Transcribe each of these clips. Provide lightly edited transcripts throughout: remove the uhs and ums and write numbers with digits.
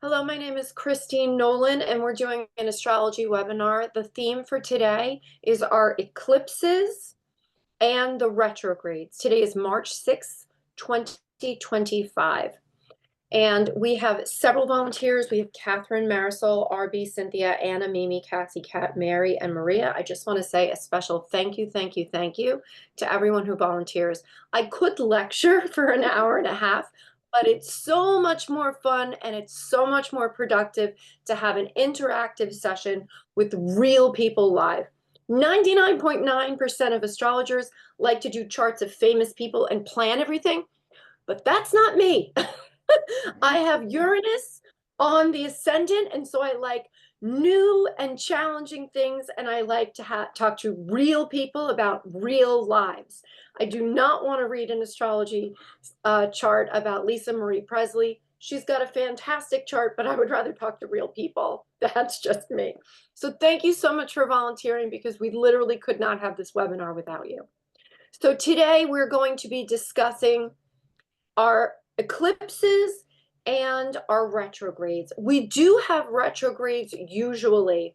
Hello, my name is Christine Nolan, and we're doing an astrology webinar. The theme for today is our eclipses and the retrogrades. Today is March 6th, 2025. And we have several volunteers. We have Catherine, Marisol, RB, Cynthia, Anna, Mimi, Cassie, Kat, Mary, and Maria. I just want to say a special thank you to everyone who volunteers. I could lecture for an hour and a half, but it's so much more fun and it's so much more productive to have an interactive session with real people live. 99.9% of astrologers like to do charts of famous people and plan everything, but that's not me. I have Uranus on the ascendant, and so I like new and challenging things, and I like to talk to real people about real lives. I do not want to read an astrology chart about Lisa Marie Presley. She's got a fantastic chart, but I would rather talk to real people. That's just me. So thank you so much for volunteering, because we literally could not have this webinar without you. So today we're going to be discussing our eclipses and our retrogrades. We do have retrogrades usually,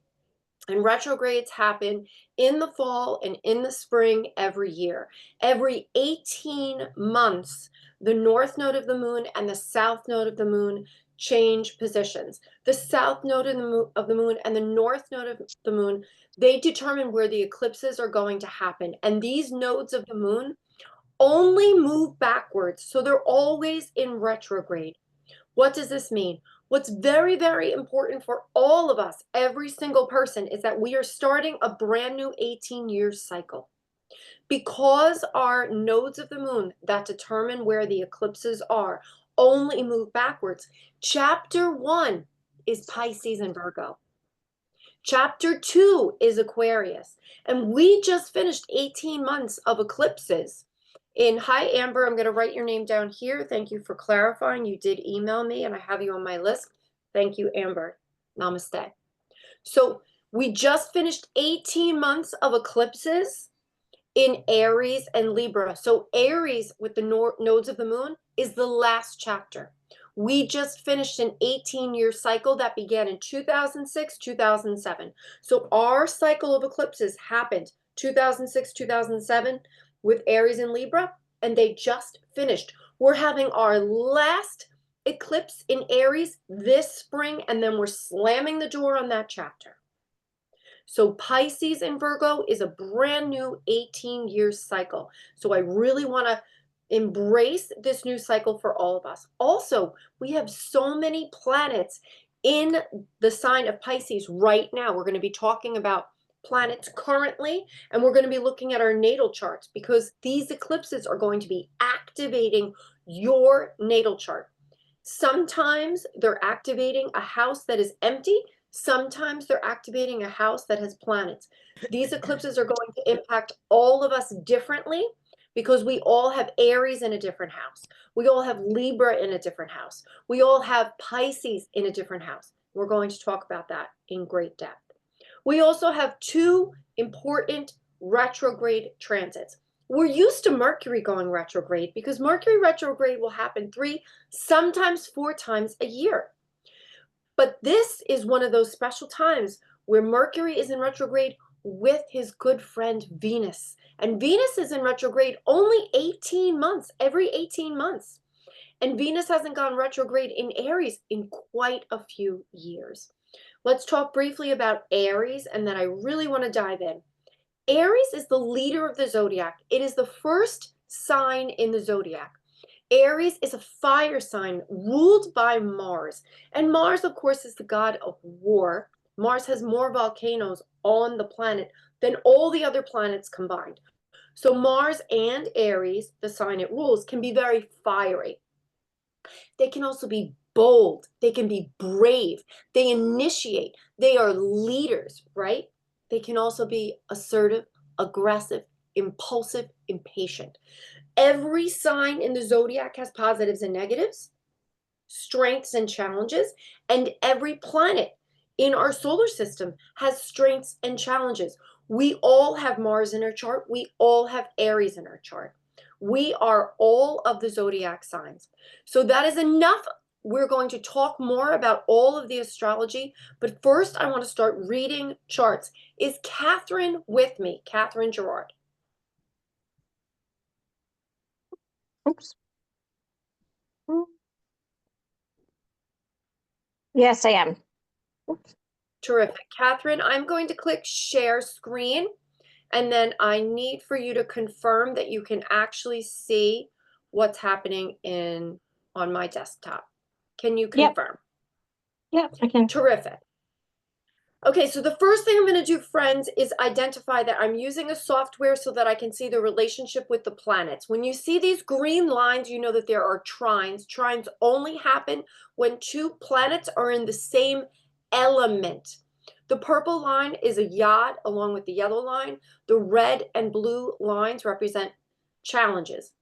and retrogrades happen in the fall and in the spring every year. Every 18 months, the north node of the moon and the south node of the moon change positions. The south node of the moon and the north node of the moon, they determine where the eclipses are going to happen. And these nodes of the moon only move backwards, so they're always in retrograde. What does this mean? What's very, very important for all of us, every single person, is that we are starting a brand new 18-year cycle. Because our nodes of the moon that determine where the eclipses are only move backwards, chapter 1 is Pisces and Virgo. Chapter 2 is Aquarius. And we just finished 18 months of eclipses. Hi, Amber, I'm going to write your name down here. Thank you for clarifying. You did email me, and I have you on my list. Thank you, Amber. Namaste. So we just finished 18 months of eclipses in Aries and Libra. So Aries, with the nodes of the moon, is the last chapter. We just finished an 18-year cycle that began in 2006, 2007. So our cycle of eclipses happened 2006, 2007 with Aries and Libra, and they just finished. We're having our last eclipse in Aries this spring, and then we're slamming the door on that chapter. So Pisces and Virgo is a brand new 18-year cycle. So I really want to embrace this new cycle for all of us. Also, we have so many planets in the sign of Pisces right now. We're going to be talking about planets currently, and we're going to be looking at our natal charts, because these eclipses are going to be activating your natal chart. Sometimes they're activating a house that is empty. Sometimes they're activating a house that has planets. These eclipses are going to impact all of us differently, because we all have Aries in a different house. We all have Libra in a different house. We all have Pisces in a different house. We're going to talk about that in great depth. We also have two important retrograde transits. We're used to Mercury going retrograde, because Mercury retrograde will happen 3, sometimes 4 times a year. But this is one of those special times where Mercury is in retrograde with his good friend Venus. And Venus is in retrograde only 18 months, every 18 months. And Venus hasn't gone retrograde in Aries in quite a few years. Let's talk briefly about Aries, and then I really want to dive in. Aries is the leader of the zodiac. It is the first sign in the zodiac. Aries is a fire sign ruled by Mars. And Mars, of course, is the god of war. Mars has more volcanoes on the planet than all the other planets combined. So Mars and Aries, the sign it rules, can be very fiery. They can also be bold. They can be brave. They initiate. They are leaders, right? They can also be assertive, aggressive, impulsive, impatient. Every sign in the zodiac has positives and negatives, strengths and challenges, and every planet in our solar system has strengths and challenges. We all have Mars in our chart. We all have Aries in our chart. We are all of the zodiac signs. So that is enough we're going to talk more about all of the astrology, but first I want to start reading charts. Is Catherine with me? Catherine Gerard. Oops. Yes, I am. Oops. Terrific. Catherine, I'm going to click share screen, and then I need for you to confirm that you can actually see what's happening on my desktop. Can you confirm? Yep, I can. Terrific. Okay, so the first thing I'm going to do, friends, is identify that I'm using a software so that I can see the relationship with the planets. When you see these green lines, you know that there are trines. Trines only happen when two planets are in the same element. The purple line is a yod along with the yellow line. The red and blue lines represent challenges,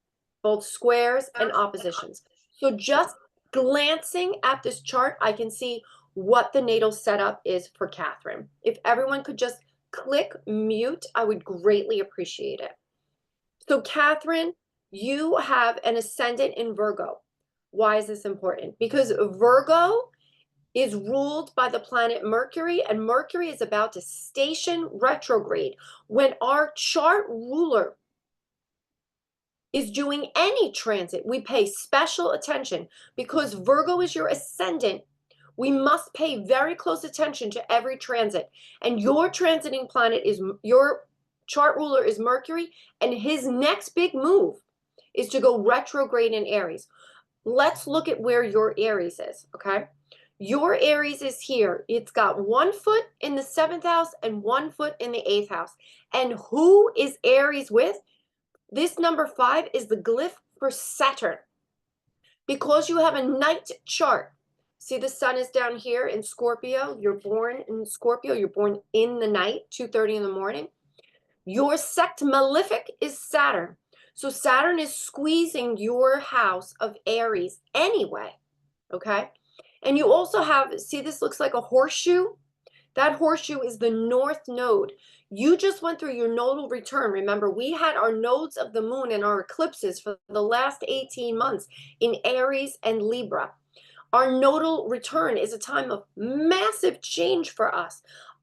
both squares and oppositions. So just glancing at this chart, I can see what the natal setup is for Catherine. If everyone could just click mute, I would greatly appreciate it. So Catherine, you have an ascendant in Virgo. Why is this important? Because Virgo is ruled by the planet Mercury, and Mercury is about to station retrograde. When our chart ruler is doing any transit, we pay special attention. Because Virgo is your ascendant, we must pay very close attention to every transit. And your transiting planet is, your chart ruler is Mercury, and his next big move is to go retrograde in Aries. Let's look at where your Aries is, okay? Your Aries is here. It's got 1 foot in the 7th house and 1 foot in the 8th house. And who is Aries with? This number 5 is the glyph for Saturn. Because you have a night chart, see the sun is down here in Scorpio. You're born in Scorpio. You're born in the night, 2:30 in the morning. Your sect malefic is Saturn. So Saturn is squeezing your house of Aries anyway, okay? And you also have, see this looks like a horseshoe? That horseshoe is the north node. You just went through your nodal return. Remember, we had our nodes of the moon and our eclipses for the last 18 months in Aries and Libra. Our nodal return is a time of massive change for us.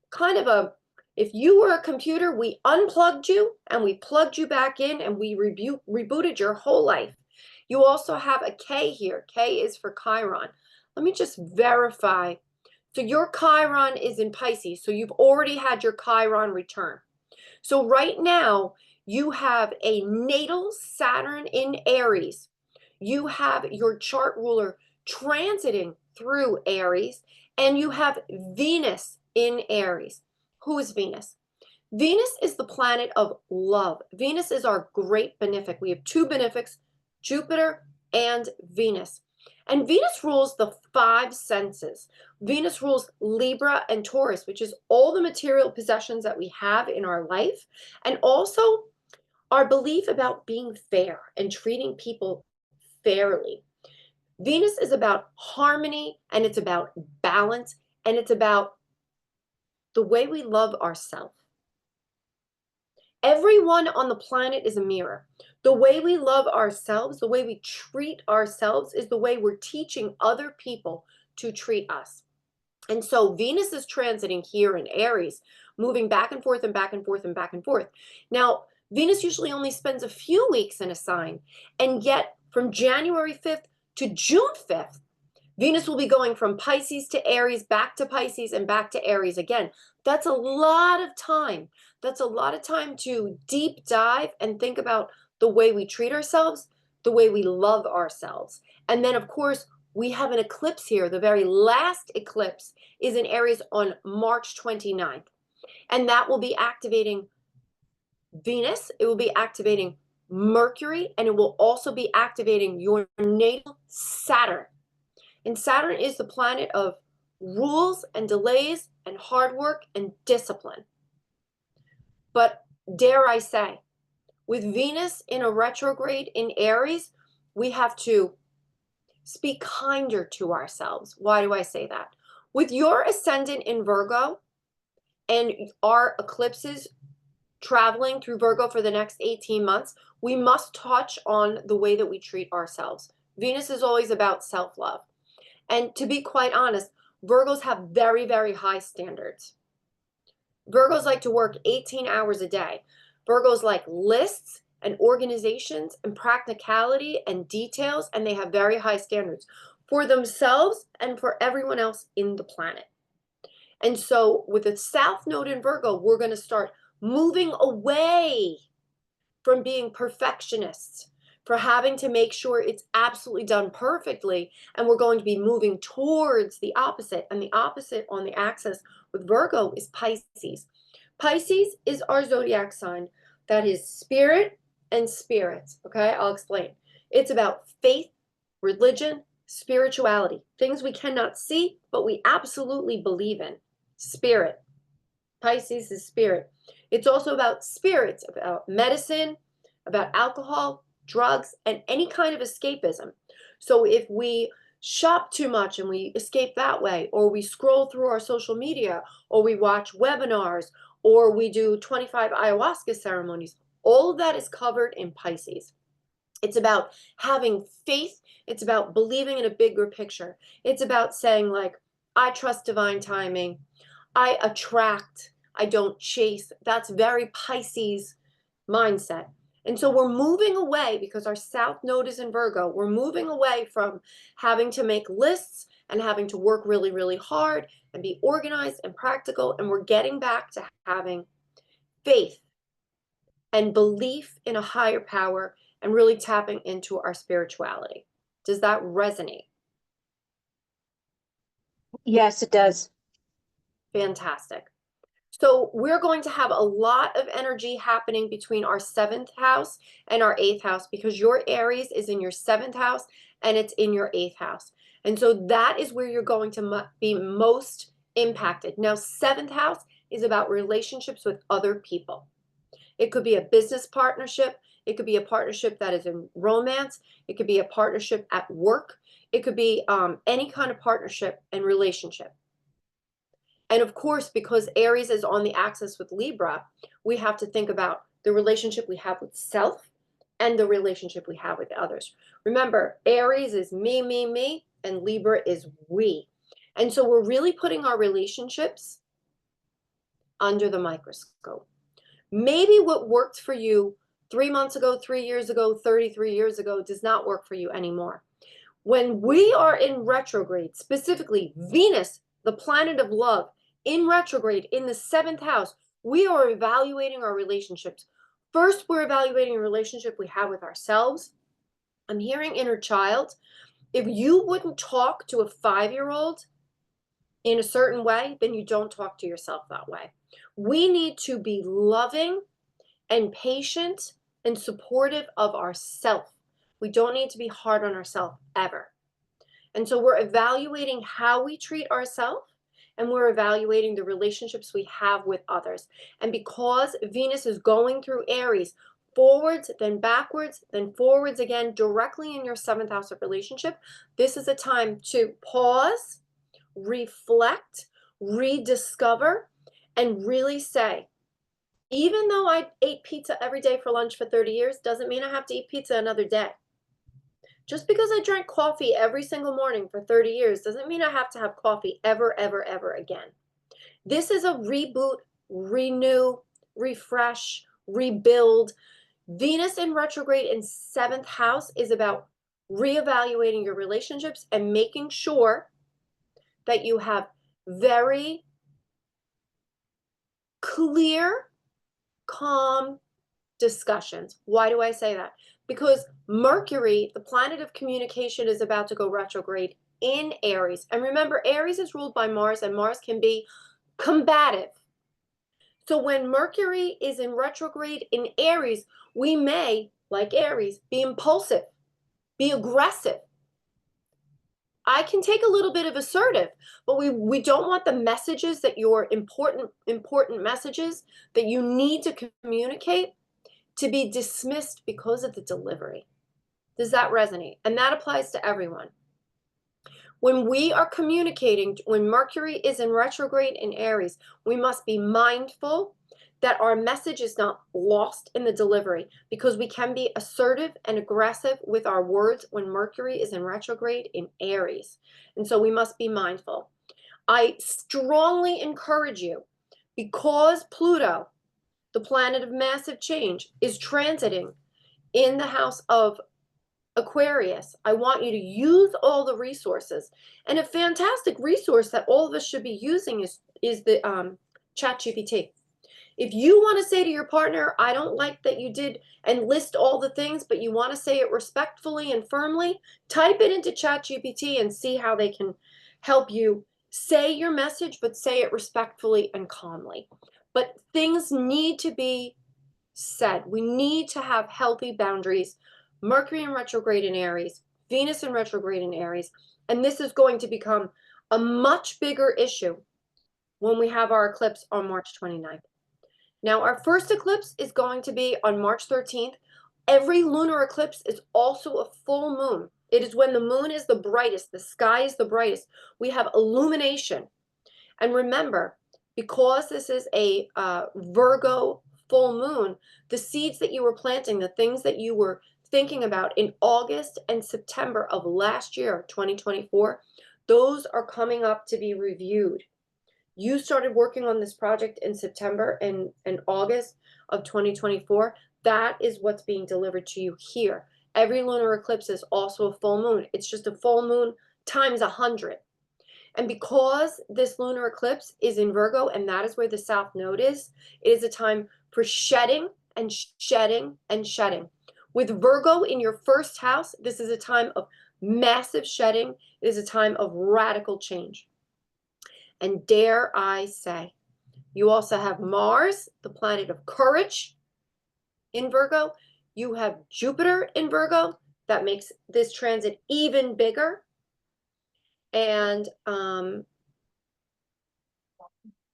Kind of a, if you were a computer, we unplugged you and we plugged you back in and we rebooted your whole life. You also have a K here. K is for Chiron. Let me just verify. So your Chiron is in Pisces, so you've already had your Chiron return. So right now, you have a natal Saturn in Aries. You have your chart ruler transiting through Aries, and you have Venus in Aries. Who is Venus? Venus is the planet of love. Venus is our great benefic. We have 2 benefics, Jupiter and Venus. And Venus rules the 5 senses. Venus rules Libra and Taurus, which is all the material possessions that we have in our life, and also our belief about being fair and treating people fairly. Venus is about harmony, and it's about balance, and it's about the way we love ourselves. Everyone on the planet is a mirror. The way we love ourselves, the way we treat ourselves is the way we're teaching other people to treat us. And so Venus is transiting here in Aries, moving back and forth and back and forth and back and forth. Now, Venus usually only spends a few weeks in a sign, and yet from January 5th to June 5th, Venus will be going from Pisces to Aries, back to Pisces, and back to Aries again. That's a lot of time. That's a lot of time to deep dive and think about the way we treat ourselves, the way we love ourselves. And then, of course, we have an eclipse here. The very last eclipse is in Aries on March 29th. And that will be activating Venus. It will be activating Mercury, and it will also be activating your natal Saturn. And Saturn is the planet of rules and delays and hard work and discipline. But dare I say, with Venus in a retrograde in Aries, we have to speak kinder to ourselves. Why do I say that? With your ascendant in Virgo and our eclipses traveling through Virgo for the next 18 months, we must touch on the way that we treat ourselves. Venus is always about self-love. And to be quite honest, Virgos have very, very high standards. Virgos like to work 18 hours a day. Virgos like lists and organizations and practicality and details, and they have very high standards for themselves and for everyone else in the planet. And so with the South Node in Virgo, we're going to start moving away from being perfectionists, for having to make sure it's absolutely done perfectly. And we're going to be moving towards the opposite. And the opposite on the axis with Virgo is Pisces. Pisces is our zodiac sign that is spirit and spirits. Okay, I'll explain. It's about faith, religion, spirituality, things we cannot see, but we absolutely believe in. Spirit. Pisces is spirit. It's also about spirits, about medicine, about alcohol, drugs, and any kind of escapism. So if we shop too much and we escape that way, or we scroll through our social media, or we watch webinars, or we do 25 ayahuasca ceremonies, all of that is covered in Pisces. It's about having faith. It's about believing in a bigger picture. It's about saying, like, I trust divine timing. I attract. I don't chase. That's very Pisces mindset. And so we're moving away, because our South Node is in Virgo. We're moving away from having to make lists and having to work really, really hard and be organized and practical. And we're getting back to having faith and belief in a higher power and really tapping into our spirituality. Does that resonate? Yes, it does. Fantastic. So we're going to have a lot of energy happening between our 7th house and our 8th house, because your Aries is in your 7th house and it's in your 8th house. And so that is where you're going to be most impacted. Now, 7th house is about relationships with other people. It could be a business partnership. It could be a partnership that is in romance. It could be a partnership at work. It could be any kind of partnership and relationship. And of course, because Aries is on the axis with Libra, we have to think about the relationship we have with self and the relationship we have with others. Remember, Aries is me, and Libra is we. And so we're really putting our relationships under the microscope. Maybe what worked for you 3 months ago, 3 years ago, 33 years ago does not work for you anymore. When we are in retrograde, specifically Venus, the planet of love, in retrograde in the 7th house, we are evaluating our relationships. First, we're evaluating a relationship we have with ourselves. I'm hearing inner child. If you wouldn't talk to a 5-year-old in a certain way, then you don't talk to yourself that way. We need to be loving and patient and supportive of ourselves. We don't need to be hard on ourselves ever. And so we're evaluating how we treat ourselves, and we're evaluating the relationships we have with others. And because Venus is going through Aries, forwards, then backwards, then forwards again, directly in your 7th house of relationship, this is a time to pause, reflect, rediscover, and really say, even though I ate pizza every day for lunch for 30 years, doesn't mean I have to eat pizza another day. Just because I drank coffee every single morning for 30 years doesn't mean I have to have coffee ever, ever, ever again. This is a reboot, renew, refresh, rebuild. Venus in retrograde in 7th house is about reevaluating your relationships and making sure that you have very clear, calm discussions. Why do I say that? Because Mercury, the planet of communication, is about to go retrograde in Aries. And remember, Aries is ruled by Mars, and Mars can be combative. So when Mercury is in retrograde in Aries, we may, like Aries, be impulsive, be aggressive. I can take a little bit of assertive, but we don't want the messages that your important messages that you need to communicate to be dismissed because of the delivery. Does that resonate? And that applies to everyone. When we are communicating, when Mercury is in retrograde in Aries, we must be mindful that our message is not lost in the delivery, because we can be assertive and aggressive with our words when Mercury is in retrograde in Aries. And so we must be mindful. I strongly encourage you, because Pluto, the planet of massive change, is transiting in the house of Aquarius, I want you to use all the resources. And a fantastic resource that all of us should be using is the ChatGPT. If you want to say to your partner, I don't like that you did, and list all the things, but you want to say it respectfully and firmly, type it into ChatGPT and see how they can help you say your message, but say it respectfully and calmly. But things need to be said. We need to have healthy boundaries. Mercury in retrograde in Aries, Venus in retrograde in Aries, and this is going to become a much bigger issue when we have our eclipse on March 29th. Now, our first eclipse is going to be on March 13th. Every lunar eclipse is also a full moon. It is when the moon is the brightest, the sky is the brightest. We have illumination. And remember, because this is a Virgo full moon, the seeds that you were planting, the things that you were thinking about in August and September of last year, 2024, those are coming up to be reviewed. You started working on this project in September and August of 2024. That is what's being delivered to you here. Every lunar eclipse is also a full moon. It's just a full moon times 100. And because this lunar eclipse is in Virgo, and that is where the South Node is, it is a time for shedding and shedding and shedding. With Virgo in your first house, this is a time of massive shedding. It is a time of radical change. And dare I say, you also have Mars, the planet of courage, in Virgo. You have Jupiter in Virgo. That makes this transit even bigger. And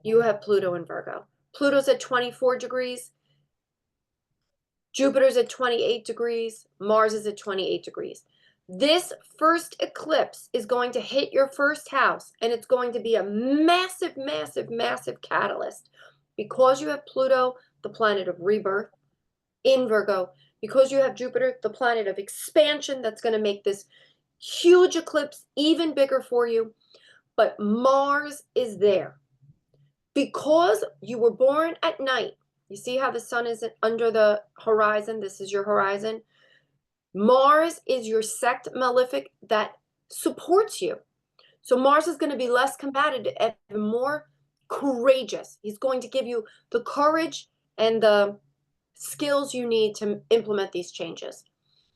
you have Pluto in Virgo. Pluto's at 24 degrees. Jupiter's at 28 degrees. Mars is at 28 degrees. This first eclipse is going to hit your first house, and it's going to be a massive, massive, massive catalyst, because you have Pluto, the planet of rebirth, in Virgo, because you have Jupiter, the planet of expansion, that's going to make this huge eclipse even bigger for you. But Mars is there. Because you were born at night, you see how the sun is under the horizon? This is your horizon. Mars is your sect malefic that supports you. So Mars is going to be less combative and more courageous. He's going to give you the courage and the skills you need to implement these changes.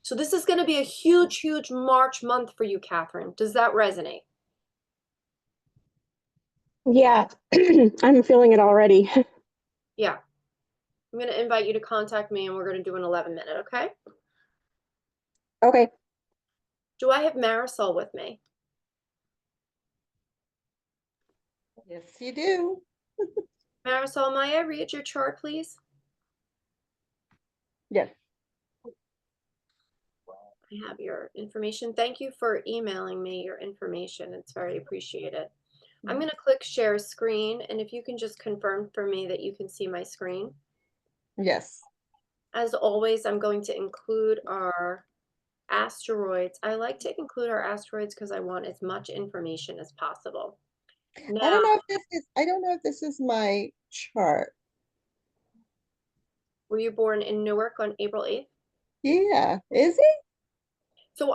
So this is going to be a huge, huge March month for you, Catherine. Does that resonate? Yeah, I'm feeling it already. Yeah. I'm going to invite you to contact me, and we're going to do an 11-minute, okay? Okay. Do I have Marisol with me? Yes, you do. Marisol, may I read your chart, please? Yes. I have your information. Thank you for emailing me your information. It's very appreciated. I'm going to click share screen, and if you can just confirm for me that you can see my screen. Yes. As always, I'm going to include our asteroids. I like to include our asteroids because I want as much information as possible. Now, I don't know if this is my chart. were you born in Newark on April 8th? Yeah, is it? So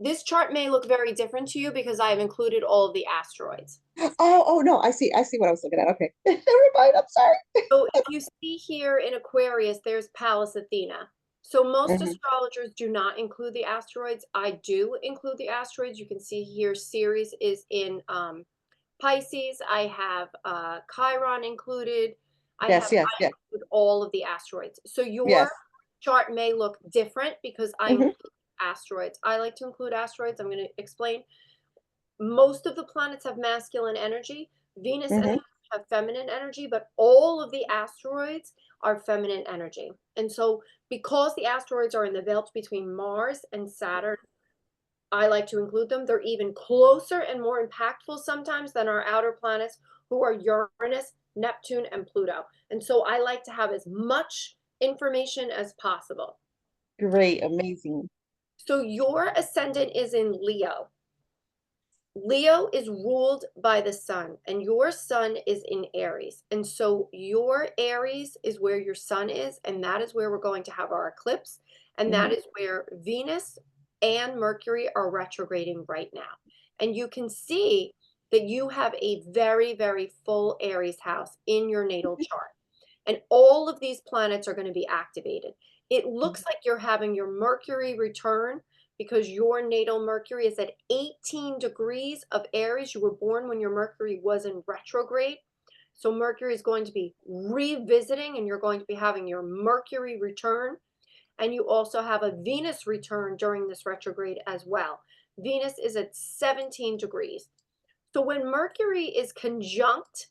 this chart may look very different to you because I have included all of the asteroids. Oh no, I see what I was looking at. Okay. Never mind, I'm sorry. So if you see here in Aquarius, there's Pallas Athena. So most Mhm. astrologers do not include the asteroids. I do include the asteroids. You can see here Ceres is in Pisces. I have Chiron included. I include all of the asteroids. So your Yes. chart may look different because I Mhm. include asteroids. I like to include asteroids. I'm going to explain. Most of the planets have masculine energy. Venus and Mhm. have feminine energy, but all of the asteroids are feminine energy. And so because the asteroids are in the belt between Mars and Saturn, I like to include them. They're even closer and more impactful sometimes than our outer planets, who are Uranus, Neptune, and Pluto. And so I like to have as much information as possible. Great, amazing. So your ascendant is in Leo. Leo is ruled by the sun, and your sun is in Aries. And so your Aries is where your sun is, and that is where we're going to have our eclipse. And that is where Venus and Mercury are retrograding right now. And you can see that you have a very, very full Aries house in your natal chart. And all of these planets are going to be activated. It looks like you're having your Mercury return because your natal Mercury is at 18 degrees of Aries. You were born when your Mercury was in retrograde. So Mercury is going to be revisiting, and you're going to be having your Mercury return. And you also have a Venus return during this retrograde as well. Venus is at 17 degrees. So when Mercury is conjunct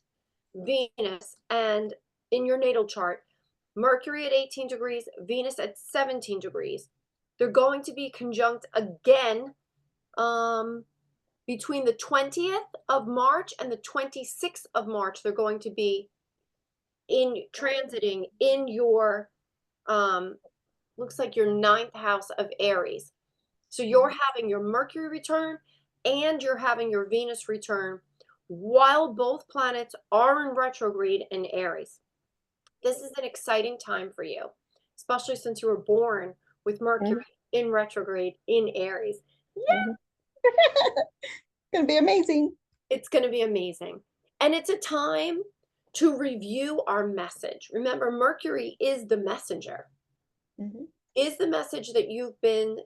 Venus and in your natal chart, Mercury at 18 degrees, Venus at 17 degrees, they're going to be conjunct again between the 20th of March and the 26th of March. They're going to be transiting in your looks like your 9th house of Aries. So you're having your Mercury return and you're having your Venus return while both planets are in retrograde in Aries. This is an exciting time for you, especially since you were born with Mercury in retrograde in Aries. Yeah. It's gonna be amazing. It's going to be amazing. And it's a time to review our message. Remember, Mercury is the messenger. Is the message that you've been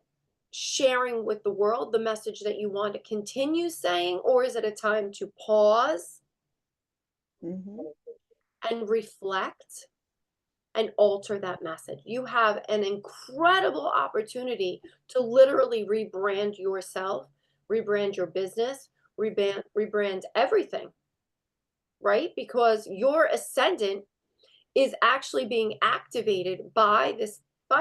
sharing with the world the message that you want to continue saying, or is it a time to pause and reflect and alter that message? You have an incredible opportunity to literally rebrand yourself, rebrand your business, rebrand everything, right? Because your ascendant is actually being activated by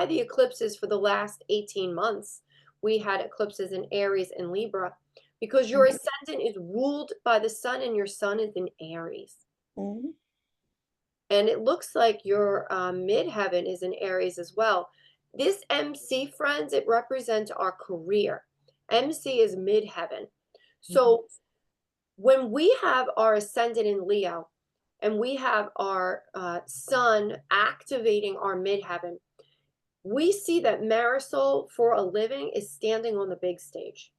the eclipses for the last 18 months. We had eclipses in Aries and Libra because your ascendant is ruled by the sun and your sun is in Aries. And it looks like your midheaven is in Aries as well. This MC, friends, it represents our career. MC is midheaven. So when we have our ascendant in Leo and we have our sun activating our midheaven, we see that Marisol for a living is standing on the big stage.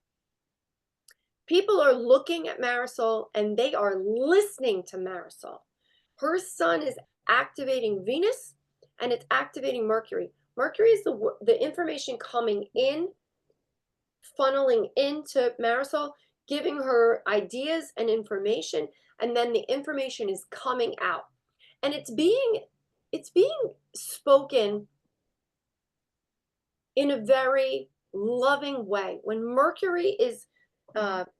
People are looking at Marisol and they are listening to Marisol. Her sun is activating Venus and it's activating Mercury. Mercury is the information coming in, funneling into Marisol, giving her ideas and information, and then the information is coming out. And it's being spoken in a very loving way. When Mercury is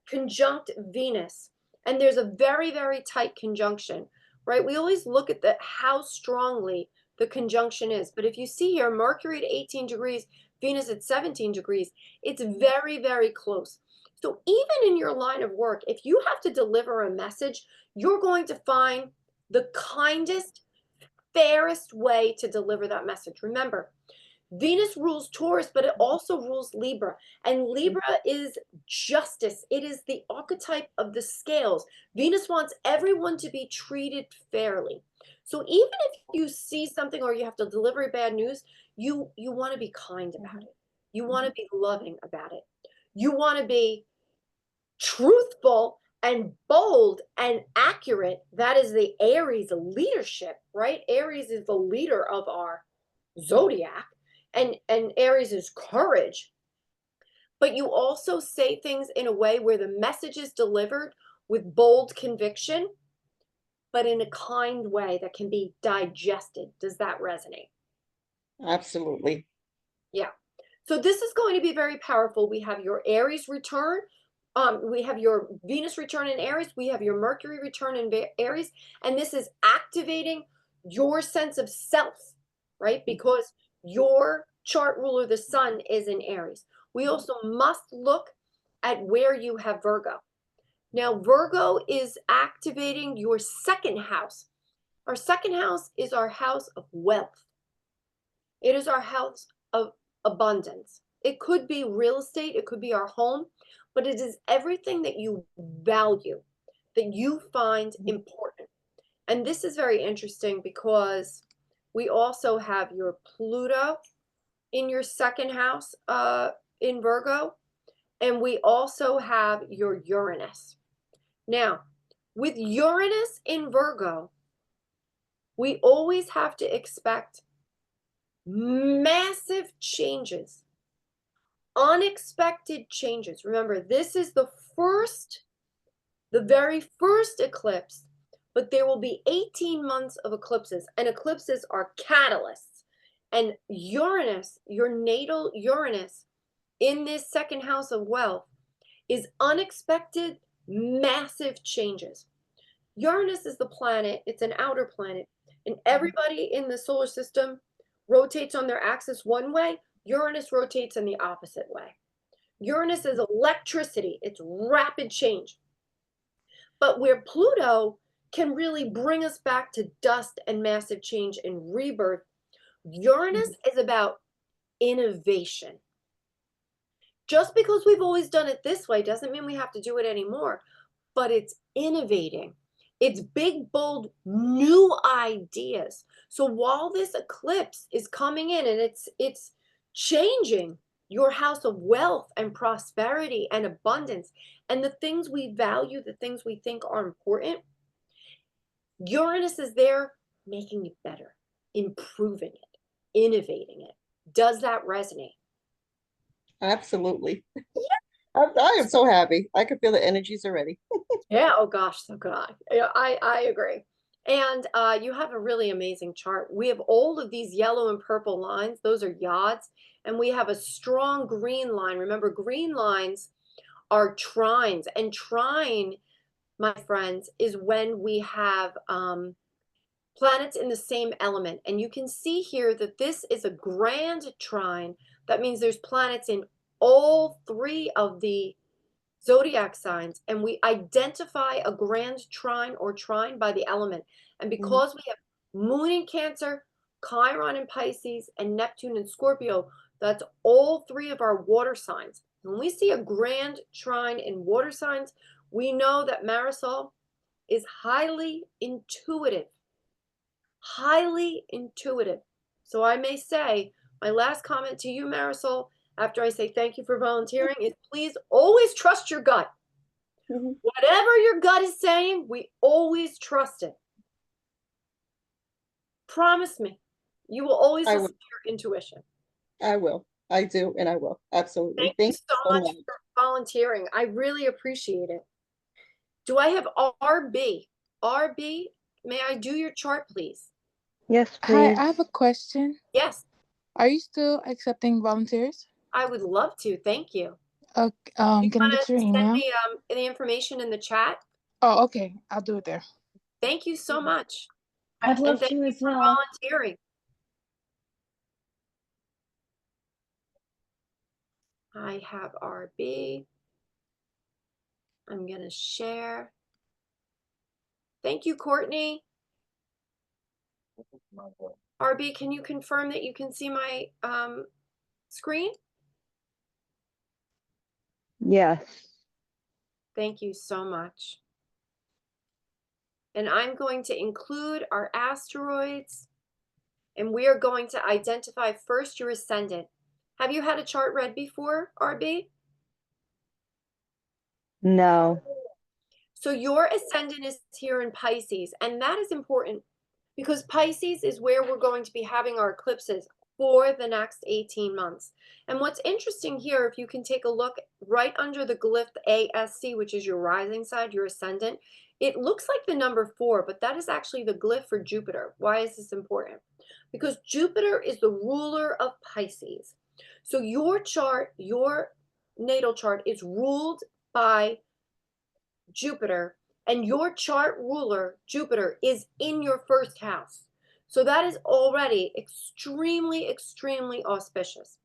conjunct Venus, and there's a very, very tight conjunction, right? We always look at how strongly the conjunction is. But if you see here, Mercury at 18 degrees, Venus at 17 degrees, it's very, very close. So even in your line of work, if you have to deliver a message, you're going to find the kindest, fairest way to deliver that message. Remember, Venus rules Taurus, but it also rules Libra. And Libra is justice. It is the archetype of the scales. Venus wants everyone to be treated fairly. So even if you see something or you have to deliver bad news, you want to be kind about it. You want to be loving about it. You want to be truthful and bold and accurate. That is the Aries leadership, right? Aries is the leader of our zodiac. And Aries is courage. But you also say things in a way where the message is delivered with bold conviction, but in a kind way that can be digested. Does that resonate? Absolutely. Yeah. So this is going to be very powerful. We have your Aries return. We have your Venus return in Aries. We have your Mercury return in Aries. And this is activating your sense of self, right? Because your chart ruler, the sun, is in Aries. We also must look at where you have Virgo. Now, Virgo is activating your second house. Our second house is our house of wealth. It is our house of abundance. It could be real estate, it could be our home, but it is everything that you value, that you find important. And this is very interesting because we also have your Pluto in your second house in Virgo, and we also have your Uranus. Now, with Uranus in Virgo, we always have to expect massive changes, unexpected changes. Remember, this is the very first eclipse, but there will be 18 months of eclipses, and eclipses are catalysts. And Uranus, your natal Uranus, in this second house of wealth, is unexpected, massive changes. Uranus is the planet, it's an outer planet, and everybody in the solar system rotates on their axis one way. Uranus rotates in the opposite way. Uranus is electricity, it's rapid change. But where Pluto can really bring us back to dust and massive change and rebirth, Uranus is about innovation. Just because we've always done it this way doesn't mean we have to do it anymore, but it's innovating. It's big, bold, new ideas. So while this eclipse is coming in and it's changing your house of wealth and prosperity and abundance and the things we value, the things we think are important, Uranus is there making it better, improving it, innovating it. Does that resonate? Absolutely. I am so happy. I can feel the energies already. Yeah, oh gosh, so could I. Yeah, I agree. And you have a really amazing chart. We have all of these yellow and purple lines. Those are yods. And we have a strong green line. Remember, green lines are trines. And trine, my friends, is when we have planets in the same element. And you can see here that this is a grand trine. That means there's planets in all three of the zodiac signs, and we identify a grand trine or trine by the element. And because we have Moon in Cancer, Chiron in Pisces, and Neptune in Scorpio, that's all three of our water signs. When we see a grand trine in water signs, we know that Marisol is highly intuitive. Highly intuitive. So I may say, my last comment to you, Marisol, after I say thank you for volunteering, is please always trust your gut. Whatever your gut is saying, we always trust it. Promise me. You will always listen to your intuition. I will. I do, and I will. Absolutely. Thank you so much for volunteering. I really appreciate it. Do I have RB? RB, may I do your chart, please? Yes, Hi, please. I have a question. Yes, Are you still accepting volunteers? I would love to. Thank you. Can I get your email? Send me the information in the chat. Oh, okay. I'll do it there. Thank you so much. I'd love thank to you as for well. volunteering. I have RB. I'm going to share. Thank you, Courtney. RB, can you confirm that you can see my screen? Yes. Thank you so much. And I'm going to include our asteroids, and we are going to identify first your ascendant. Have you had a chart read before, RB? No. So your ascendant is here in Pisces, and that is important because Pisces is where we're going to be having our eclipses for the next 18 months. And what's interesting here, if you can take a look right under the glyph ASC, which is your rising side, your ascendant, it looks like the number 4, but that is actually the glyph for Jupiter. Why is this important? Because Jupiter is the ruler of Pisces. So your chart, your natal chart, is ruled by Jupiter, and your chart ruler, Jupiter, is in your first house. So that is already extremely, extremely auspicious.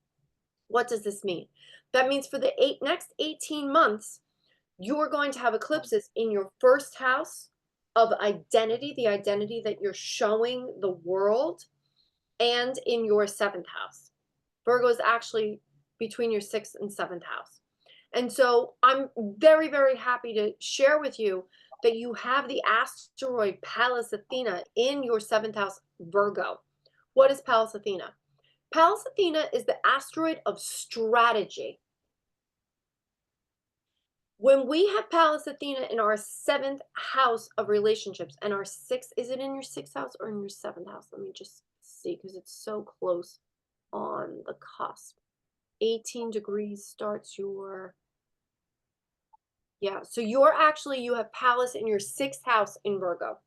What does this mean? That means for the next 18 months, you're going to have eclipses in your first house, of identity, the identity that you're showing the world, and in your 7th house. Virgo is actually between your 6th and 7th house. And so I'm very, very happy to share with you that you have the asteroid Pallas Athena in your 7th house, Virgo. What is Pallas Athena? Pallas Athena is the asteroid of strategy. When we have Pallas Athena in our 7th house of relationships, and our 6th, is it in your 6th house or in your 7th house? Let me just see, because it's so close on the cusp. 18 degrees starts your, yeah, so you have Pallas in your 6th house in Virgo.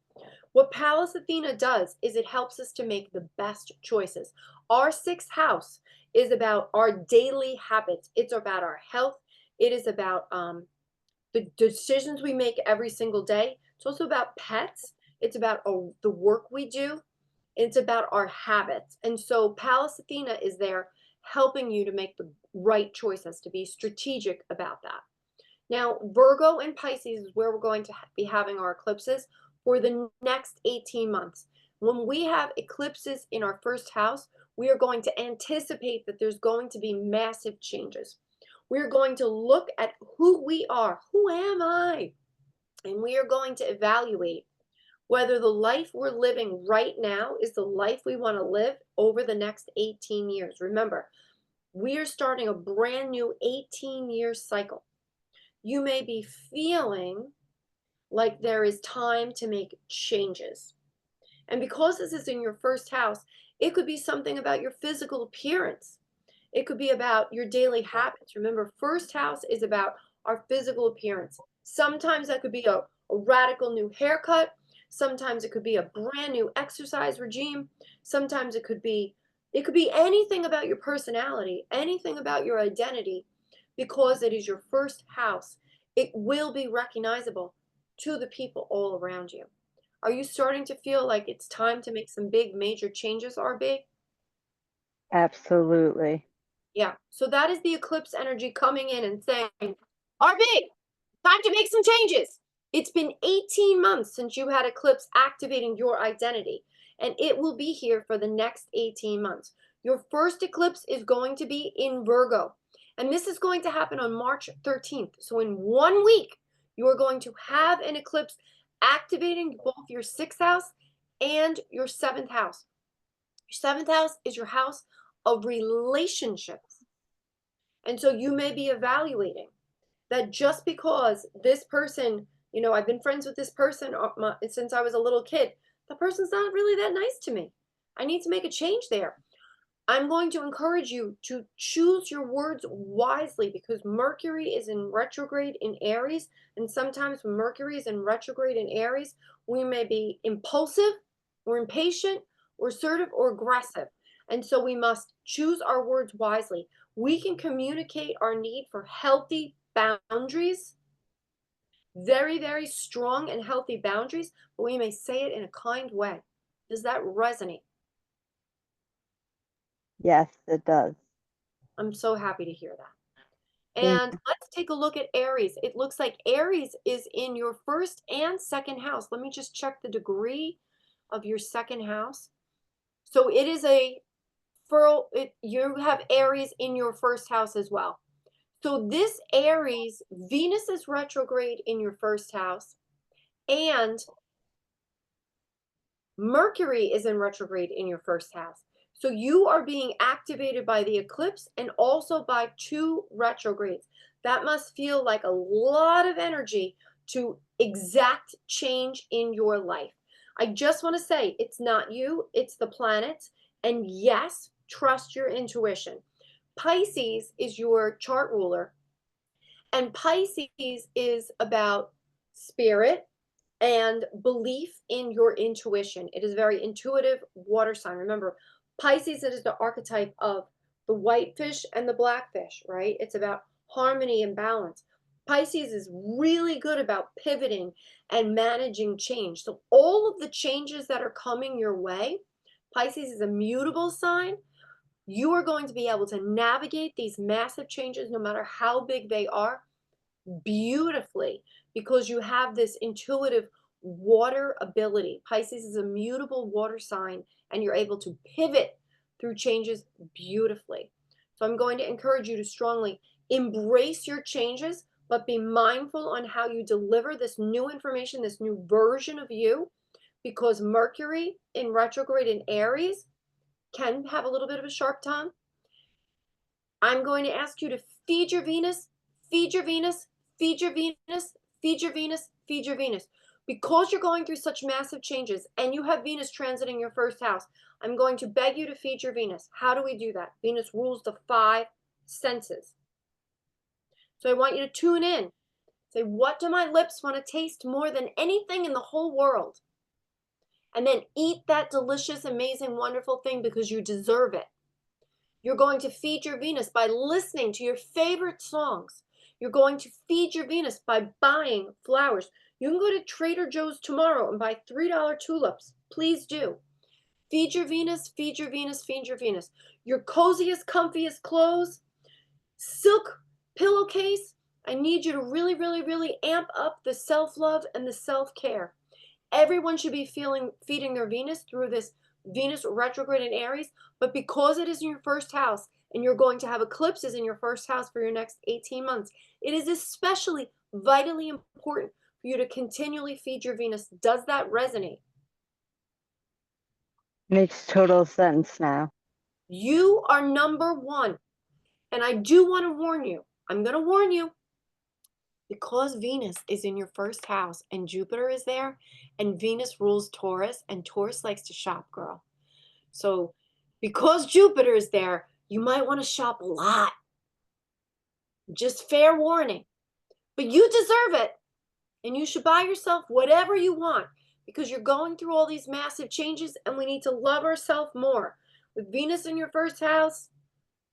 What Pallas Athena does is it helps us to make the best choices. Our 6th house is about our daily habits. It's about our health. It is about the decisions we make every single day. It's also about pets. It's about the work we do. It's about our habits. And so Pallas Athena is there helping you to make the right choices, to be strategic about that. Now, Virgo and Pisces is where we're going to be having our eclipses for the next 18 months. When we have eclipses in our 1st house, we are going to anticipate that there's going to be massive changes. We're going to look at who we are. Who am I? And we are going to evaluate whether the life we're living right now is the life we want to live over the next 18 years. Remember, we are starting a brand new 18-year cycle. You may be feeling like there is time to make changes. And because this is in your 1st house, it could be something about your physical appearance. It could be about your daily habits. Remember, 1st house is about our physical appearance. Sometimes that could be a radical new haircut. Sometimes it could be a brand new exercise regime. Sometimes it could be anything about your personality, anything about your identity, because it is your 1st house. It will be recognizable to the people all around you. Are you starting to feel like it's time to make some big major changes, RB? Absolutely. Yeah, so that is the eclipse energy coming in and saying, RB, time to make some changes. It's been 18 months since you had eclipse activating your identity, and it will be here for the next 18 months. Your first eclipse is going to be in Virgo, and this is going to happen on March 13th. So in 1 week, you are going to have an eclipse activating both your 6th house and your 7th house. Your 7th house is your house of relationships. And so you may be evaluating that just because this person, I've been friends with this person since I was a little kid, the person's not really that nice to me. I need to make a change there. I'm going to encourage you to choose your words wisely, because Mercury is in retrograde in Aries. And sometimes when Mercury is in retrograde in Aries, we may be impulsive or impatient or assertive or aggressive. And so we must choose our words wisely. We can communicate our need for healthy boundaries, very, very strong and healthy boundaries, but we may say it in a kind way. Does that resonate? Yes, it does. I'm so happy to hear that. Thank And let's take a look at Aries. It looks like Aries is in your 1st and 2nd house. Let me just check the degree of your 2nd house. So it is you have Aries in your 1st house as well. So this Aries, Venus is retrograde in your 1st house, and Mercury is in retrograde in your 1st house. So you are being activated by the eclipse and also by 2 retrogrades. That must feel like a lot of energy to exact change in your life. I just want to say, it's not you, it's the planets. And yes, trust your intuition. Pisces is your chart ruler, and Pisces is about spirit and belief in your intuition. It is very intuitive water sign. Remember, Pisces is the archetype of the white fish and the black fish, right? It's about harmony and balance. Pisces is really good about pivoting and managing change. So all of the changes that are coming your way, Pisces is a mutable sign. You are going to be able to navigate these massive changes, no matter how big they are, beautifully, because you have this intuitive water ability. Pisces is a mutable water sign, and you're able to pivot through changes beautifully. So I'm going to encourage you to strongly embrace your changes, but be mindful on how you deliver this new information, this new version of you, because Mercury in retrograde in Aries can have a little bit of a sharp tongue. I'm going to ask you to feed your Venus, feed your Venus, feed your Venus, feed your Venus, feed your Venus. Because you're going through such massive changes and you have Venus transiting your first house, I'm going to beg you to feed your Venus. How do we do that? Venus rules the 5 senses. So I want you to tune in. Say, what do my lips want to taste more than anything in the whole world? And then eat that delicious, amazing, wonderful thing because you deserve it. You're going to feed your Venus by listening to your favorite songs. You're going to feed your Venus by buying flowers. You can go to Trader Joe's tomorrow and buy $3 tulips. Please do. Feed your Venus, feed your Venus, feed your Venus. Your coziest, comfiest clothes, silk pillowcase. I need you to really, really, really amp up the self-love and the self-care. Everyone should be feeding their Venus through this Venus retrograde in Aries, but because it is in your first house and you're going to have eclipses in your first house for your next 18 months, it is especially vitally important for you to continually feed your Venus. Does that resonate? Makes total sense now. You are number one. And I do want to warn you, I'm going to warn you, because Venus is in your first house and Jupiter is there, and Venus rules Taurus, and Taurus likes to shop, girl. So because Jupiter is there, you might want to shop a lot. Just fair warning. But you deserve it. And you should buy yourself whatever you want because you're going through all these massive changes and we need to love ourselves more. With Venus in your first house,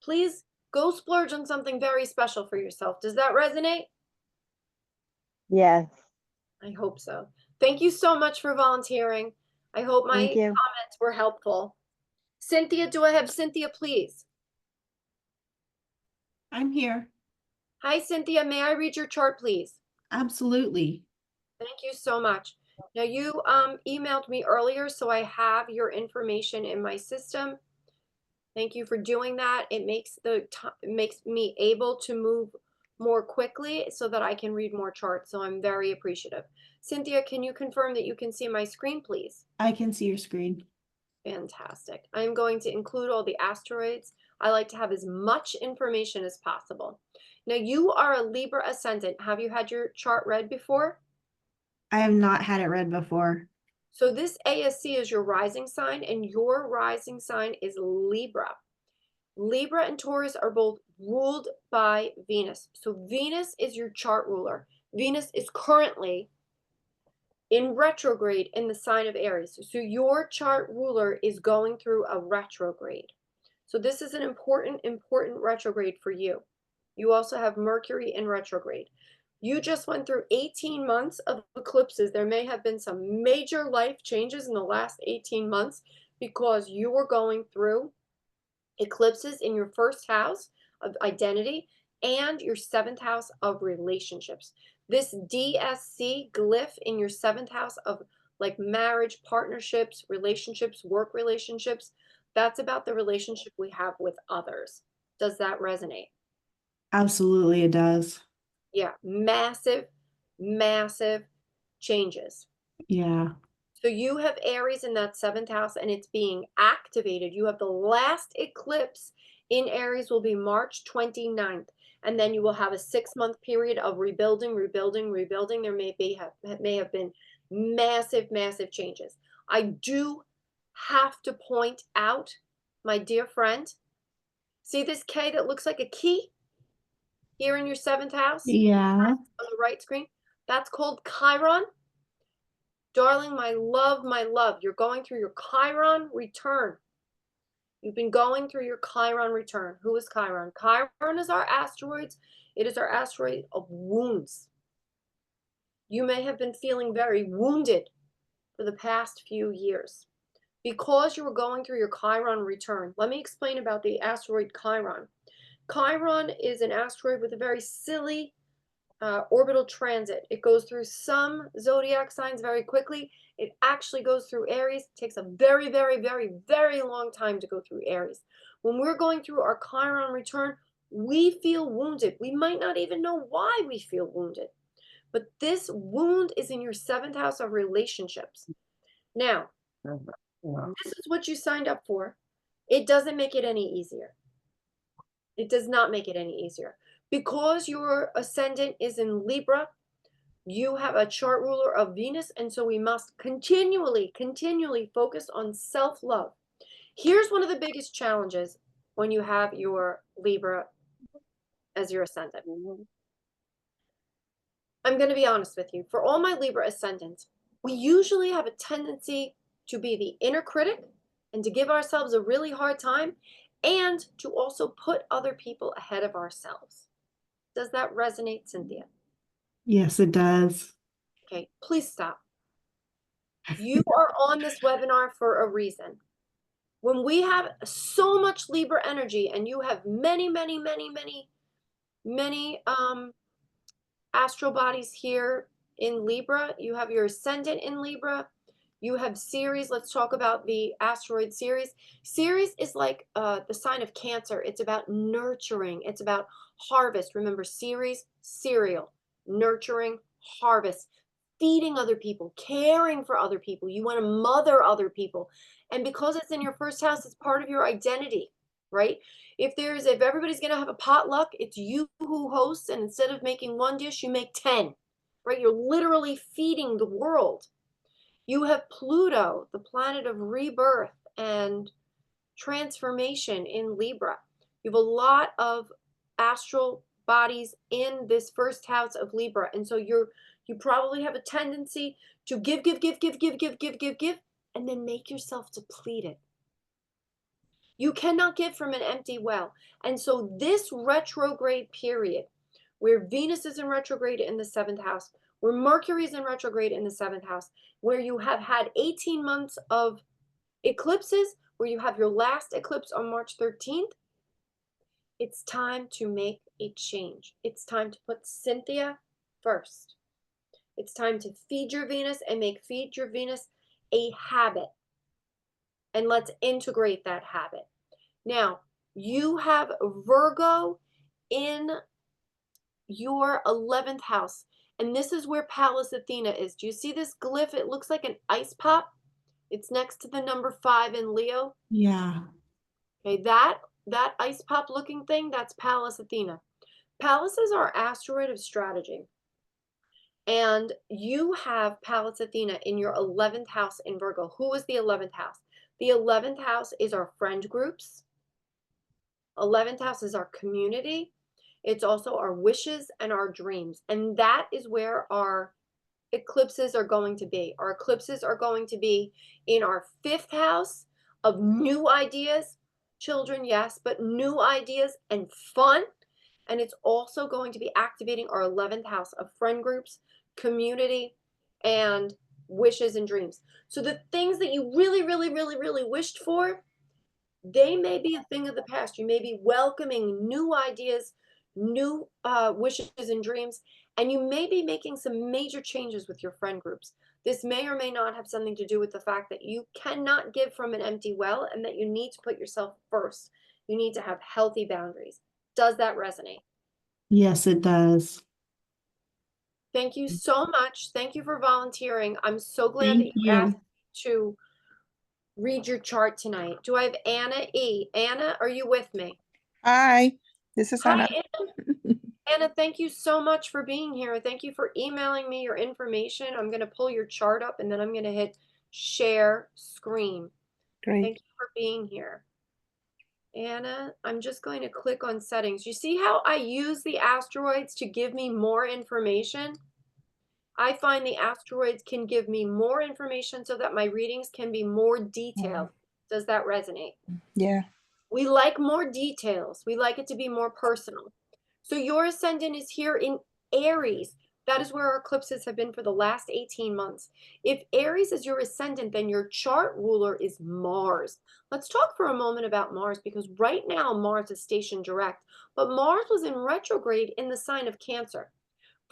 please go splurge on something very special for yourself. Does that resonate? Yes. I hope so. Thank you so much for volunteering. I hope my Thank you. comments were helpful. Cynthia, do I have Cynthia, please? I'm here. Hi, Cynthia. May I read your chart, please? Absolutely. Thank you so much. Now, you emailed me earlier, so I have your information in my system. Thank you for doing that. It makes me able to move more quickly so that I can read more charts. So I'm very appreciative. Cynthia, can you confirm that you can see my screen, please? I can see your screen. Fantastic. I'm going to include all the asteroids. I like to have as much information as possible. Now, you are a Libra ascendant. Have you had your chart read before? I have not had it read before. So this ASC is your rising sign, and your rising sign is Libra. Libra and Taurus are both ruled by Venus. So Venus is your chart ruler. Venus is currently in retrograde in the sign of Aries. So your chart ruler is going through a retrograde. So this is an important retrograde for you. You also have Mercury in retrograde. You just went through 18 months of eclipses. There may have been some major life changes in the last 18 months because you were going through eclipses in your first house of identity and your 7th house of relationships. This DSC glyph in your 7th house of like marriage, partnerships, relationships, work relationships, that's about the relationship we have with others. Does that resonate? Absolutely, it does. Yeah, massive, massive changes. Yeah. So you have Aries in that 7th house and it's being activated. You have the last eclipse in Aries will be March 29th. And then you will have a 6-month period of rebuilding, rebuilding, rebuilding. There may have been massive, massive changes. I do have to point out, my dear friend, see this K that looks like a key here in your 7th house? Yeah. On the right screen? That's called Chiron. Darling, my love, you're going through your Chiron return. You've been going through your Chiron return. Who is Chiron? Chiron is our asteroids. It is our asteroid of wounds. You may have been feeling very wounded for the past few years because you were going through your Chiron return. Let me explain about the asteroid Chiron. Chiron is an asteroid with a very silly orbital transit. It goes through some zodiac signs very quickly. It actually goes through Aries. It takes a very, very, very, very long time to go through Aries. When we're going through our Chiron return, we feel wounded. We might not even know why we feel wounded. But this wound is in your 7th house of relationships. Now, this is what you signed up for. It doesn't make it any easier. It does not make it any easier. Because your ascendant is in Libra, you have a chart ruler of Venus, and so we must continually focus on self-love. Here's one of the biggest challenges when you have your Libra as your ascendant. I'm going to be honest with you. For all my Libra ascendants, we usually have a tendency to be the inner critic and to give ourselves a really hard time and to also put other people ahead of ourselves. Does that resonate, Cynthia? Yes, it does. Okay, please stop. You are on this webinar for a reason. When we have so much Libra energy and you have many astral bodies here in Libra, you have your ascendant in Libra, you have Ceres. Let's talk about the asteroid Ceres. Ceres is like the sign of Cancer. It's about nurturing. It's about harvest. Remember, Ceres, cereal, nurturing, harvest, feeding other people, caring for other people. You want to mother other people. And because it's in your 1st house, it's part of your identity, right? If everybody's going to have a potluck, it's you who hosts, and instead of making 1 dish, you make 10, right? You're literally feeding the world. You have Pluto, the planet of rebirth and transformation in Libra. You have a lot of astral bodies in this 1st house of Libra. And so you probably have a tendency to give, and then make yourself depleted. You cannot give from an empty well. And so this retrograde period, where Venus is in retrograde in the 7th house, where Mercury is in retrograde in the 7th house, where you have had 18 months of eclipses, where you have your last eclipse on March 13th, it's time to make a change. It's time to put Cynthia first. It's time to feed your Venus and make feed your Venus a habit. And let's integrate that habit. Now, you have Virgo in your 11th house. And this is where Pallas Athena is. Do you see this glyph? It looks like an ice pop. It's next to the number 5 in Leo. Yeah. Okay, that ice pop looking thing, that's Pallas Athena. Pallas is our asteroid of strategy. And you have Pallas Athena in your 11th house in Virgo. Who is the 11th house? The 11th house is our friend groups. 11th house is our community. It's also our wishes and our dreams. And that is where our eclipses are going to be. Our eclipses are going to be in our 5th house of new ideas, children, yes, but new ideas and fun. And it's also going to be activating our 11th house of friend groups, community, and wishes and dreams. So the things that you really wished for, they may be a thing of the past. You may be welcoming new ideas, new wishes and dreams, and you may be making some major changes with your friend groups. This may or may not have something to do with the fact that you cannot give from an empty well and that you need to put yourself first. You need to have healthy boundaries. Does that resonate? Yes, it does. Thank you so much. Thank you for volunteering. I'm so glad that you asked to read your chart tonight. Do I have Anna E? Anna, are you with me? Hi, this is Hi, Anna. Anna. Anna, thank you so much for being here. Thank you for emailing me your information. I'm going to pull your chart up and then I'm going to hit share screen. Great. Thank you for being here. Anna, I'm just going to click on settings. You see how I use the asteroids to give me more information? I find the asteroids can give me more information so that my readings can be more detailed. Does that resonate? Yeah. We like more details. We like it to be more personal. So your ascendant is here in Aries. That is where our eclipses have been for the last 18 months. If Aries is your ascendant, then your chart ruler is Mars. Let's talk for a moment about Mars, because right now Mars is stationed direct, but Mars was in retrograde in the sign of Cancer.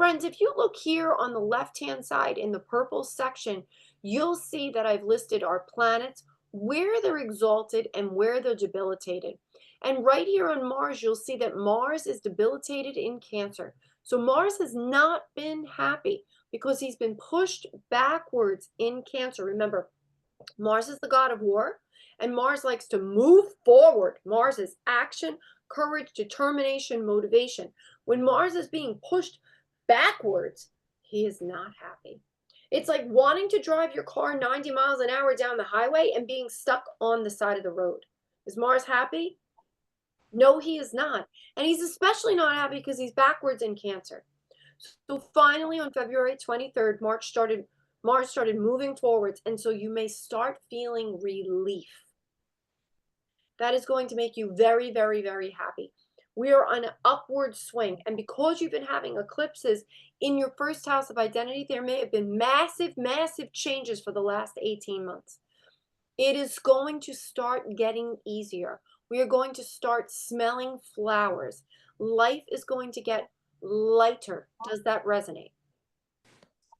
Friends, if you look here on the left-hand side in the purple section, you'll see that I've listed our planets, where they're exalted and where they're debilitated. And right here on Mars, you'll see that Mars is debilitated in Cancer. So Mars has not been happy because he's been pushed backwards in Cancer. Remember, Mars is the god of war, and Mars likes to move forward. Mars is action, courage, determination, motivation. When Mars is being pushed backwards, he is not happy. It's like wanting to drive your car 90 miles an hour down the highway and being stuck on the side of the road. Is Mars happy? No, he is not. And he's especially not happy because he's backwards in Cancer. So finally on February 23rd, Mars started moving forwards, and so you may start feeling relief. That is going to make you very, very, very happy. We are on an upward swing, and because you've been having eclipses in your first house of identity, there may have been massive, massive changes for the last 18 months. It is going to start getting easier. We are going to start smelling flowers. Life is going to get lighter. Does that resonate?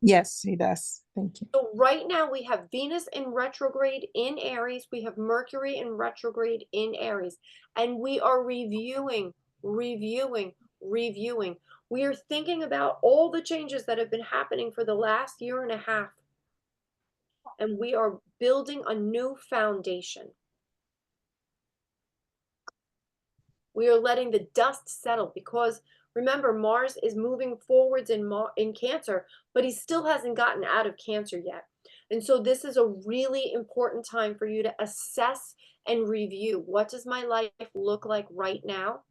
Yes, it does. Thank you. So right now we have Venus in retrograde in Aries. We have Mercury in retrograde in Aries. And we are reviewing. We are thinking about all the changes that have been happening for the last year and a half. And we are building a new foundation. We are letting the dust settle because remember, Mars is moving forwards in Cancer, but he still hasn't gotten out of Cancer yet. And so this is a really important time for you to assess and review. What does my life look like right now?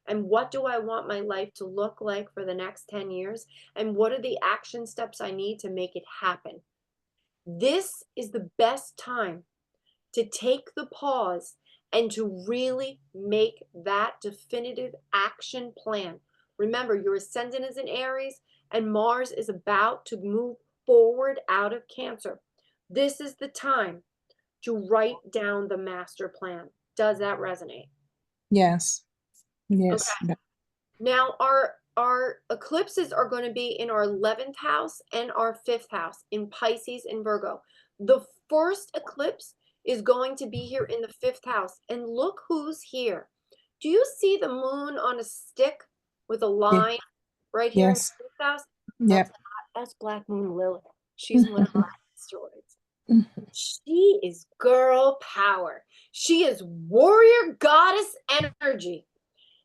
And what do I want my life to look like for the next 10 years? And what are the action steps I need to make it happen? This is the best time to take the pause and to really make that definitive action plan. Remember, your ascendant is in Aries and Mars is about to move forward out of Cancer. This is the time to write down the master plan. Does that resonate? Yes. Yes. Okay. Now our eclipses are going to be in our 11th house and our 5th house in Pisces and Virgo. The first eclipse is going to be here in the 5th house. And look who's here. Do you see the moon on a stick with a line right here Yes. in the 5th house? Yep. That's Black Moon Lilith. She's one of our asteroids. She is girl power. She is warrior goddess energy.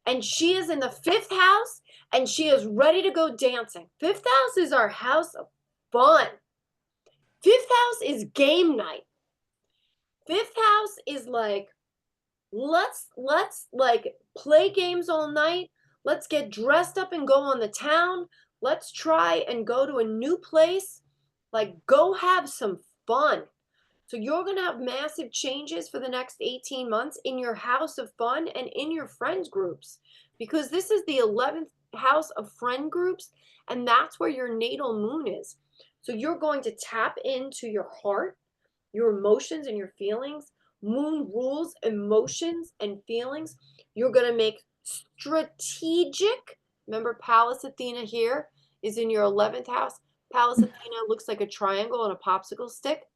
And she is in the 5th house and she is ready to go dancing. 5th house is our house of fun. 5th house is game night. 5th house is like, let's like play games all night. Let's get dressed up and go on the town. Let's try and go to a new place. Like, go have some fun. So you're going to have massive changes for the next 18 months in your house of fun and in your friends groups, because this is the 11th house of friend groups, and that's where your natal moon is. So you're going to tap into your heart, your emotions and your feelings. Moon rules emotions and feelings. You're going to make strategic. Remember, Pallas Athena here is in your 11th house. Pallas Athena looks like a triangle on a popsicle stick,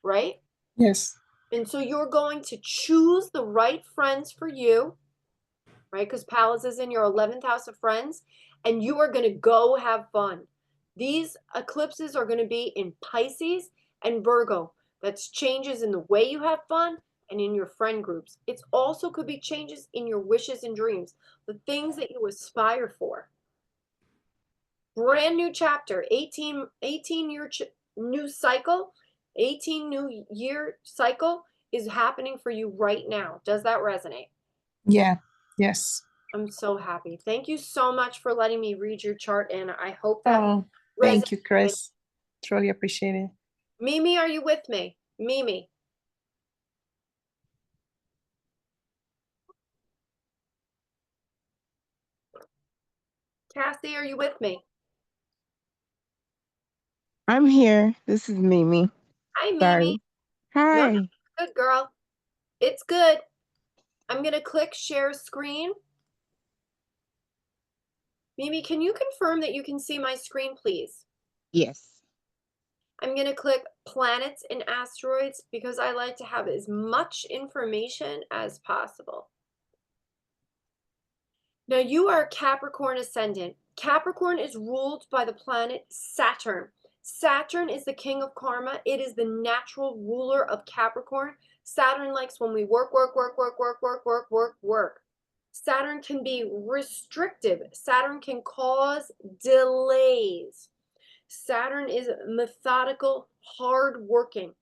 right? Yes. And so you're going to choose the right friends for you, right? Because Pallas is in your 11th house of friends, and you are going to go have fun. These eclipses are going to be in Pisces and Virgo. That's changes in the way you have fun and in your friend groups. It also could be changes in your wishes and dreams, the things that you aspire for. Brand new chapter, 18-year new cycle, 18 new year cycle is happening for you right now. Does that resonate? Yeah. Yes. I'm so happy. Thank you so much for letting me read your chart, and I hope that Oh, thank you, Chris. Truly appreciate it. Mimi, are you with me? Mimi. Cassie, are you with me? I'm here. This is Mimi. Hi, Mimi. Sorry. Hi. No, good girl. It's good. I'm going to click share screen. Mimi, can you confirm that you can see my screen, please? Yes. I'm going to click planets and asteroids because I like to have as much information as possible. Now you are Capricorn ascendant. Capricorn is ruled by the planet Saturn. Saturn is the king of karma. It is the natural ruler of Capricorn. Saturn likes when we work. Saturn can be restrictive. Saturn can cause delays. Saturn is methodical, hardworking.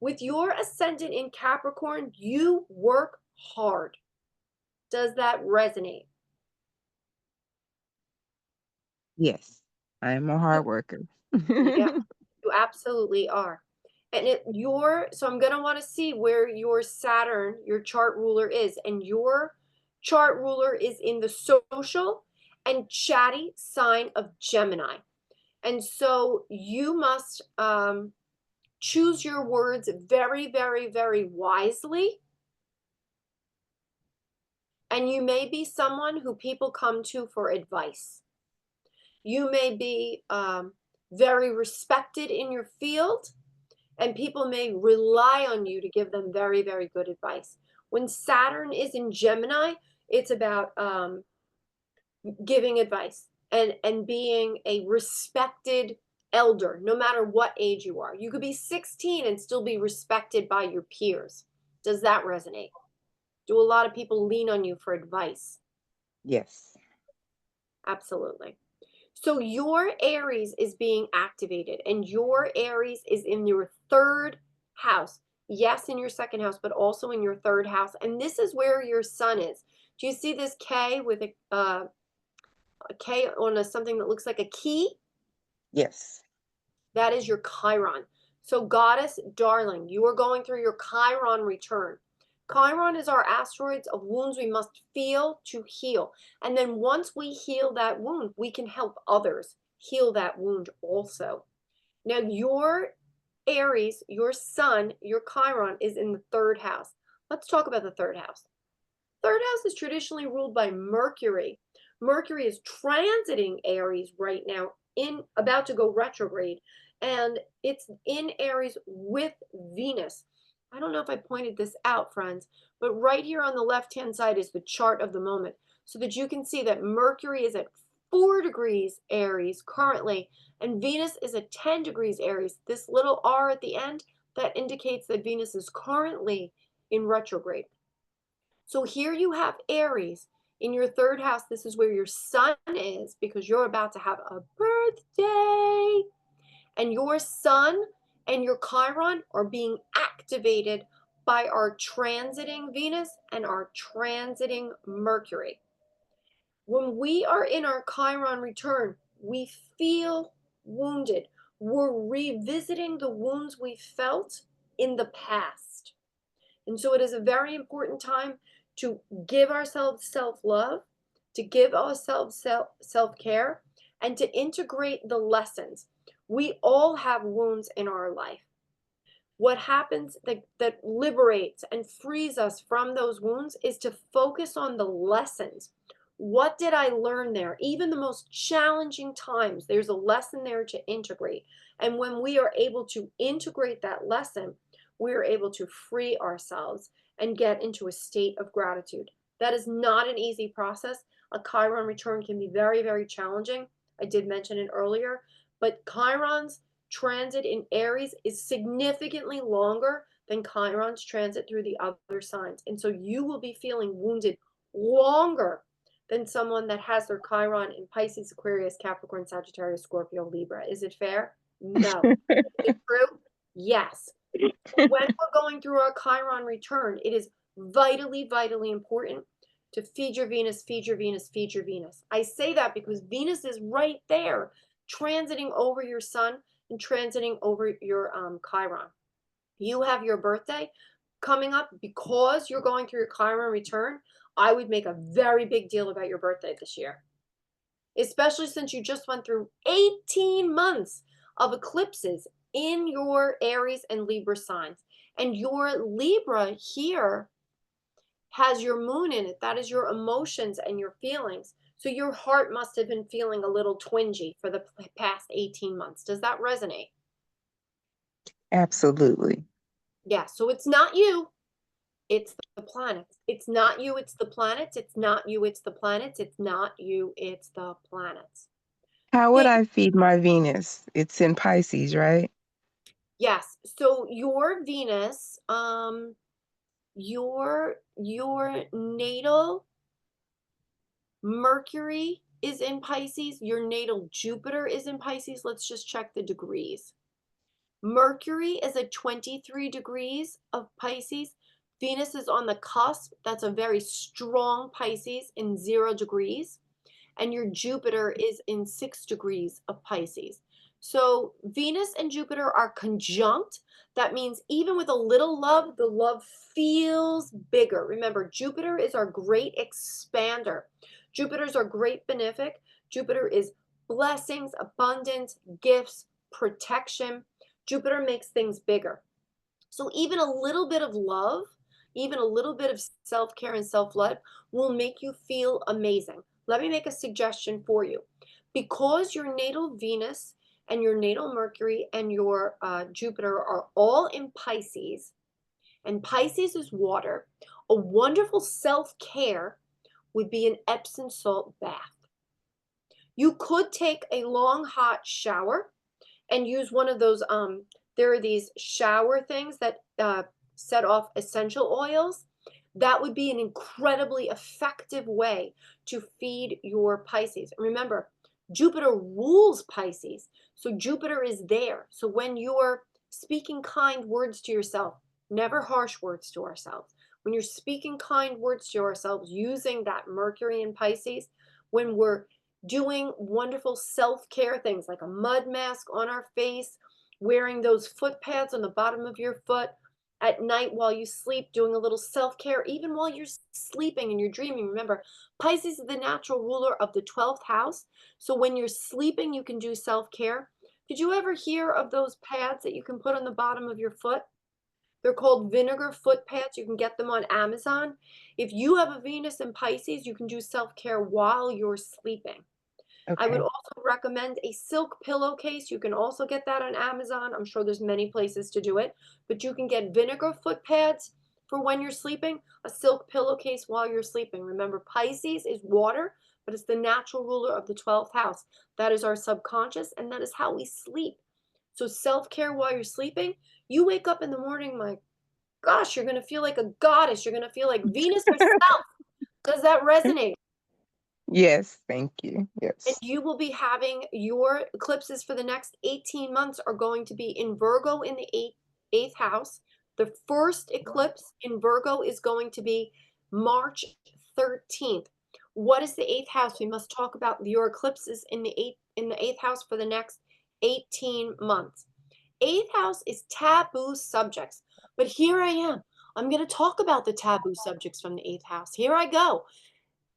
With your ascendant in Capricorn, you work hard. Does that resonate? Yes. I'm a hard worker. Yeah, you absolutely are. And so I'm going to want to see where your Saturn, your chart ruler is. And your chart ruler is in the social and chatty sign of Gemini. And so you must choose your words very, very, very wisely. And you may be someone who people come to for advice. You may be very respected in your field, and people may rely on you to give them very, very good advice. When Saturn is in Gemini, it's about giving advice and being a respected elder, no matter what age you are. You could be 16 and still be respected by your peers. Does that resonate? Do a lot of people lean on you for advice? Yes. Absolutely. So your Aries is being activated, and your Aries is in your third house. Yes, in your second house, but also in your third house. And this is where your sun is. Do you see this K with a K on something that looks like a key? Yes. That is your Chiron. So goddess, darling, you are going through your Chiron return. Chiron is our asteroids of wounds we must feel to heal. And then once we heal that wound, we can help others heal that wound also. Now your Aries, your sun, your Chiron is in the third house. Let's talk about the third house. Third house is traditionally ruled by Mercury. Mercury is transiting Aries right now, about to go retrograde, and it's in Aries with Venus. I don't know if I pointed this out, friends, but right here on the left-hand side is the chart of the moment, so that you can see that Mercury is at 4 degrees Aries currently, and Venus is at 10 degrees Aries. This little R at the end, that indicates that Venus is currently in retrograde. So here you have Aries in your third house. This is where your sun is because you're about to have a birthday. And your sun and your Chiron are being activated by our transiting Venus and our transiting Mercury. When we are in our Chiron return, we feel wounded. We're revisiting the wounds we felt in the past. And so it is a very important time to give ourselves self-love, to give ourselves self-care, and to integrate the lessons. We all have wounds in our life. What happens that liberates and frees us from those wounds is to focus on the lessons. What did I learn there? Even the most challenging times, there's a lesson there to integrate. And when we are able to integrate that lesson, we are able to free ourselves and get into a state of gratitude. That is not an easy process. A Chiron return can be very, very challenging. I did mention it earlier, but Chiron's transit in Aries is significantly longer than Chiron's transit through the other signs. And so you will be feeling wounded longer than someone that has their Chiron in Pisces, Aquarius, Capricorn, Sagittarius, Scorpio, Libra. Is it fair? No. Is it true? Yes. When we're going through our Chiron return, it is vitally, vitally important to feed your Venus, feed your Venus, feed your Venus. I say that because Venus is right there, transiting over your sun and transiting over your Chiron. You have your birthday coming up because you're going through your Chiron return. I would make a very big deal about your birthday this year, especially since you just went through 18 months of eclipses in your Aries and Libra signs. And your Libra here has your moon in it. That is your emotions and your feelings. So your heart must have been feeling a little twingy for the past 18 months. Does that resonate? Absolutely. Yeah, so it's not you, it's the planets. It's not you, it's the planets. It's not you, it's the planets. It's not you, it's the planets. How would Think- I feed my Venus? It's in Pisces, right? Yes, so your Venus, your natal Mercury is in Pisces, your natal Jupiter is in Pisces. Let's just check the degrees. Mercury is at 23 degrees of Pisces. Venus is on the cusp. That's a very strong Pisces in 0 degrees. And your Jupiter is in 6 degrees of Pisces. So Venus and Jupiter are conjunct. That means even with a little love, the love feels bigger. Remember, Jupiter is our great expander. Jupiter's our great benefic. Jupiter is blessings, abundance, gifts, protection. Jupiter makes things bigger. So even a little bit of love, even a little bit of self-care and self-love will make you feel amazing. Let me make a suggestion for you. Because your natal Venus and your natal Mercury and your Jupiter are all in Pisces, and Pisces is water, a wonderful self-care would be an Epsom salt bath. You could take a long hot shower and use one of those, there are these shower things that set off essential oils. That would be an incredibly effective way to feed your Pisces. Remember, Jupiter rules Pisces, so Jupiter is there. So when you're speaking kind words to yourself, never harsh words to ourselves. When you're speaking kind words to ourselves using that Mercury in Pisces, when we're doing wonderful self-care things like a mud mask on our face, wearing those foot pads on the bottom of your foot at night while you sleep, doing a little self-care, even while you're sleeping and you're dreaming. Remember, Pisces is the natural ruler of the 12th house. So when you're sleeping, you can do self-care. Did you ever hear of those pads that you can put on the bottom of your foot? They're called vinegar foot pads. You can get them on Amazon. If you have a Venus in Pisces, you can do self-care while you're sleeping. I would Okay. also recommend a silk pillowcase. You can also get that on Amazon. I'm sure there's many places to do it, but you can get vinegar foot pads for when you're sleeping, a silk pillowcase while you're sleeping. Remember, Pisces is water, but it's the natural ruler of the 12th house. That is our subconscious, and that is how we sleep. So self-care while you're sleeping, you wake up in the morning, my gosh, you're going to feel like a goddess. You're going to feel like Venus herself. Does that resonate? Yes, thank you. And Yes. you will be having your eclipses for the next 18 months are going to be in Virgo in the eighth house. The first eclipse in Virgo is going to be March 13th. What is the eighth house? We must talk about your eclipses in the eighth house for the next 18 months. Eighth house is taboo subjects. But here I am. I'm going to talk about the taboo subjects from the eighth house. Here I go.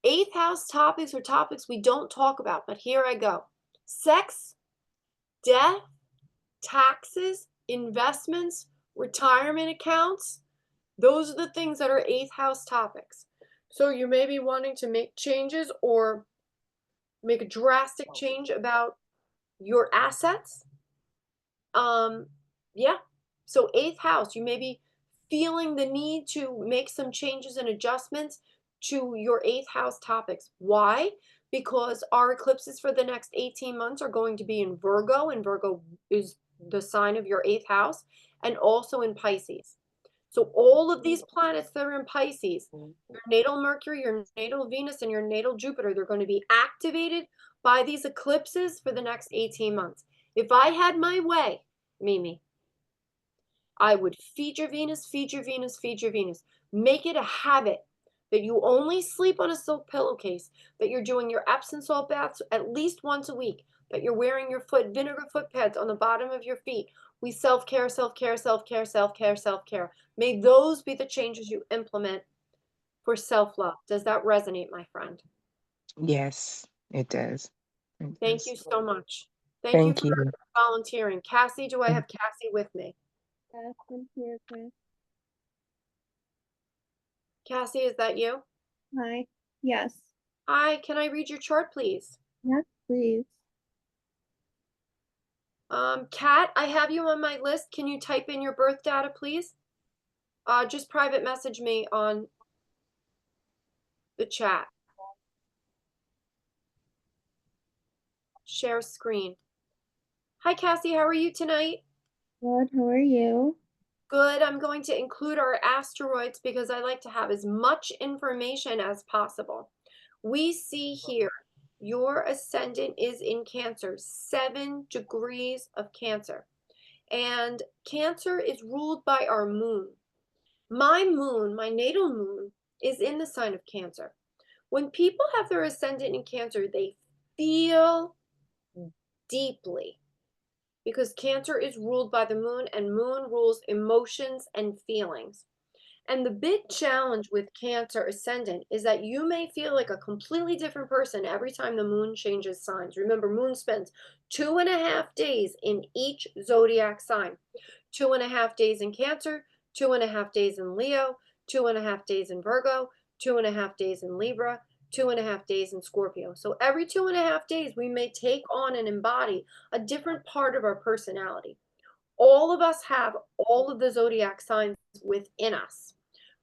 Eighth house topics are topics we don't talk about, but here I go. Sex, death, taxes, investments, retirement accounts. Those are the things that are eighth house topics. So you may be wanting to make changes or make a drastic change about your assets. Yeah. So eighth house, you may be feeling the need to make some changes and adjustments to your eighth house topics. Why? Because our eclipses for the next 18 months are going to be in Virgo, and Virgo is the sign of your eighth house, and also in Pisces. So all of these planets that are in Pisces, your natal Mercury, your natal Venus, and your natal Jupiter, they're going to be activated by these eclipses for the next 18 months. If I had my way, Mimi, I would feed your Venus, feed your Venus, feed your Venus. Make it a habit that you only sleep on a silk pillowcase, that you're doing your Epsom salt baths at least once a week, that you're wearing your vinegar foot pads on the bottom of your feet. We self-care, self-care, self-care, self-care, self-care. May those be the changes you implement for self-love. Does that resonate, my friend? Yes, it does. It Thank does. you so much. Thank you Thank for you. volunteering. Cassie, do I have Cassie with me? Yes, I'm here, Chris. Cassie, is that you? Hi. Yes. Hi, can I read your chart, please? Yes, please. Kat, I have you on my list. Can you type in your birth data, please? Just private message me on the chat. Share screen. Hi, Cassie. How are you tonight? Good, how are you? Good. I'm going to include our asteroids because I like to have as much information as possible. We see here your ascendant is in Cancer, 7 degrees of Cancer. And Cancer is ruled by our moon. My moon, my natal moon, is in the sign of Cancer. When people have their ascendant in Cancer, they feel deeply because Cancer is ruled by the moon and moon rules emotions and feelings. And the big challenge with Cancer ascendant is that you may feel like a completely different person every time the moon changes signs. Remember, moon spends 2.5 days in each zodiac sign. 2.5 days in Cancer, 2.5 days in Leo, 2.5 days in Virgo, 2.5 days in Libra, 2.5 days in Scorpio. So every 2.5 days, we may take on and embody a different part of our personality. All of us have all of the zodiac signs within us.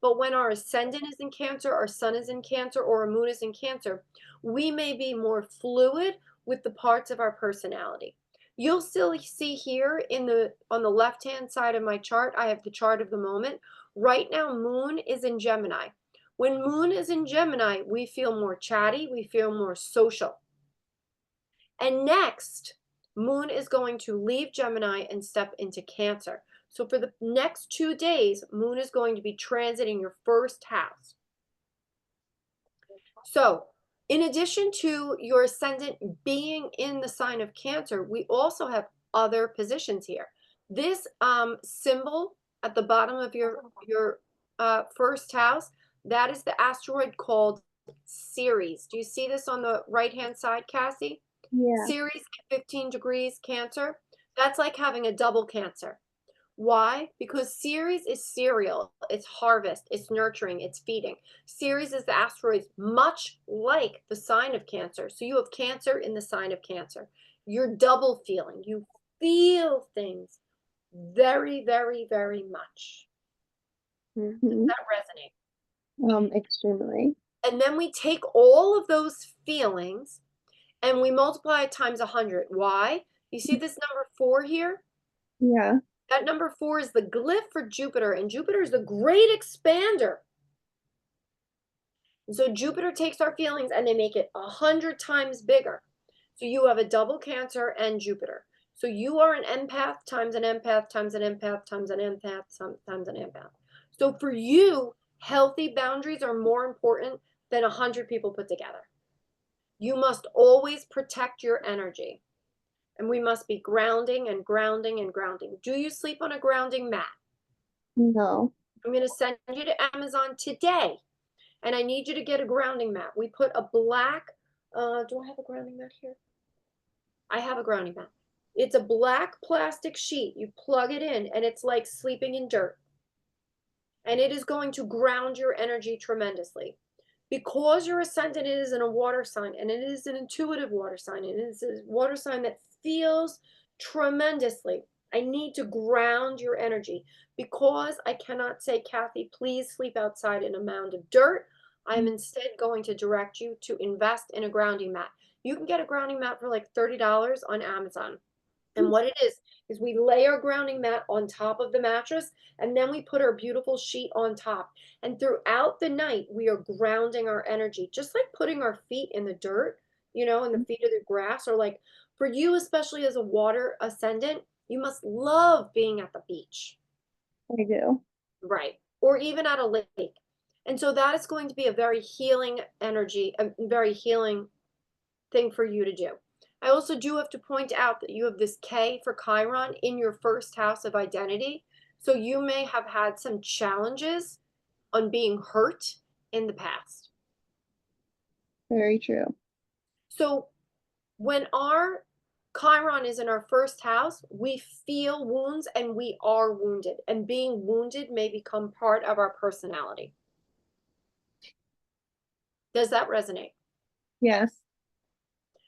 But when our ascendant is in Cancer, our sun is in Cancer, or our moon is in Cancer, we may be more fluid with the parts of our personality. You'll still see here on the left-hand side of my chart, I have the chart of the moment. Right now, moon is in Gemini. When moon is in Gemini, we feel more chatty, we feel more social. And next, moon is going to leave Gemini and step into Cancer. So for the next 2 days, moon is going to be transiting your first house. So in addition to your ascendant being in the sign of Cancer, we also have other positions here. This symbol at the bottom of your first house, that is the asteroid called Ceres. Do you see this on the right-hand side, Cassie? Yeah. Ceres at 15 degrees Cancer. That's like having a double Cancer. Why? Because Ceres is cereal, it's harvest, it's nurturing, it's feeding. Ceres is the asteroid much like the sign of Cancer. So you have Cancer in the sign of Cancer. You're double feeling. You feel things very, very, very much. Does that resonate? Extremely. And then we take all of those feelings and we multiply it times 100. Why? You see this number 4 here? Yeah. That number 4 is the glyph for Jupiter, and Jupiter is the great expander. And so Jupiter takes our feelings and they make it 100 times bigger. So you have a double Cancer and Jupiter. So you are an empath times an empath times an empath times an empath times an empath. So for you, healthy boundaries are more important than 100 people put together. You must always protect your energy. And we must be grounding and grounding and grounding. Do you sleep on a grounding mat? No. I'm going to send you to Amazon today, and I need you to get a grounding mat. We put a black, do I have a grounding mat here? I have a grounding mat. It's a black plastic sheet. You plug it in, and it's like sleeping in dirt. And it is going to ground your energy tremendously. Because your ascendant is in a water sign, and it is an intuitive water sign, and it is a water sign that feels tremendously. I need to ground your energy because I cannot say, Kathy, please sleep outside in a mound of dirt. I'm instead going to direct you to invest in a grounding mat. You can get a grounding mat for like $30 on Amazon. And what it is we lay our grounding mat on top of the mattress, and then we put our beautiful sheet on top. And throughout the night, we are grounding our energy, just like putting our feet in the dirt, in the feet of the grass, or like for you, especially as a water ascendant, you must love being at the beach. I do. Right. Or even at a lake. And so that is going to be a very healing energy, a very healing thing for you to do. I also do have to point out that you have this K for Chiron in your first house of identity. So you may have had some challenges on being hurt in the past. Very true. So when our Chiron is in our first house, we feel wounds and we are wounded. And being wounded may become part of our personality. Does that resonate? Yes.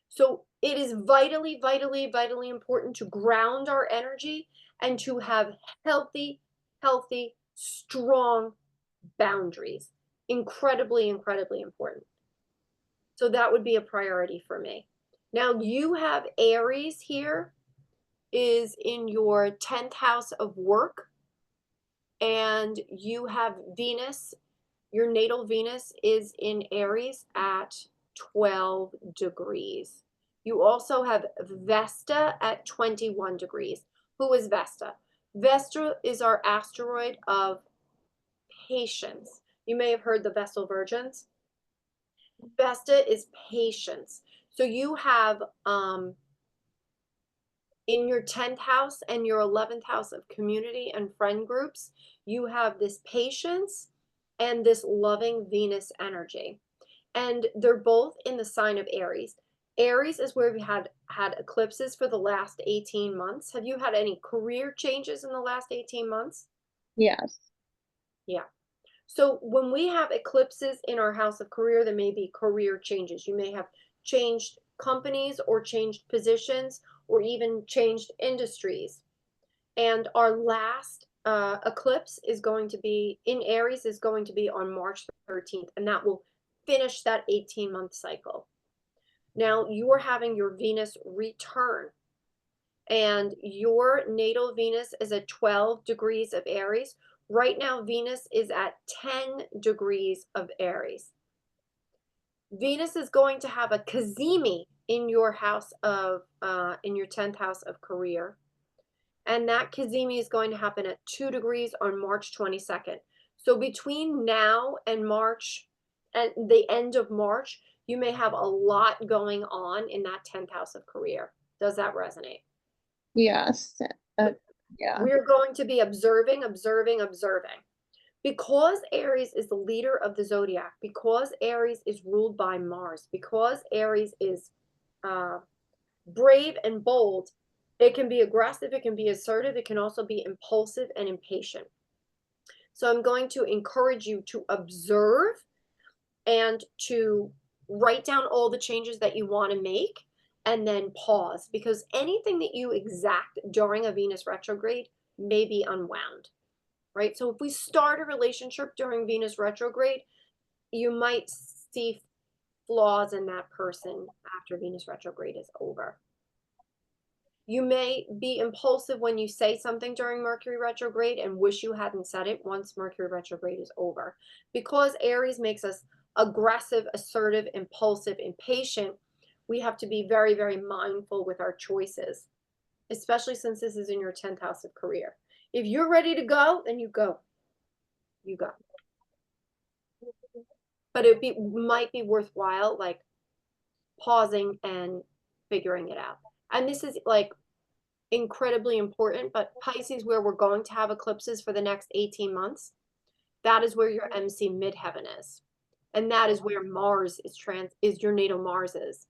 So it is vitally, vitally, vitally important to ground our energy and to have healthy, strong boundaries. Incredibly, incredibly important. So that would be a priority for me. Now you have Aries here is in your 10th house of work, and you have Venus, your natal Venus is in Aries at 12 degrees. You also have Vesta at 21 degrees. Who is Vesta? Vesta is our asteroid of patience. You may have heard the Vestal Virgins. Vesta is patience. So you have in your 10th house and your 11th house of community and friend groups, you have this patience and this loving Venus energy. And they're both in the sign of Aries. Aries is where we had eclipses for the last 18 months. Have you had any career changes in the last 18 months? Yes. Yeah. So when we have eclipses in our house of career, there may be career changes. You may have changed companies or changed positions or even changed industries. And our last eclipse is going to be in Aries, is going to be on March 13th, and that will finish that 18-month cycle. Now you are having your Venus return, and your natal Venus is at 12 degrees of Aries. Right now, Venus is at 10 degrees of Aries. Venus is going to have a cazimi in your house of, in your 10th house of career. And that cazimi is going to happen at 2 degrees on March 22nd. So between now and March, and the end of March, you may have a lot going on in that 10th house of career. Does that resonate? Yes. Yeah. We're going to be observing. Because Aries is the leader of the zodiac, because Aries is ruled by Mars, because Aries is brave and bold, it can be aggressive, it can be assertive, it can also be impulsive and impatient. So I'm going to encourage you to observe and to write down all the changes that you want to make and then pause, because anything that you exact during a Venus retrograde may be unwound, right? So if we start a relationship during Venus retrograde, you might see flaws in that person after Venus retrograde is over. You may be impulsive when you say something during Mercury retrograde and wish you hadn't said it once Mercury retrograde is over. Because Aries makes us aggressive, assertive, impulsive, impatient, we have to be very, very mindful with our choices, especially since this is in your 10th house of career. If you're ready to go, then you go. You go. But it might be worthwhile, like, pausing and figuring it out. And this is like incredibly important, but Pisces, where we're going to have eclipses for the next 18 months, that is where your MC midheaven is. And that is where Mars is your natal Mars is.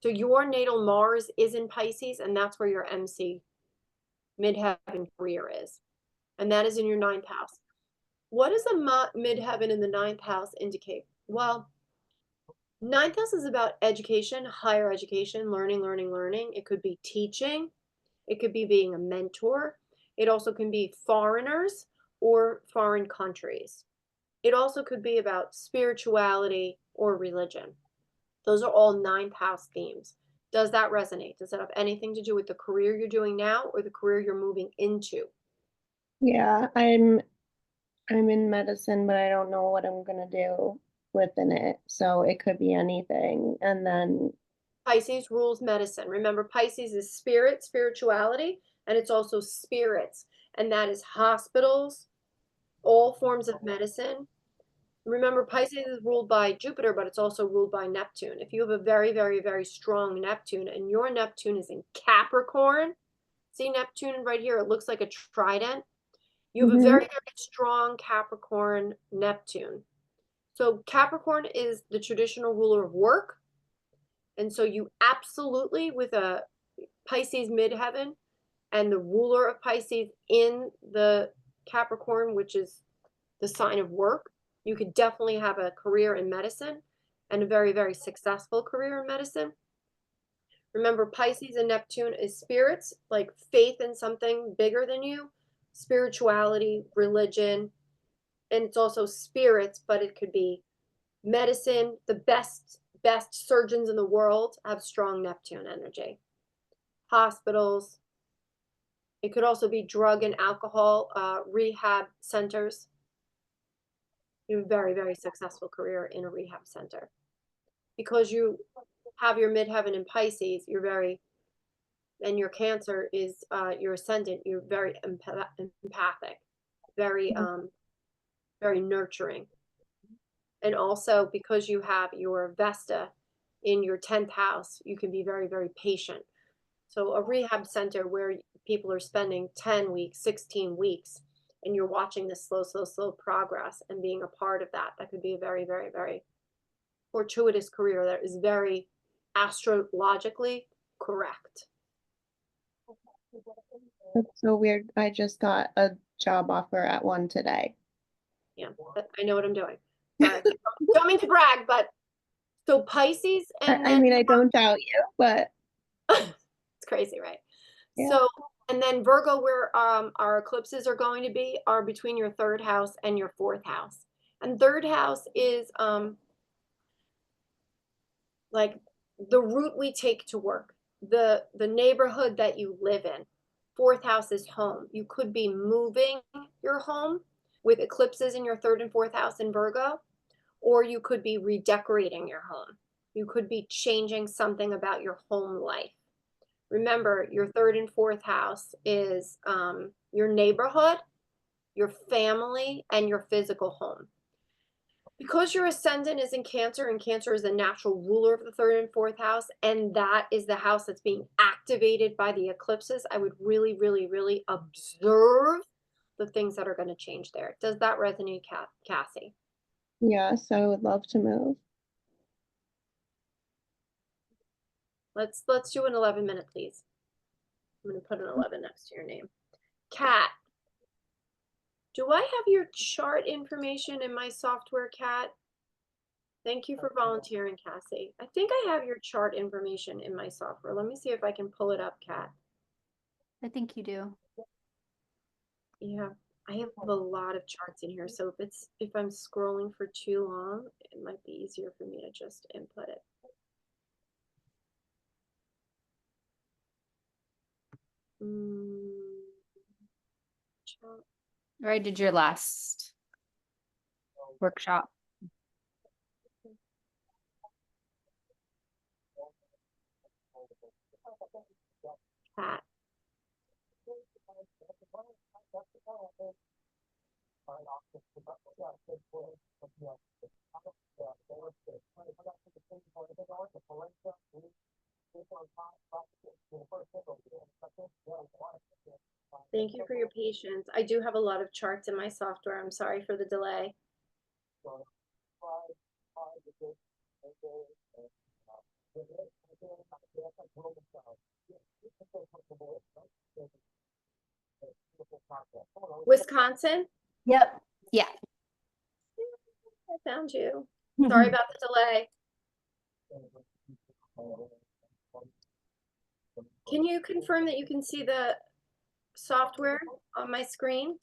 So your natal Mars is in Pisces, and that's where your MC midheaven career is. And that is in your 9th house. What does the midheaven in the 9th house indicate? Well, 9th house is about education, higher education, learning. It could be teaching. It could be being a mentor. It also can be foreigners or foreign countries. It also could be about spirituality or religion. Those are all 9th house themes. Does that resonate? Does that have anything to do with the career you're doing now or the career you're moving into? Yeah, I'm in medicine, but I don't know what I'm gonna do within it. So it could be anything. And then Pisces rules medicine. Remember, Pisces is spirit, spirituality, and it's also spirits. And that is hospitals, all forms of medicine. Remember, Pisces is ruled by Jupiter, but it's also ruled by Neptune. If you have a very, very, very strong Neptune, and your Neptune is in Capricorn, see Neptune right here, it looks like a trident. You have a very, very strong Capricorn Neptune. So Capricorn is the traditional ruler of work. And so you absolutely, with a Pisces midheaven and the ruler of Pisces in the Capricorn, which is the sign of work, you could definitely have a career in medicine. and a very, very successful career in medicine. Remember, Pisces and Neptune is spirits, like faith in something bigger than you, spirituality, religion, and it's also spirits, but it could be medicine. The best surgeons in the world have strong Neptune energy. Hospitals. It could also be drug and alcohol rehab centers. You have a very, very successful career in a rehab center. Because you have your midheaven in Pisces, you're very, and your Cancer is your ascendant, you're very empathic, very, very nurturing. And also because you have your Vesta in your 10th house, you can be very, very patient. So a rehab center where people are spending 10 weeks, 16 weeks, and you're watching this slow progress and being a part of that, that could be a very, very, very fortuitous career that is very astrologically correct. That's so weird. I just got a job offer at one today. Yeah, I know what I'm doing. Sorry. Don't mean to brag, but so Pisces and I mean, I don't doubt you, but it's crazy, right? Yeah. So, and then Virgo, where our eclipses are going to be, are between your 3rd house and your 4th house. And 3rd house is like the route we take to work, the neighborhood that you live in. 4th house is home. You could be moving your home with eclipses in your 3rd and 4th house in Virgo, or you could be redecorating your home. You could be changing something about your home life. Remember, your 3rd and 4th house is your neighborhood, your family, and your physical home. Because your ascendant is in Cancer, and Cancer is the natural ruler of the 3rd and 4th house, and that is the house that's being activated by the eclipses, I would really, really, really observe the things that are going to change there. Does that resonate, Cassie? yes, I would love to move. Let's do an 11-minute, please. I'm going to put an 11 next to your name. Kat, do I have your chart information in my software, Kat? Thank you for volunteering, Cassie. I think I have your chart information in my software. Let me see if I can pull it up, Kat. I think you do. Yeah, I have a lot of charts in here, so if I'm scrolling for too long, it might be easier for me to just input it. Chart. Or I did your last workshop. Cat. Thank you for your patience. I do have a lot of charts in my software. I'm sorry for the delay. Wisconsin? Yep. Yeah. I found you. Sorry about the delay. Can you confirm that you can see the software on my screen?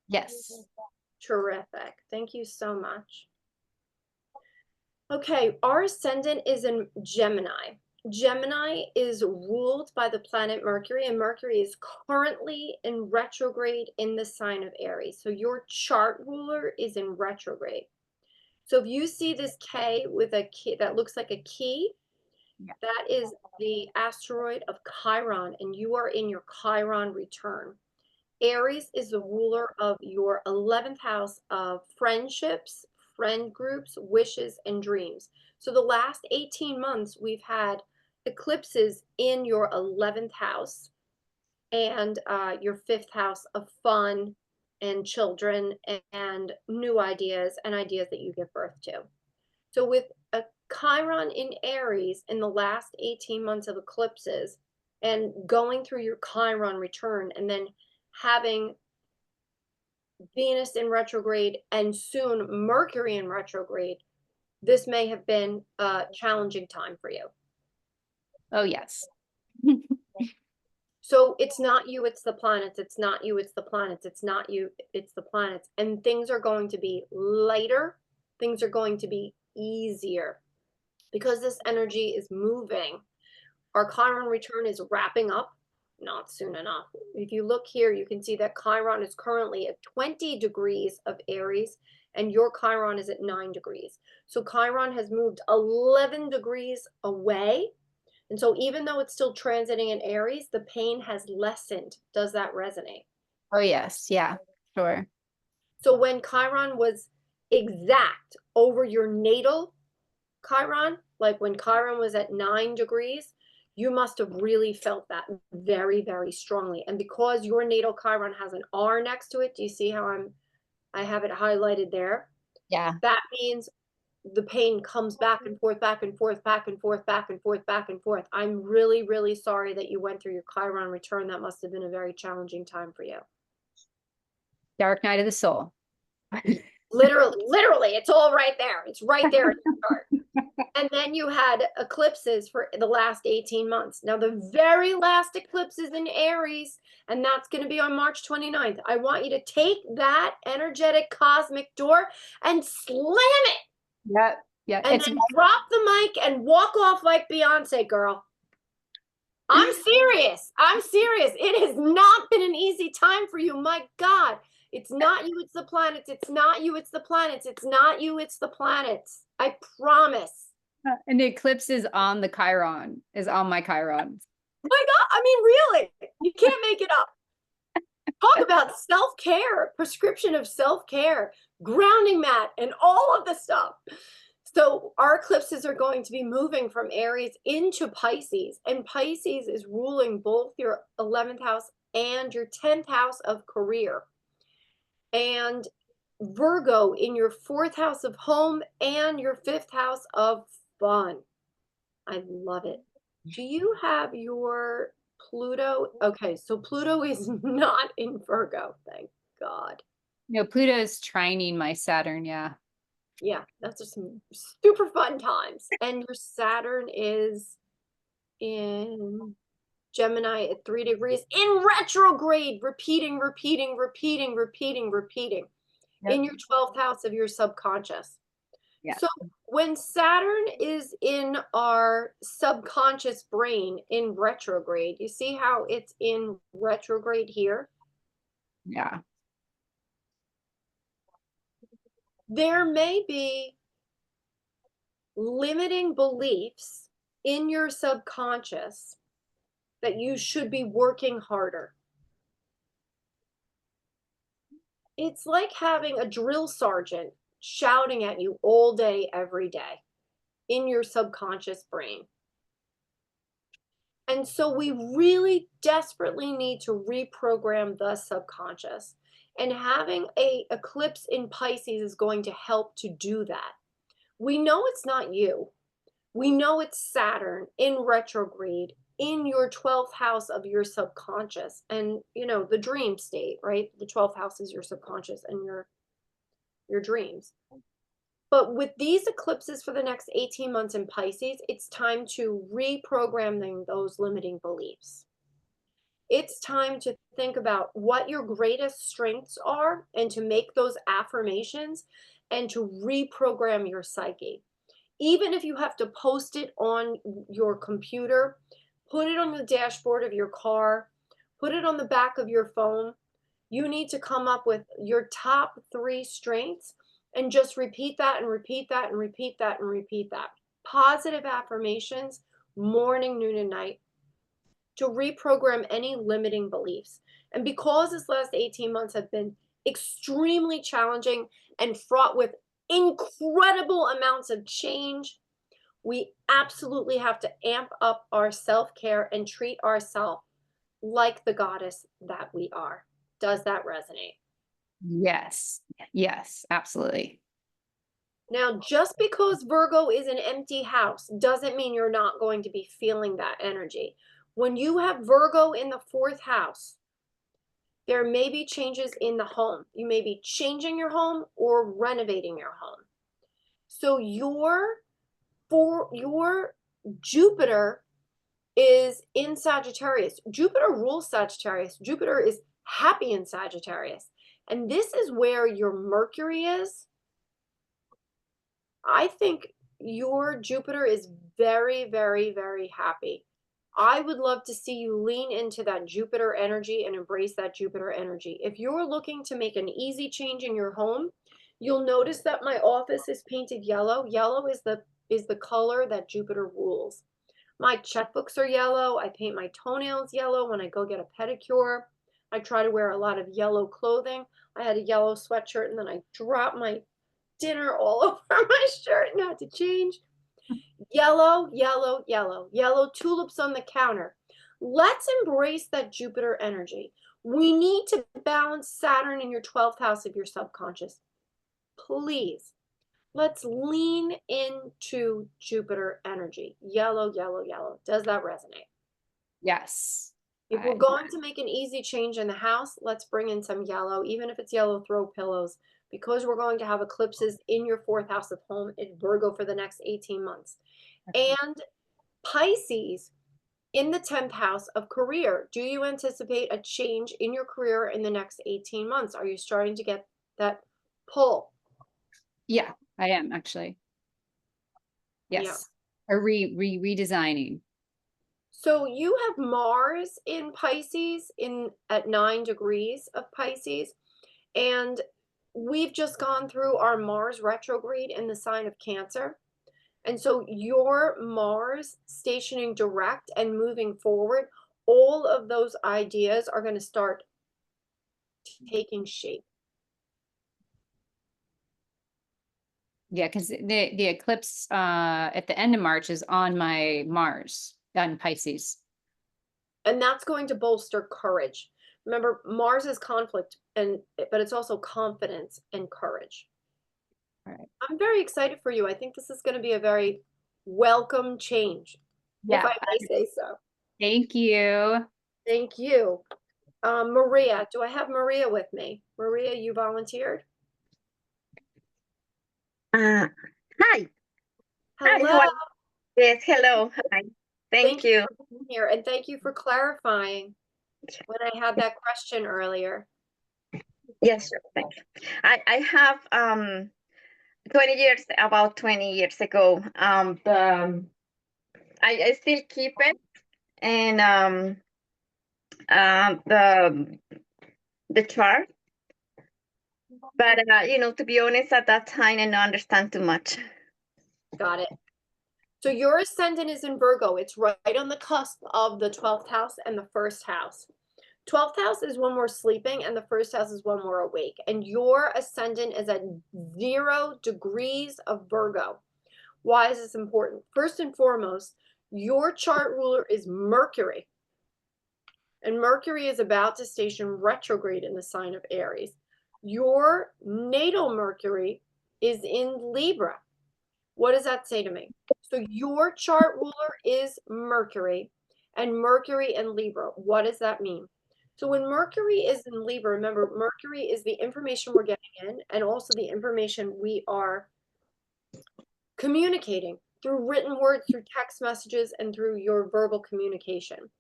Yes. Terrific. Thank you so much. Okay, our ascendant is in Gemini. Gemini is ruled by the planet Mercury, and Mercury is currently in retrograde in the sign of Aries. So your chart ruler is in retrograde. So if you see this K with a key that looks like a key, yeah, that is the asteroid of Chiron, and you are in your Chiron return. Aries is the ruler of your 11th house of friendships, friend groups, wishes, and dreams. So the last 18 months, we've had eclipses in your 11th house and your 5th house of fun and children and new ideas and ideas that you give birth to. So with a Chiron in Aries in the last 18 months of eclipses and going through your Chiron return and then having Venus in retrograde and soon Mercury in retrograde, this may have been a challenging time for you. Oh, yes. So it's not you, it's the planets. It's not you, it's the planets. It's not you, it's the planets. And things are going to be lighter. Things are going to be easier because this energy is moving. Our Chiron return is wrapping up, not soon enough. If you look here, you can see that Chiron is currently at 20 degrees of Aries and your Chiron is at 9 degrees. So Chiron has moved 11 degrees away. And so even though it's still transiting in Aries, the pain has lessened. Does that resonate? Oh, yes. Yeah, sure. So when Chiron was exact over your natal Chiron, like when Chiron was at 9 degrees, you must have really felt that very, very strongly. And because your natal Chiron has an R next to it, do you see how I have it highlighted there? Yeah. That means the pain comes back and forth, back and forth, back and forth, back and forth, back and forth. I'm really, really sorry that you went through your Chiron return. That must have been a very challenging time for you. Dark night of the soul. Literally, it's all right there. It's right there in the chart. And then you had eclipses for the last 18 months. Now, the very last eclipse is in Aries, and that's going to be on March 29th. I want you to take that energetic cosmic door and slam it. Yeah. Yeah. And then drop the mic and walk off like Beyonce, girl. I'm serious. I'm serious. It has not been an easy time for you. My God. It's not you, it's the planets. It's not you, it's the planets. It's not you, it's the planets. I promise. And the eclipse is on the Chiron, is on my Chiron. My God. I mean, really, you can't make it up. Talk about self-care, prescription of self-care, grounding mat, and all of the stuff. So our eclipses are going to be moving from Aries into Pisces, and Pisces is ruling both your 11th house and your 10th house of career. And Virgo in your 4th house of home and your 5th house of fun. I love it. Do you have your Pluto? Okay, so Pluto is not in Virgo, thank God. No, Pluto's trining my Saturn, yeah. Yeah, that's just some super fun times. And your Saturn is in Gemini at 3 degrees in retrograde, repeating. Yep. In your 12th house of your subconscious. Yeah. So when Saturn is in our subconscious brain in retrograde, you see how it's in retrograde here? Yeah. There may be limiting beliefs in your subconscious that you should be working harder. It's like having a drill sergeant shouting at you all day, every day in your subconscious brain. And so we really desperately need to reprogram the subconscious. And having an eclipse in Pisces is going to help to do that. We know it's not you. We know it's Saturn in retrograde in your 12th house of your subconscious. And, you know, the dream state, right? The 12th house is your subconscious and your dreams. But with these eclipses for the next 18 months in Pisces, it's time to reprogram those limiting beliefs. It's time to think about what your greatest strengths are and to make those affirmations and to reprogram your psyche. Even if you have to post it on your computer, put it on the dashboard of your car, put it on the back of your phone, you need to come up with your top 3 strengths and just repeat that and repeat that and repeat that and repeat that. Positive affirmations, morning, noon, and night, to reprogram any limiting beliefs. And because this last 18 months have been extremely challenging and fraught with incredible amounts of change, we absolutely have to amp up our self-care and treat ourselves like the goddess that we are. Does that resonate? Yes. Yes, absolutely. Now, just because Virgo is an empty house doesn't mean you're not going to be feeling that energy. When you have Virgo in the 4th house, there may be changes in the home. You may be changing your home or renovating your home. So your Jupiter is in Sagittarius. Jupiter rules Sagittarius. Jupiter is happy in Sagittarius. And this is where your Mercury is. I think your Jupiter is very, very, very happy. I would love to see you lean into that Jupiter energy and embrace that Jupiter energy. If you're looking to make an easy change in your home, you'll notice that my office is painted yellow. Yellow is the color that Jupiter rules. My checkbooks are yellow. I paint my toenails yellow when I go get a pedicure. I try to wear a lot of yellow clothing. I had a yellow sweatshirt and then I dropped my dinner all over my shirt and had to change. Yellow, yellow, yellow, yellow tulips on the counter. Let's embrace that Jupiter energy. We need to balance Saturn in your 12th house of your subconscious. Please, let's lean into Jupiter energy. Yellow, yellow, yellow. Does that resonate? Yes. If we're going to make an easy change in the house, let's bring in some yellow, even if it's yellow throw pillows, because we're going to have eclipses in your 4th house of home in Virgo for the next 18 months. And Pisces in the 10th house of career. Do you anticipate a change in your career in the next 18 months? Are you starting to get that pull? Yeah, I am actually. Yes. Or redesigning. So you have Mars in Pisces at 9 degrees of Pisces, and we've just gone through our Mars retrograde in the sign of Cancer. And so your Mars stationing direct and moving forward, all of those ideas are going to start taking shape. Yeah, because the eclipse at the end of March is on my Mars on Pisces. And that's going to bolster courage. Remember, Mars is conflict, but it's also confidence and courage. All right. I'm very excited for you. I think this is going to be a very welcome change, if I may say so. Thank you. Thank you. Maria, do I have Maria with me? Maria, you volunteered? Hi. Hi, Hello. how are you? Yes, hello. Hi. Thank you. For being here, and thank you for clarifying when I had that question earlier. Yes, sure. Thank you. I have 20 years ago. I still keep it, and the chart. But to be honest, at that time I didn't understand too much. Got it. So your ascendant is in Virgo. It's right on the cusp of the 12th house and the 1st house. 12th house is when we're sleeping and the 1st house is when we're awake. And your ascendant is at 0 degrees of Virgo. Why is this important? First and foremost, your chart ruler is Mercury. And Mercury is about to station retrograde in the sign of Aries. Your natal Mercury is in Libra. What does that say to me? So your chart ruler is Mercury, and Mercury in Libra. What does that mean? So when Mercury is in Libra, remember, Mercury is the information we're getting in and also the information we are communicating through written words, through text messages, and through your verbal communication.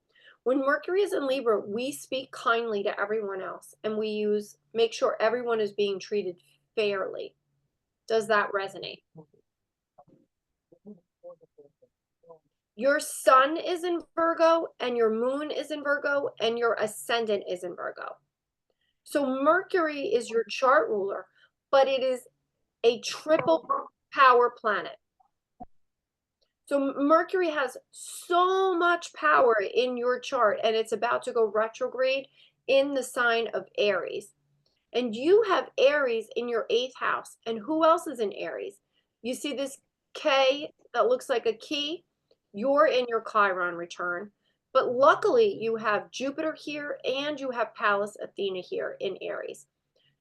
When Mercury is in Libra, we speak kindly to everyone else, and we make sure everyone is being treated fairly. Does that resonate? Your sun is in Virgo, and your moon is in Virgo, and your ascendant is in Virgo. So Mercury is your chart ruler, but it is a triple power planet. So Mercury has so much power in your chart, and it's about to go retrograde in the sign of Aries. And you have Aries in your 8th house. And who else is in Aries? You see this K that looks like a key? You're in your Chiron return. But luckily, you have Jupiter here and you have Pallas Athena here in Aries.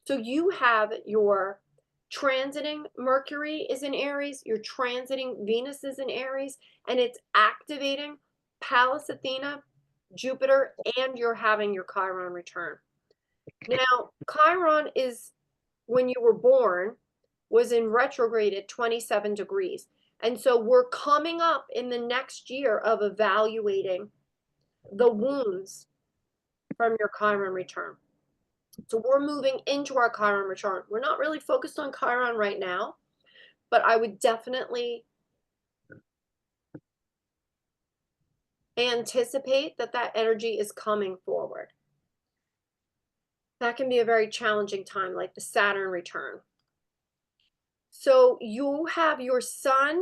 So you have your transiting Mercury is in Aries, your transiting Venus is in Aries, and it's activating Pallas Athena, Jupiter, and you're having your Chiron return. Now, Chiron is when you were born, was in retrograde at 27 degrees. And so we're coming up in the next year of evaluating the wounds from your Chiron return. So we're moving into our Chiron return. We're not really focused on Chiron right now, but I would definitely anticipate that that energy is coming forward. That can be a very challenging time, like the Saturn return. So you have your sun,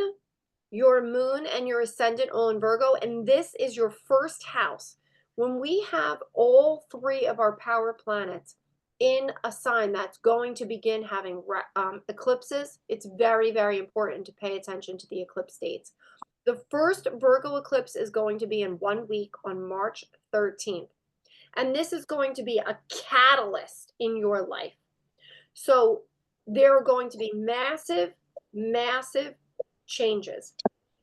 your moon, and your ascendant all in Virgo, and this is your first house. When we have all three of our power planets in a sign that's going to begin having eclipses, it's very, very important to pay attention to the eclipse dates. The first Virgo eclipse is going to be in 1 week on March 13th. And this is going to be a catalyst in your life. So there are going to be massive, massive changes.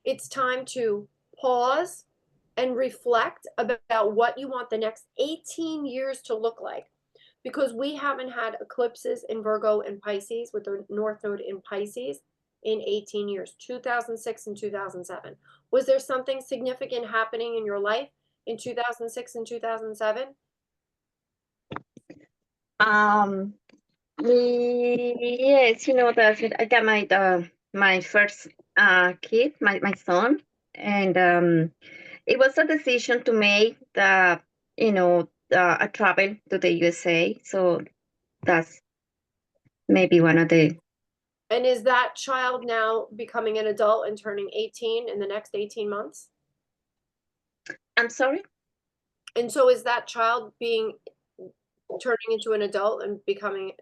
It's time to pause and reflect about what you want the next 18 years to look like. Because we haven't had eclipses in Virgo and Pisces with the North Node in Pisces in 18 years, 2006 and 2007. Was there something significant happening in your life in 2006 and 2007? Yes, that I got my first kid, my son, and it was a decision to make a travel to the USA. So that's maybe one of the. And is that child now becoming an adult and turning 18 in the next 18 months? I'm sorry? And so is that child turning into an adult and becoming,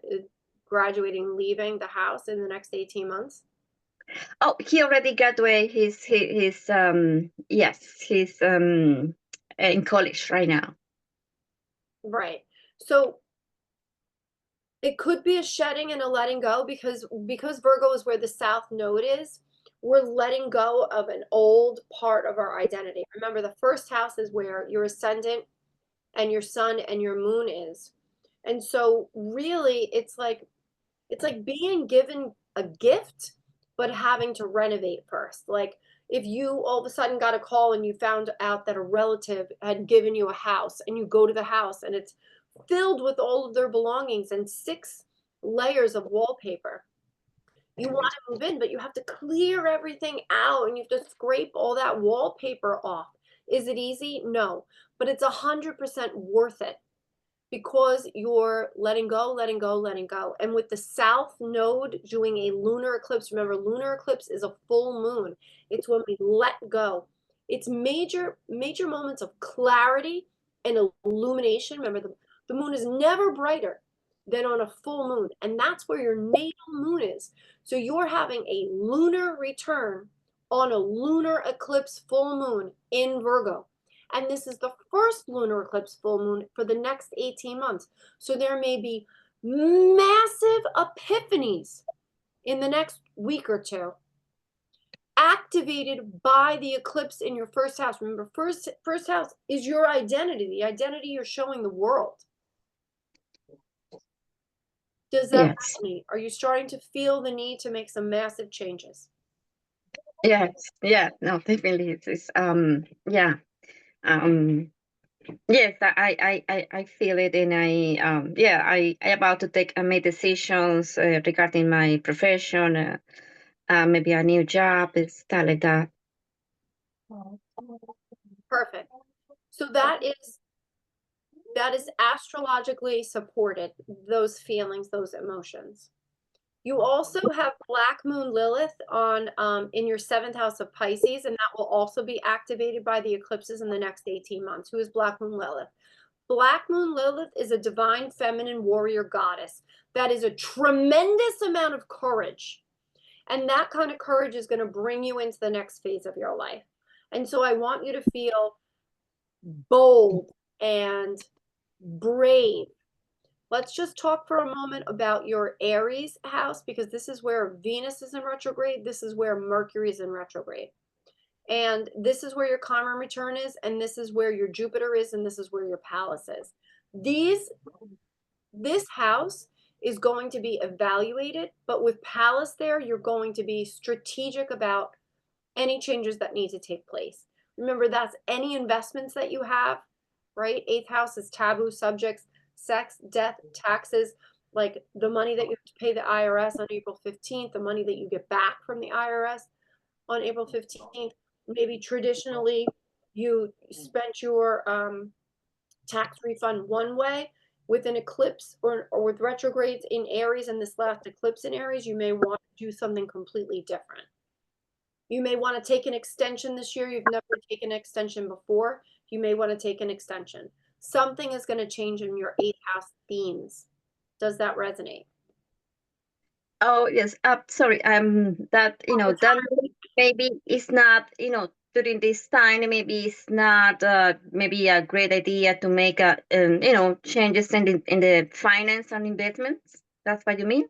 graduating, leaving the house in the next 18 months? Oh, he already graduated. He's in college right now. Right. So it could be a shedding and a letting go because Virgo is where the South Node is. We're letting go of an old part of our identity. Remember, the first house is where your ascendant and your sun and your moon is. And so really it's like being given a gift, but having to renovate first. Like if you all of a sudden got a call and you found out that a relative had given you a house and you go to the house and it's filled with all of their belongings and 6 layers of wallpaper. You want to move in, but you have to clear everything out and you have to scrape all that wallpaper off. Is it easy? No, but it's 100% worth it because you're letting go, letting go, letting go. And with the South Node doing a lunar eclipse, remember, lunar eclipse is a full moon. It's when we let go. It's major moments of clarity and illumination. Remember, the moon is never brighter than on a full moon. And that's where your natal moon is. So you're having a lunar return on a lunar eclipse full moon in Virgo. And this is the first lunar eclipse full moon for the next 18 months. So there may be massive epiphanies in the next week or two activated by the eclipse in your first house. Remember, first house is your identity, the identity you're showing the world. Does that resonate? Are you starting to feel the need to make some massive changes? Yes, yeah, no, definitely. It's yeah. Yes, I feel it, and I about to make decisions regarding my profession, maybe a new job, stuff like that. Perfect. So that is astrologically supported, those feelings, those emotions. You also have Black Moon Lilith on in your 7th house of Pisces, and that will also be activated by the eclipses in the next 18 months. Who is Black Moon Lilith? Black Moon Lilith is a divine feminine warrior goddess that is a tremendous amount of courage. And that kind of courage is going to bring you into the next phase of your life. And so I want you to feel bold and brave. Let's just talk for a moment about your Aries house, because this is where Venus is in retrograde. This is where Mercury is in retrograde. And this is where your Chiron return is, and this is where your Jupiter is, and this is where your Pallas is. This house is going to be evaluated, but with Palace there, you're going to be strategic about any changes that need to take place. Remember, that's any investments that you have, right? 8th house is taboo subjects, sex, death, taxes, like the money that you have to pay the IRS on April 15th, the money that you get back from the IRS on April 15th. Maybe traditionally you spent your tax refund one way. With an eclipse or with retrogrades in Aries and this last eclipse in Aries, you may want to do something completely different. You may want to take an extension this year. You've never taken an extension before. You may want to take an extension. Something is going to change in your 8th house themes. Does that resonate? Oh, yes. Sorry. That, that maybe it's not, during this time, maybe it's not, maybe a great idea to make changes in the finance and investments. That's what you mean?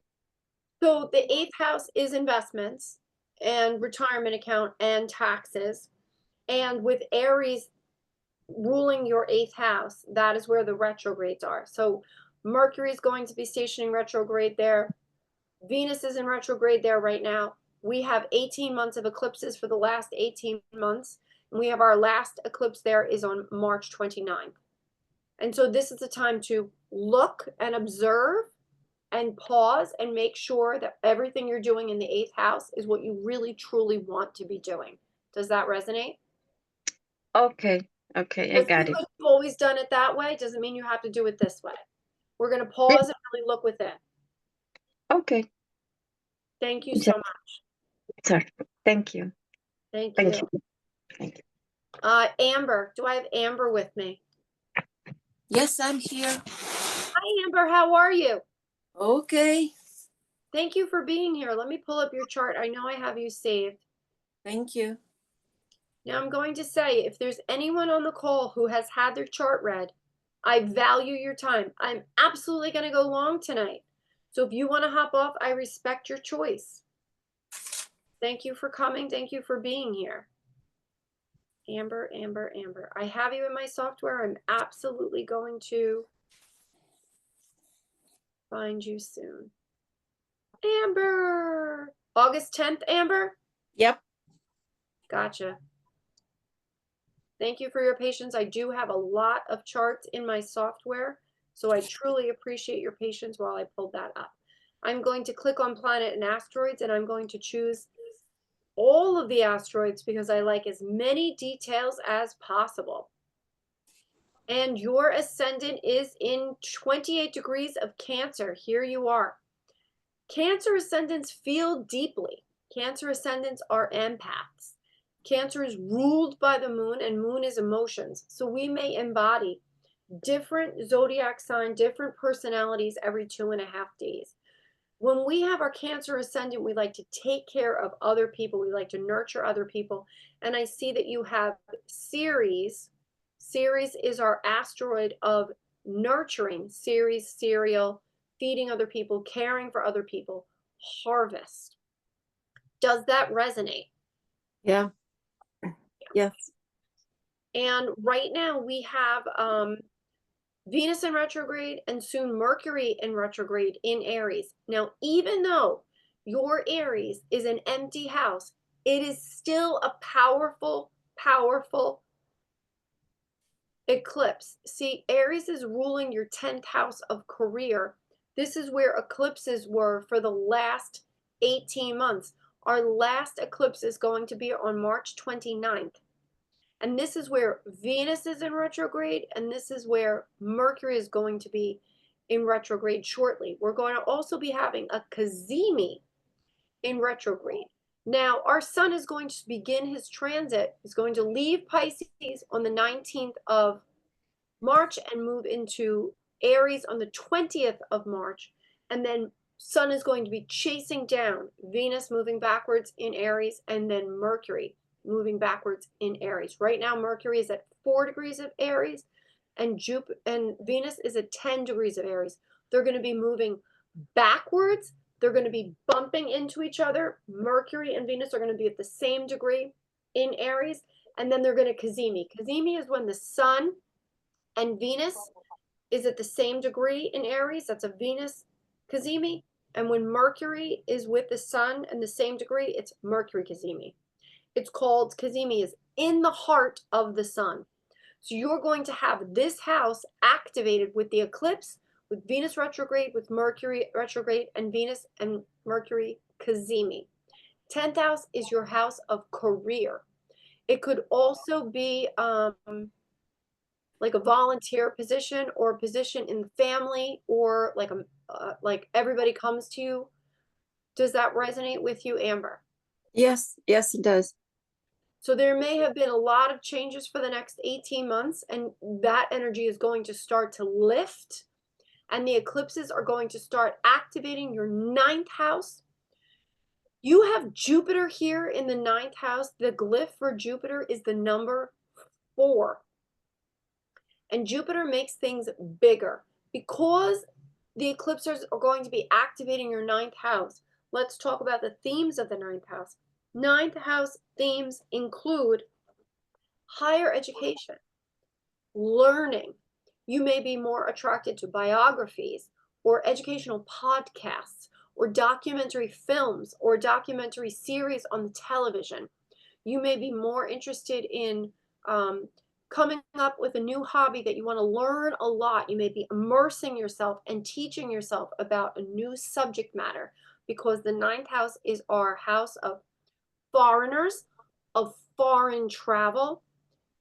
So the 8th house is investments and retirement account and taxes. And with Aries ruling your 8th house, that is where the retrogrades are. So Mercury is going to be stationing retrograde there. Venus is in retrograde there right now. We have 18 months of eclipses for the last 18 months. And we have our last eclipse there is on March 29th. And so this is the time to look and observe and pause and make sure that everything you're doing in the 8th house is what you really truly want to be doing. Does that resonate? Okay. Okay, I got it. You've always done it that way doesn't mean you have to do it this way. We're going to pause and really look within. Okay. Thank you so much. Sorry. Thank you. Thank Thank you. you. Thank you. Amber, do I have Amber with me? Yes, I'm here. Hi, Amber. How are you? Okay, Thank you for being here. Let me pull up your chart. I know I have you saved. thank you. Now I'm going to say, if there's anyone on the call who has had their chart read, I value your time. I'm absolutely going to go long tonight. So if you want to hop off, I respect your choice. Thank you for coming. Thank you for being here. Amber, Amber, Amber. I have you in my software. I'm absolutely going to find you soon. Amber. August 10th, Amber? Yep. Gotcha. Thank you for your patience. I do have a lot of charts in my software, so I truly appreciate your patience while I pulled that up. I'm going to click on planet and asteroids, and I'm going to choose all of the asteroids because I like as many details as possible. And your ascendant is in 28 degrees of Cancer. Here you are. Cancer ascendants feel deeply. Cancer ascendants are empaths. Cancer is ruled by the moon, and moon is emotions. So we may embody different zodiac sign, different personalities every 2.5 days. When we have our Cancer ascendant, we like to take care of other people. We like to nurture other people. And I see that you have Ceres. Ceres is our asteroid of nurturing. Ceres, cereal, feeding other people, caring for other people, harvest. Does that resonate? Yeah. Yes. And right now we have Venus in retrograde and soon Mercury in retrograde in Aries. Now, even though your Aries is an empty house, it is still a powerful, powerful eclipse. See, Aries is ruling your 10th house of career. This is where eclipses were for the last 18 months. Our last eclipse is going to be on March 29th. And this is where Venus is in retrograde, and this is where Mercury is going to be in retrograde shortly. We're going to also be having a Cazimi in retrograde. Now, our sun is going to begin his transit. He's going to leave Pisces on the 19th of March and move into Aries on the 20th of March. And then sun is going to be chasing down Venus, moving backwards in Aries, and then Mercury moving backwards in Aries. Right now, Mercury is at 4 degrees of Aries, and Jupiter and Venus is at 10 degrees of Aries. They're going to be moving backwards. They're going to be bumping into each other. Mercury and Venus are going to be at the same degree in Aries, and then they're going to Cazimi. Cazimi is when the sun and Venus is at the same degree in Aries. That's a Venus cazimi. And when Mercury is with the sun in the same degree, it's Mercury cazimi. It's called cazimi is in the heart of the sun. So you're going to have this house activated with the eclipse, with Venus retrograde, with Mercury retrograde, and Venus and Mercury cazimi. 10th house is your house of career. It could also be like a volunteer position or a position in the family, or like everybody comes to you. Does that resonate with you, Amber? Yes, yes, it does. So there may have been a lot of changes for the next 18 months, and that energy is going to start to lift, and the eclipses are going to start activating your 9th house. You have Jupiter here in the 9th house. The glyph for Jupiter is the number 4. And Jupiter makes things bigger. Because the eclipses are going to be activating your 9th house, let's talk about the themes of the 9th house. 9th house themes include higher education, learning. You may be more attracted to biographies or educational podcasts or documentary films or documentary series on the television. You may be more interested in coming up with a new hobby that you want to learn a lot. You may be immersing yourself and teaching yourself about a new subject matter, because the 9th house is our house of foreigners, of foreign travel,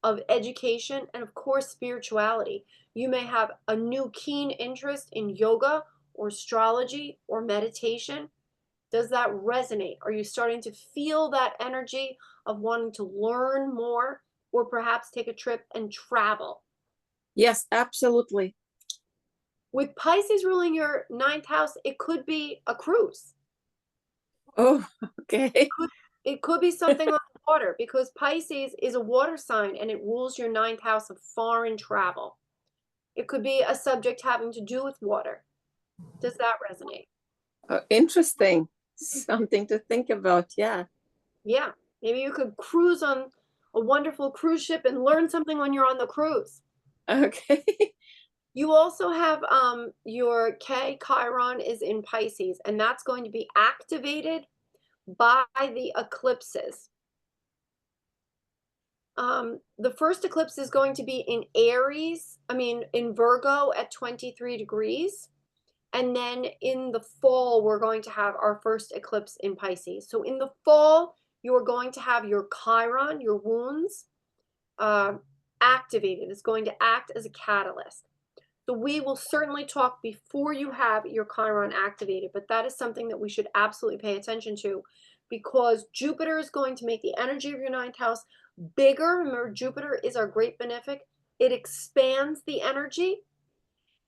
of education, and of course spirituality. You may have a new keen interest in yoga or astrology or meditation. Does that resonate? Are you starting to feel that energy of wanting to learn more, or perhaps take a trip and travel? Yes, absolutely. With Pisces ruling your 9th house, it could be a cruise. Oh, okay. It could be something on the water, because Pisces is a water sign and it rules your 9th house of foreign travel. It could be a subject having to do with water. Does that resonate? Interesting. Something to think about. Yeah. Yeah. Maybe you could cruise on a wonderful cruise ship and learn something when you're on the cruise. Okay. You also have your K Chiron is in Pisces, and that's going to be activated by the eclipses. The first eclipse is going to be in in Virgo at 23 degrees. And then in the fall, we're going to have our first eclipse in Pisces. So in the fall, you're going to have your Chiron, your wounds, activated. It's going to act as a catalyst. So we will certainly talk before you have your Chiron activated, but that is something that we should absolutely pay attention to, because Jupiter is going to make the energy of your 9th house bigger. Remember, Jupiter is our great benefic. It expands the energy,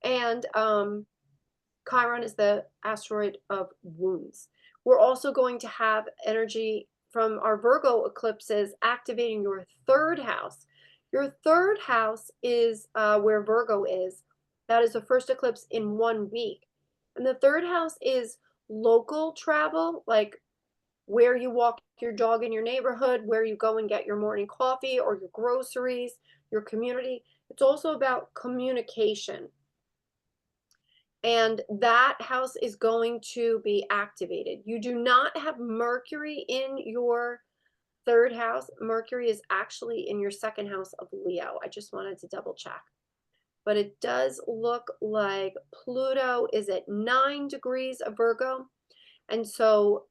and Chiron is the asteroid of wounds. We're also going to have energy from our Virgo eclipses activating your 3rd house. Your 3rd house is where Virgo is. That is the first eclipse in 1 week. And the 3rd house is local travel, like where you walk your dog in your neighborhood, where you go and get your morning coffee or your groceries, your community. It's also about communication. And that house is going to be activated. You do not have Mercury in your 3rd house. Mercury is actually in your 2nd house of Leo. I just wanted to double check. But it does look like Pluto is at 9 degrees of Virgo. And so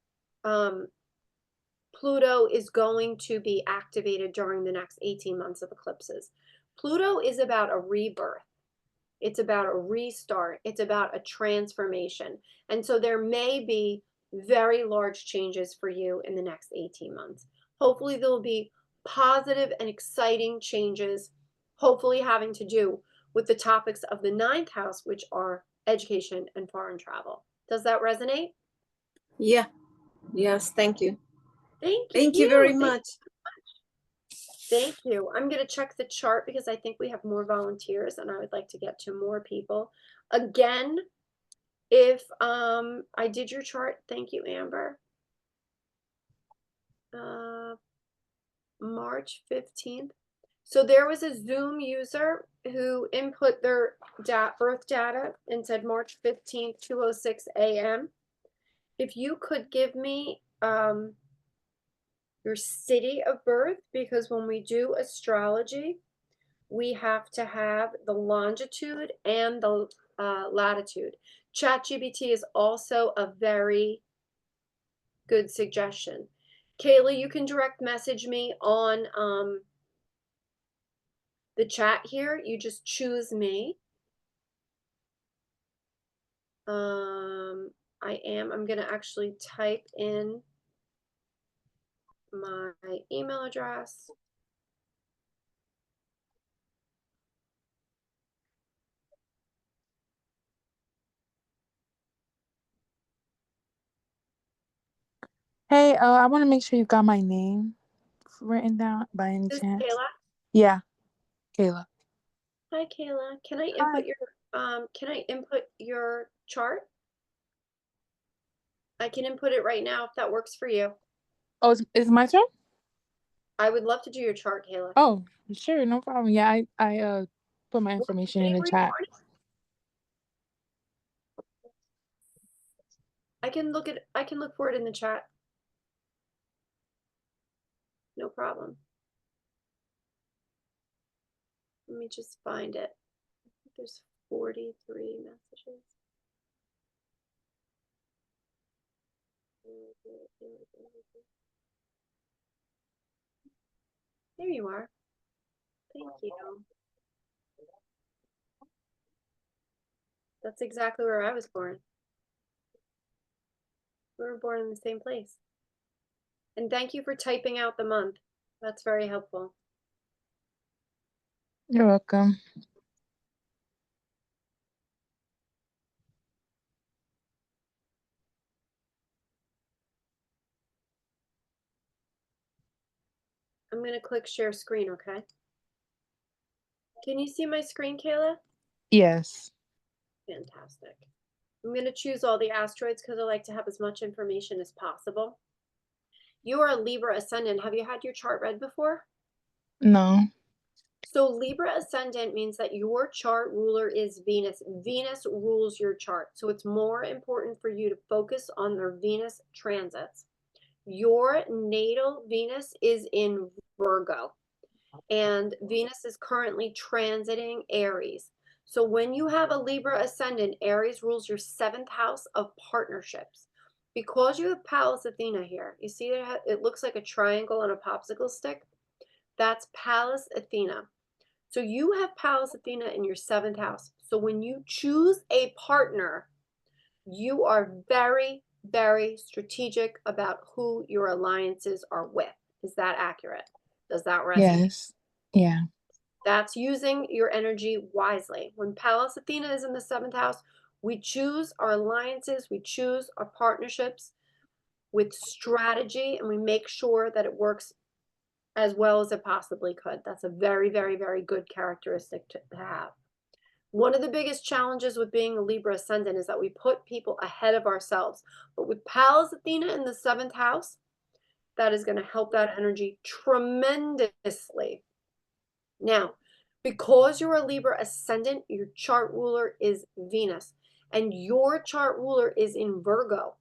Pluto is going to be activated during the next 18 months of eclipses. Pluto is about a rebirth. It's about a restart. It's about a transformation. And so there may be very large changes for you in the next 18 months. Hopefully there will be positive and exciting changes, hopefully having to do with the topics of the 9th house, which are education and foreign travel. Does that resonate? Yeah. Yes. Thank you. Thank Thank you very much. Thank you. I'm going to check the chart because I think we have more volunteers and I would like to get to more people. Again, if I did your chart, thank you, Amber. March 15th. So there was a Zoom user who input their birth data and said March 15th, 2:06 a.m. If you could give me your city of birth, because when we do astrology, we have to have the longitude and the latitude. ChatGPT is also a very good suggestion. Kayla, you can direct message me on the chat here. You just choose me. I'm gonna actually type in my email address. Hey, I want to make sure you got my name written down by any This is chance. Kayla. Yeah, Kayla. Hi, Kayla. Can I Hi. input your chart? I can input it right now if that works for you. Oh, it's my turn? I would love to do your chart, Kayla. Oh, sure, no problem. Yeah, I put my information in the chat. I can look for it in the chat. No problem. Let me just find it. I think there's 43 messages. There you are. Thank you. That's exactly where I was born. We were born in the same place. And thank you for typing out the month. That's very helpful. You're welcome. I'm going to click share screen, okay? Can you see my screen, Kayla? Yes. Fantastic. I'm going to choose all the asteroids because I like to have as much information as possible. You are a Libra ascendant. Have you had your chart read before? No. So Libra ascendant means that your chart ruler is Venus. Venus rules your chart. So it's more important for you to focus on their Venus transits. Your natal Venus is in Virgo, and Venus is currently transiting Aries. So when you have a Libra ascendant, Aries rules your 7th house of partnerships. Because you have Pallas Athena here, you see it looks like a triangle on a popsicle stick? That's Pallas Athena. So you have Pallas Athena in your 7th house. So when you choose a partner, you are very, very strategic about who your alliances are with. Is that accurate? Does that resonate? Yes. Yeah. That's using your energy wisely. When Pallas Athena is in the 7th house, we choose our alliances, we choose our partnerships with strategy, and we make sure that it works as well as it possibly could. That's a very, very, very good characteristic to have. One of the biggest challenges with being a Libra ascendant is that we put people ahead of ourselves. But with Pallas Athena in the 7th house, that is going to help that energy tremendously. Now, because you're a Libra ascendant, your chart ruler is Venus, and your chart ruler is in Virgo,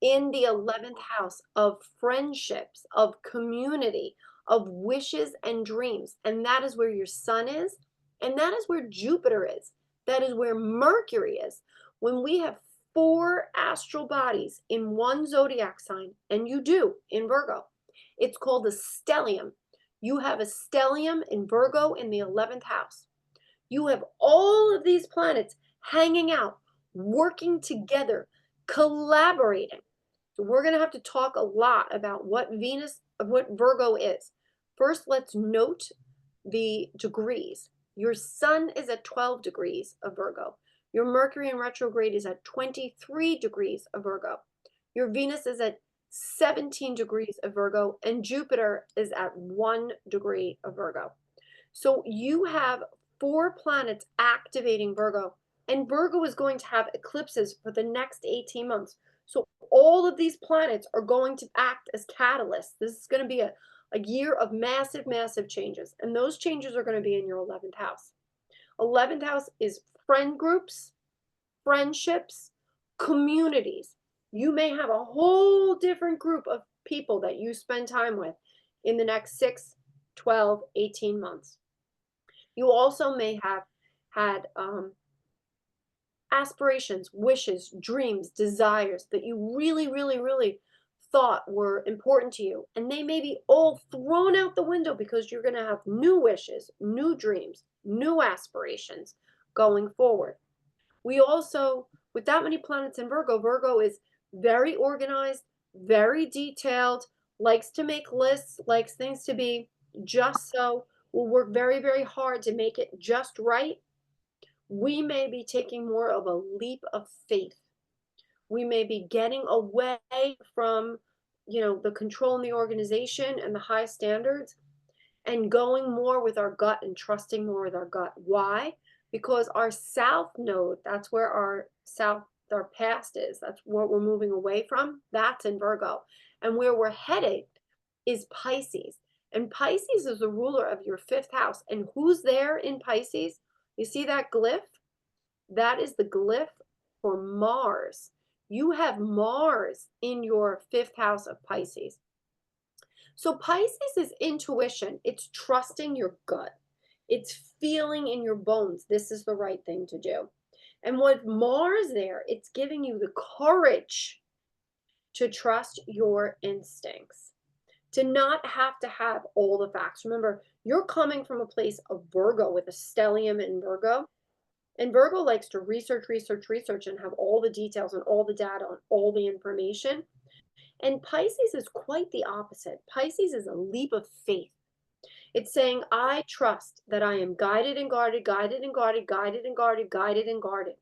in the 11th house of friendships, of community, of wishes and dreams. And that is where your sun is, and that is where Jupiter is. That is where Mercury is. When we have 4 astral bodies in one zodiac sign, and you do in Virgo, it's called a stellium. You have a stellium in Virgo in the 11th house. You have all of these planets hanging out, working together, collaborating. So we're going to have to talk a lot about what Virgo is. First, let's note the degrees. Your sun is at 12 degrees of Virgo. Your Mercury in retrograde is at 23 degrees of Virgo. Your Venus is at 17 degrees of Virgo, and Jupiter is at 1 degree of Virgo. So you have 4 planets activating Virgo, and Virgo is going to have eclipses for the next 18 months. So all of these planets are going to act as catalysts. This is going to be a a year of massive, massive changes. And those changes are going to be in your 11th house. 11th house is friend groups, friendships, communities. You may have a whole different group of people that you spend time with in the next 6, 12, 18 months. You also may have had aspirations, wishes, dreams, desires that you really, really, really thought were important to you. And they may be all thrown out the window because you're going to have new wishes, new dreams, new aspirations going forward. We also, with that many planets in Virgo, Virgo is very organized, very detailed, likes to make lists, likes things to be just so, will work very, very hard to make it just right. We may be taking more of a leap of faith. We may be getting away from, the control in the organization and the high standards and going more with our gut and trusting more with our gut. Why? Because our south node, that's where our past is. That's what we're moving away from. That's in Virgo. And where we're headed is Pisces. And Pisces is the ruler of your 5th house. And who's there in Pisces? You see that glyph? That is the glyph for Mars. You have Mars in your 5th house of Pisces. So Pisces is intuition. It's trusting your gut. It's feeling in your bones, this is the right thing to do. And with Mars there, it's giving you the courage to trust your instincts, to not have to have all the facts. Remember, you're coming from a place of Virgo with a stellium in Virgo. And Virgo likes to research, and have all the details and all the data and all the information. And Pisces is quite the opposite. Pisces is a leap of faith. It's saying, I trust that I am guided and guarded, guided and guarded, guided and guarded, guided and guarded.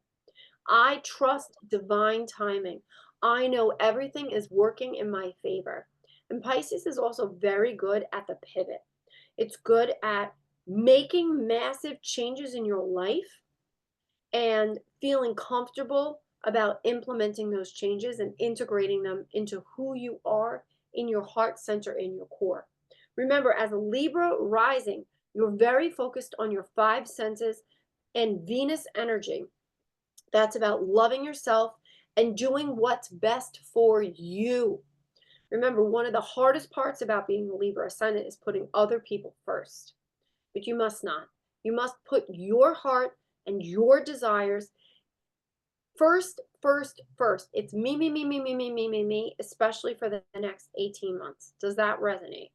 I trust divine timing. I know everything is working in my favor. And Pisces is also very good at the pivot. It's good at making massive changes in your life and feeling comfortable about implementing those changes and integrating them into who you are in your heart center, in your core. Remember, as a Libra rising, you're very focused on your 5 senses and Venus energy. That's about loving yourself and doing what's best for you. Remember, one of the hardest parts about being a Libra ascendant is putting other people first. But you must not. You must put your heart and your desires first. It's me, especially for the next 18 months. Does that resonate?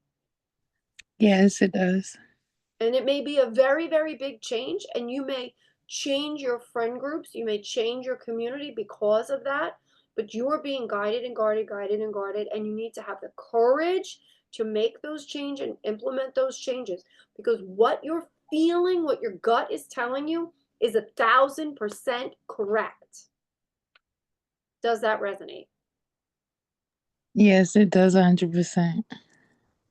Yes, it does. And it may be a very, very big change, and you may change your friend groups, you may change your community because of that, but you are being guided and guarded, and you need to have the courage to make those changes and implement those changes, because what you're feeling, what your gut is telling you is 1,000% correct. Does that resonate? Yes, it does 100%.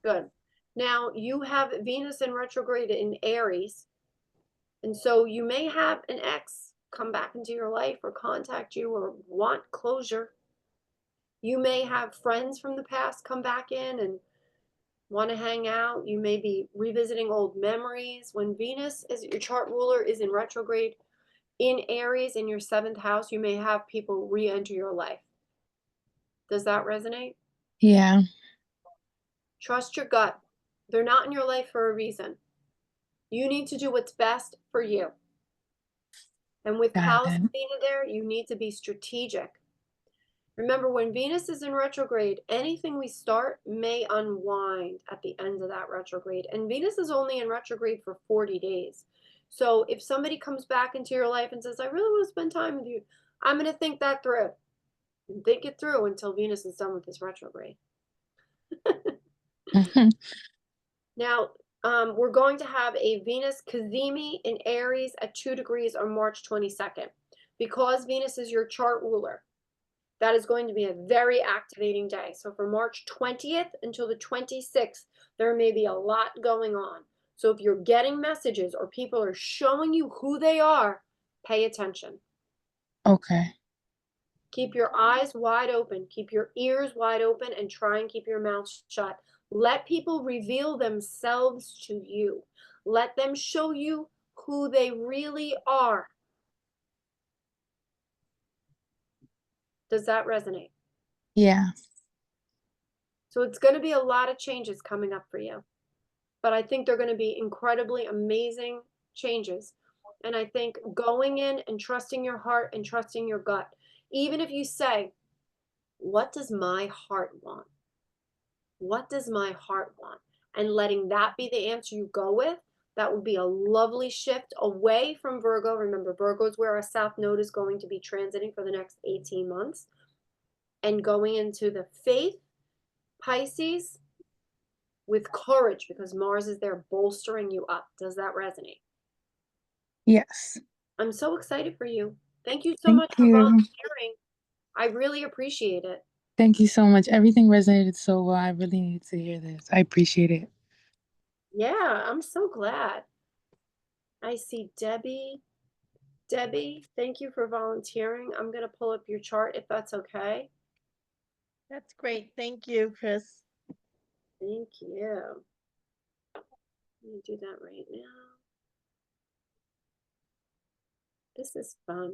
Good. Now, you have Venus in retrograde in Aries, and so you may have an ex come back into your life or contact you or want closure. You may have friends from the past come back in and want to hang out. You may be revisiting old memories. When Venus, as your chart ruler, is in retrograde in Aries in your 7th house, you may have people re-enter your life. Does that resonate? Yeah. Trust your gut. They're not in your life for a reason. You need to do what's best for you. And with House Athena there, you need to be strategic. Remember, when Venus is in retrograde, anything we start may unwind at the end of that retrograde. And Venus is only in retrograde for 40 days. So if somebody comes back into your life and says, I really want to spend time with you, I'm going to think that through. And think it through until Venus is done with this retrograde. Now, we're going to have a Venus Cazimi in Aries at 2 degrees on March 22nd. Because Venus is your chart ruler, that is going to be a very activating day. So from March 20th until the 26th, there may be a lot going on. So if you're getting messages or people are showing you who they are, pay attention. Okay. Keep your eyes wide open. Keep your ears wide open and try and keep your mouth shut. Let people reveal themselves to you. Let them show you who they really are. Does that resonate? Yeah. So it's going to be a lot of changes coming up for you. But I think they're going to be incredibly amazing changes. And I think going in and trusting your heart and trusting your gut, even if you say, what does my heart want? What does my heart want? And letting that be the answer you go with, that would be a lovely shift away from Virgo. Remember, Virgo is where our South Node is going to be transiting for the next 18 months. And going into the faith, Pisces, with courage, because Mars is there bolstering you up. Does that resonate? Yes. I'm so excited for you. Thank you so Thank much for you. volunteering. I really appreciate it. Thank you so much. Everything resonated so well. I really need to hear this. I appreciate it. Yeah, I'm so glad. I see Debbie. Debbie, thank you for volunteering. I'm going to pull up your chart if that's okay. That's great. Thank you, Chris. Thank you. Let me do that right now. This is fun.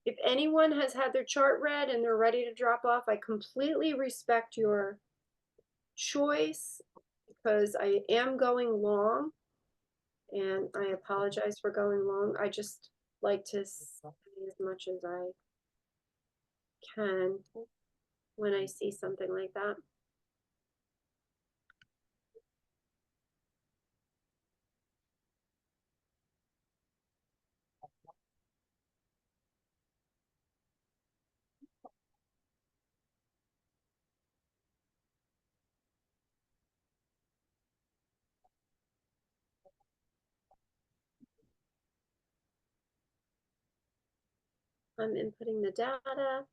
If anyone has had their chart read and they're ready to drop off, I completely respect your choice because I am going long and I apologize for going long. I just like to say as much as I can when I see something like that. I'm inputting the data.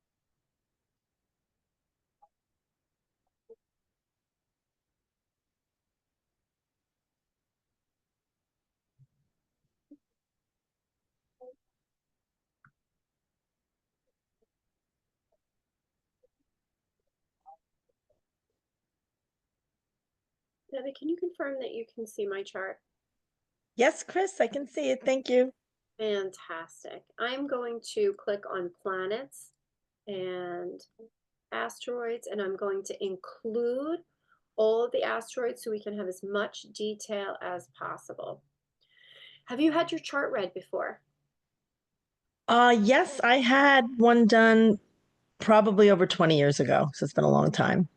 Debbie, can you confirm that you can see my chart? Yes, Chris, I can see it. Thank you. Fantastic. I'm going to click on planets and asteroids, and I'm going to include all of the asteroids so we can have as much detail as possible. Have you had your chart read before? Yes, I had one done probably over 20 years ago, so it's been a long time.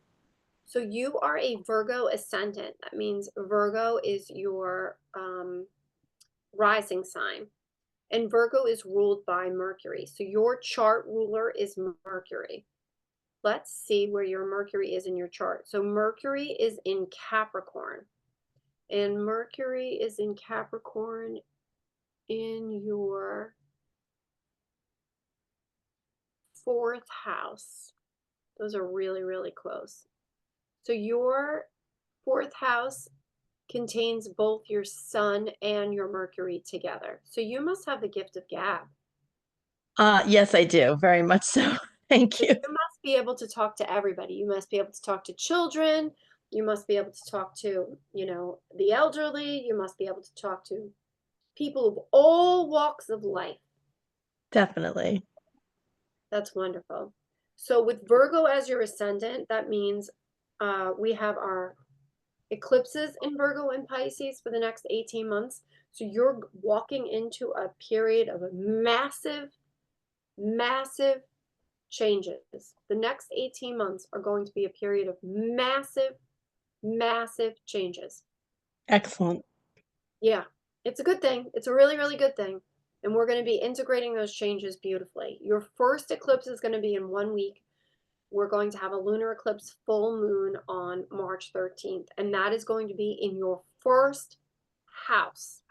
So you are a Virgo ascendant. That means Virgo is your rising sign. And Virgo is ruled by Mercury. So your chart ruler is Mercury. Let's see where your Mercury is in your chart. So Mercury is in Capricorn. And Mercury is in Capricorn in your 4th house. Those are really, really close. So your 4th house contains both your Sun and your Mercury together. So you must have the gift of gab. Yes, I do. Very much so. Thank So you. you must be able to talk to everybody. You must be able to talk to children. You must be able to talk to, the elderly. You must be able to talk to people of all walks of life. Definitely. That's wonderful. So with Virgo as your ascendant, that means we have our eclipses in Virgo and Pisces for the next 18 months. So you're walking into a period of massive, massive changes. The next 18 months are going to be a period of massive, massive changes. Excellent. Yeah, it's a good thing. It's a really, really good thing. And we're going to be integrating those changes beautifully. Your first eclipse is going to be in 1 week. We're going to have a lunar eclipse full moon on March 13th. And that is going to be in your 1st house.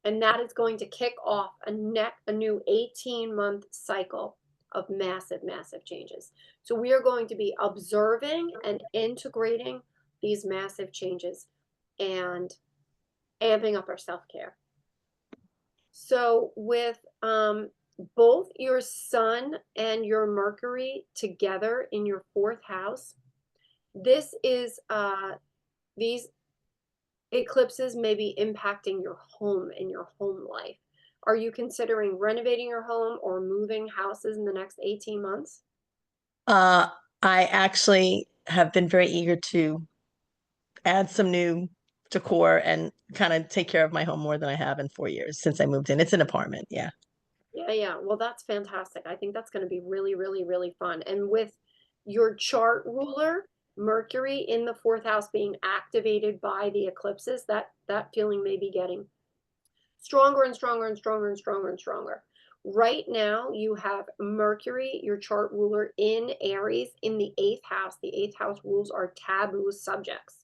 And that is going to kick off a new 18-month cycle of massive, massive changes. So we are going to be observing and integrating these massive changes and amping up our self-care. So with both your Sun and your Mercury together in your 4th house, this is these eclipses may be impacting your home and your home life. Are you considering renovating your home or moving houses in the next 18 months? I actually have been very eager to add some new decor and kind of take care of my home more than I have in 4 years since I moved in. It's an apartment. Yeah. Yeah. Well, that's fantastic. I think that's going to be really, really, really fun. And with your chart ruler, Mercury in the fourth house being activated by the eclipses, that feeling may be getting stronger and stronger and stronger and stronger and stronger. Right now, you have Mercury, your chart ruler, in Aries in the eighth house. The eighth house rules are taboo subjects.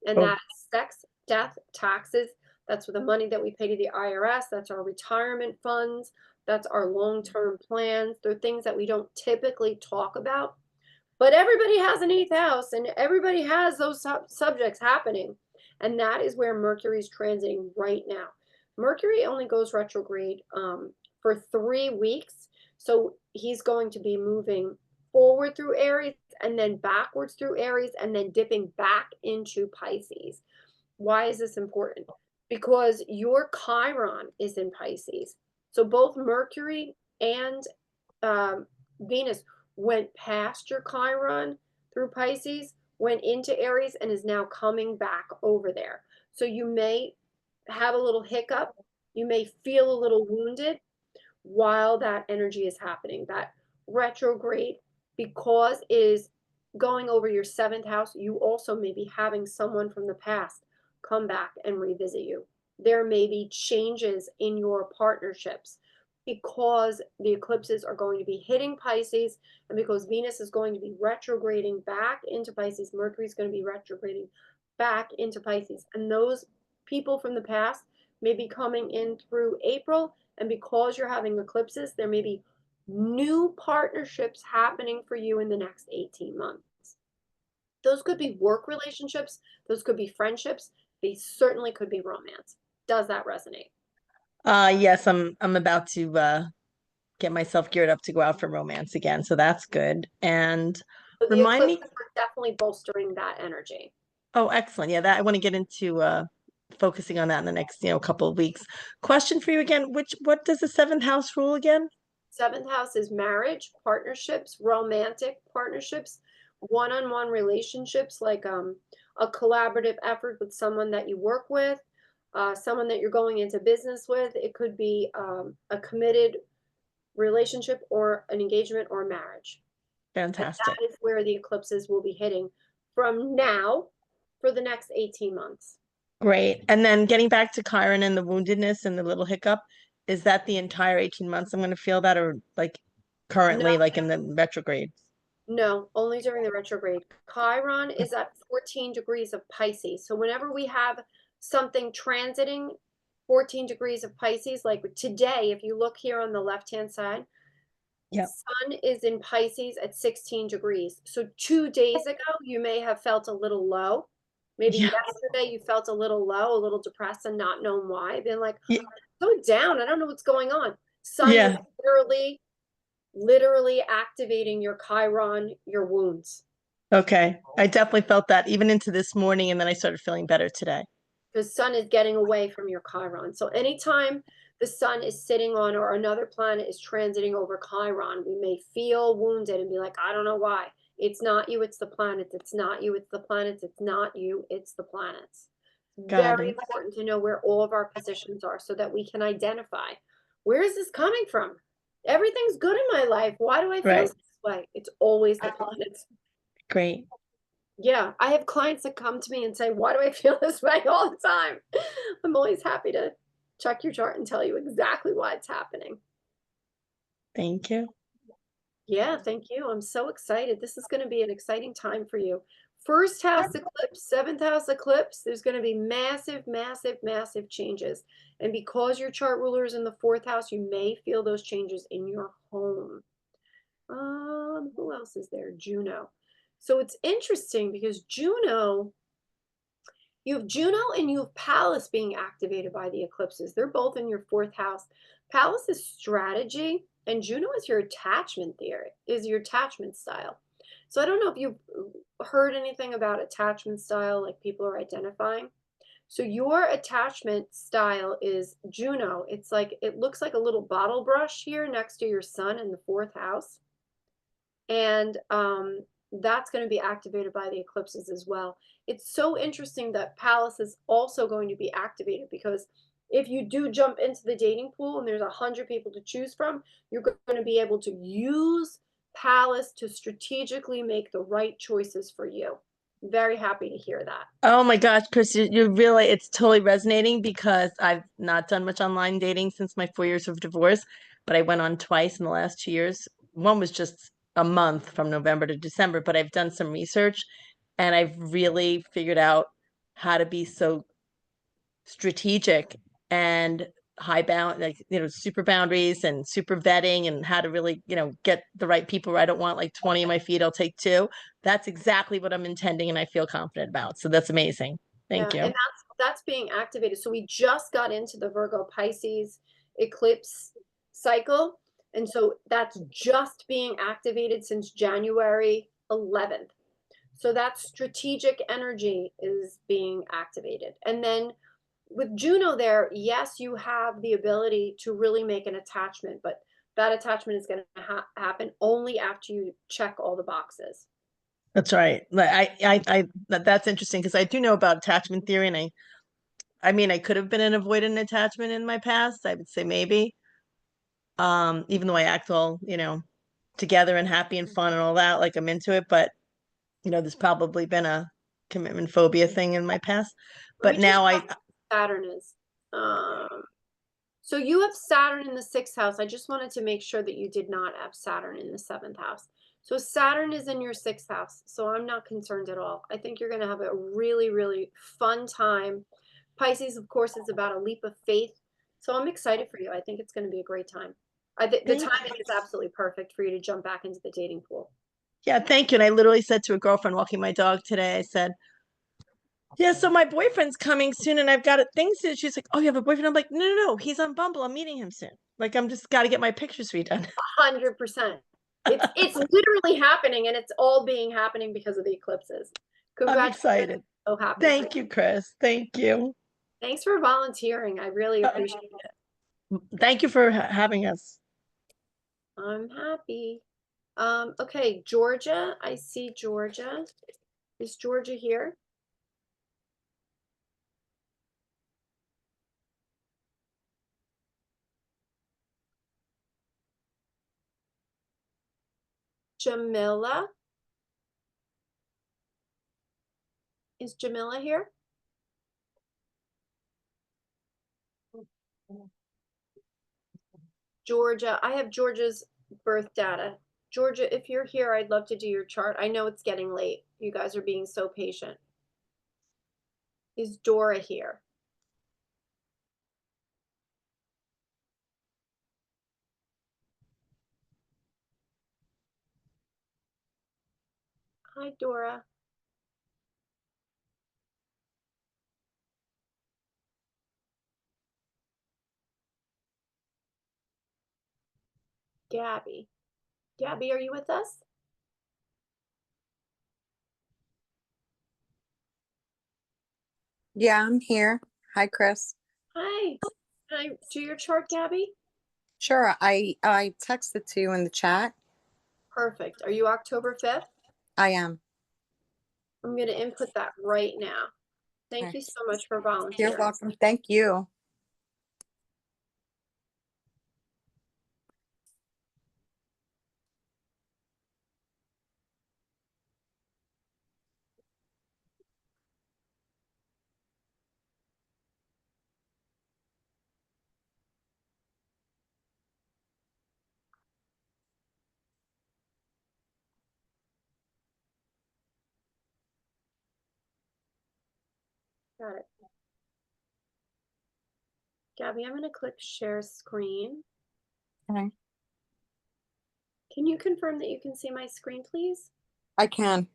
And that's sex, death, taxes. That's the money that we pay to the IRS. That's our retirement funds. That's our long-term plans. They're things that we don't typically talk about. But everybody has an eighth house and everybody has those subjects happening. And that is where Mercury's transiting right now. Mercury only goes retrograde for 3 weeks. So he's going to be moving forward through Aries and then backwards through Aries and then dipping back into Pisces. Why is this important? Because your Chiron is in Pisces. So both Mercury and Venus went past your Chiron through Pisces, went into Aries, and is now coming back over there. So you may have a little hiccup. You may feel a little wounded while that energy is happening. That retrograde, because it is going over your seventh house, you also may be having someone from the past come back and revisit you. There may be changes in your partnerships because the eclipses are going to be hitting Pisces, and because Venus is going to be retrograding back into Pisces, Mercury is going to be retrograding back into Pisces. And those people from the past may be coming in through April, and because you're having eclipses, there may be new partnerships happening for you in the next 18 months. Those could be work relationships, those could be friendships, they certainly could be romance. Does that resonate? Yes, I'm about to get myself geared up to go out for romance again, so that's good. And So the remind me. eclipses are definitely bolstering that energy. Oh, excellent. Yeah, that I want to get into focusing on that in the next, couple of weeks. Question for you again, what does the seventh house rule again? Seventh house is marriage, partnerships, romantic partnerships, one-on-one relationships, like a collaborative effort with someone that you work with, someone that you're going into business with. It could be a committed relationship or an engagement or marriage. Fantastic. And that is where the eclipses will be hitting from now for the next 18 months. Great. And then getting back to Chiron and the woundedness and the little hiccup, is that the entire 18 months I'm going to feel that, or like currently, No. like in the retrograde? No, only during the retrograde. Chiron is at 14 degrees of Pisces. So whenever we have something transiting 14 degrees of Pisces, like today, if you look here on the left-hand side, Yep. Sun is in Pisces at 16 degrees. So 2 days ago, you may have felt a little low. Maybe yesterday you felt a little low, a little depressed and not knowing why. Been like, I'm so down. I don't know what's going on. Sun is literally activating your Chiron, your wounds. Okay. I definitely felt that even into this morning, and then I started feeling better today. Because Sun is getting away from your Chiron. So anytime the Sun is sitting on or another planet is transiting over Chiron, we may feel wounded and be like, I don't know why. It's not you, it's the planets. It's not you, it's the planets. It's not you, it's the planets. Very important to know where all of our positions are so that we can identify, where is this coming from? Everything's good in my life. Why do I feel this way? It's always the planets. Great. Yeah, I have clients that come to me and say, why do I feel this way all the time? I'm always happy to check your chart and tell you exactly why it's happening. Thank you. Yeah, thank you. I'm so excited. This is going to be an exciting time for you. First house eclipse, seventh house eclipse, there's going to be massive, massive, massive changes. And because your chart ruler is in the fourth house, you may feel those changes in your home. Who else is there? Juno. So it's interesting because Juno, you have Juno and you have Pallas being activated by the eclipses. They're both in your fourth house. Pallas is strategy, and Juno is your attachment theory, is your attachment style. So I don't know if you've heard anything about attachment style, like people are identifying. So your attachment style is Juno. It's like, it looks like a little bottle brush here next to your sun in the 4th house. And that's going to be activated by the eclipses as well. It's so interesting that Pallas is also going to be activated, because if you do jump into the dating pool and there's 100 people to choose from, you're going to be able to use Pallas to strategically make the right choices for you. Very happy to hear that. Oh my gosh, Chris, you really, it's totally resonating because I've not done much online dating since my 4 years of divorce, but I went on twice in the last 2 years. One was just a month from November to December, but I've done some research and I've really figured out how to be so strategic and high bound, like, super boundaries and super vetting, and how to really, get the right people where I don't want like 20 of my feet, I'll take 2. That's exactly what I'm intending and I feel confident about. So that's amazing. Thank you. And that's being activated. So we just got into the Virgo Pisces eclipse cycle. And so that's just being activated since January 11th. So that strategic energy is being activated. And then with Juno there, yes, you have the ability to really make an attachment, but that attachment is going to happen only after you check all the boxes. That's right. That's interesting because I do know about attachment theory, and I mean, I could have been an avoidant attachment in my past. I would say maybe, even though I act all, together and happy and fun and all that, like I'm into it, but there's probably been a commitment phobia thing in my past. But now Saturn is. So you have Saturn in the 6th house. I just wanted to make sure that you did not have Saturn in the 7th house. So Saturn is in your 6th house. So I'm not concerned at all. I think you're going to have a really, really fun time. Pisces, of course, is about a leap of faith. So I'm excited for you. I think it's going to be a great time. I think the timing is absolutely perfect for you to jump back into the dating pool. Yeah, thank you. And I literally said to a girlfriend walking my dog today, I said, yeah, so my boyfriend's coming soon and I've got things to, she's like, oh, you have a boyfriend? I'm like, no, he's on Bumble. I'm meeting him soon. Like, I'm just got to get my pictures redone. 100%. It's literally happening, and it's all happening because of the eclipses. I'm excited. So happy. Thank you, Chris. Thank you. Thanks for volunteering. I really appreciate it. Thank you for having us. I'm happy. Okay, Georgia. I see Georgia. Is Georgia here? Jamila? Is Jamila here? Georgia. I have Georgia's birth data. Georgia, if you're here, I'd love to do your chart. I know it's getting late. You guys are being so patient. Is Dora here? Hi, Dora. Gabby. Gabby, are you with us? Yeah, I'm here. Hi, Chris. Hi. Can I do your chart, Gabby? Sure. I texted to you in the chat. Perfect. Are you October 5th? I am. I'm going to input that right now. Thank Okay. you so much for volunteering. You're welcome. Thank you. Got it. Gabby, I'm going to click share screen. Okay. Can you confirm that you can see my screen, please? I can.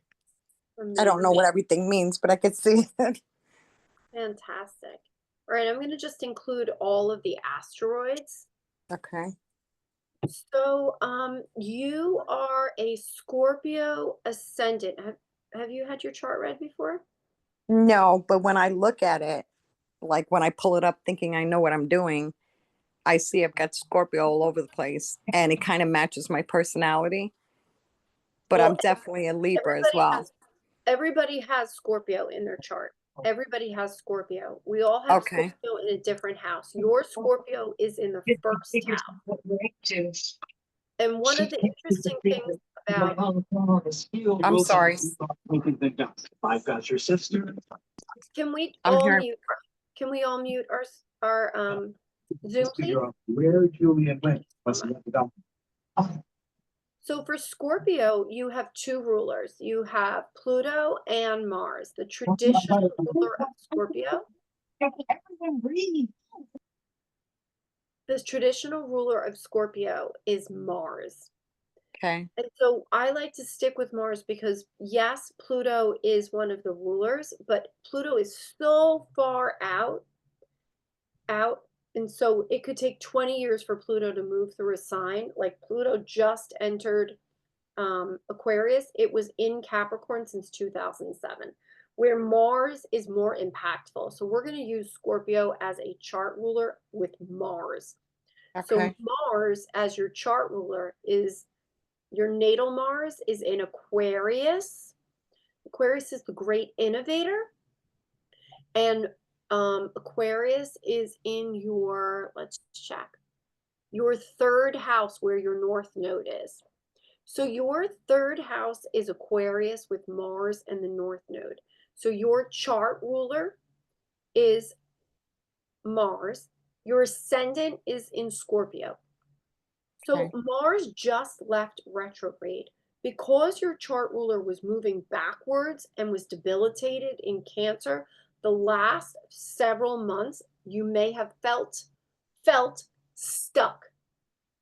I don't know what everything means, but I could see it. Fantastic. All right, I'm going to just include all of the asteroids. Okay. So, you are a Scorpio ascendant. Have you had your chart read before? No, but when I look at it, like when I pull it up thinking I know what I'm doing, I see I've got Scorpio all over the place and it kind of matches my personality. But I'm Well, definitely a Libra as well. everybody has Scorpio in their chart. Everybody has Scorpio. We all have Okay. Scorpio in a different house. Your Scorpio is in the first house. And one of the interesting things about I'm sorry. I've got your sister. can we I'm all here. mute our Zoom, please? Figure out where Julian went. Must have left out. So for Scorpio, you have two rulers. You have Pluto and Mars, the traditional ruler of Scorpio. This traditional ruler of Scorpio is Mars. Okay. And so I like to stick with Mars because yes, Pluto is one of the rulers, but Pluto is so far out. And so it could take 20 years for Pluto to move through a sign. Like Pluto just entered Aquarius. It was in Capricorn since 2007, where Mars is more impactful. So we're going to use Scorpio as a chart ruler with Mars. So Okay. Mars as your chart ruler is your natal Mars is in Aquarius. Aquarius is the great innovator. And Aquarius is in your, let's check, your third house where your north node is. So your third house is Aquarius with Mars and the north node. So your chart ruler is Mars. Your ascendant is in Scorpio. So Okay. Mars just left retrograde. Because your chart ruler was moving backwards and was debilitated in Cancer, the last several months you may have felt stuck.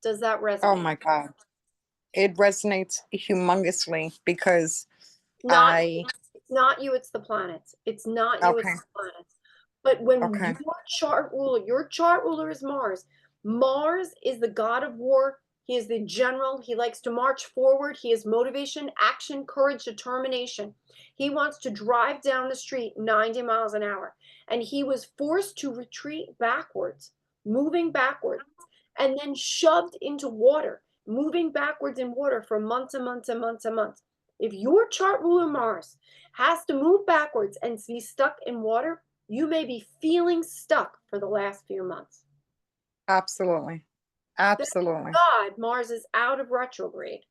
Does that resonate? Oh my God. It resonates humongously because It's not you, it's the planets. It's not you, it's Okay. the planets. But when Okay. your chart ruler is Mars. Mars is the god of war. He is the general. He likes to march forward. He has motivation, action, courage, determination. He wants to drive down the street 90 miles an hour. And he was forced to retreat backwards, moving backwards, and then shoved into water, moving backwards in water for months and months and months and months. If your chart ruler Mars has to move backwards and be stuck in water, you may be feeling stuck for the last few months. Absolutely. Absolutely. Thank God, Mars is out of retrograde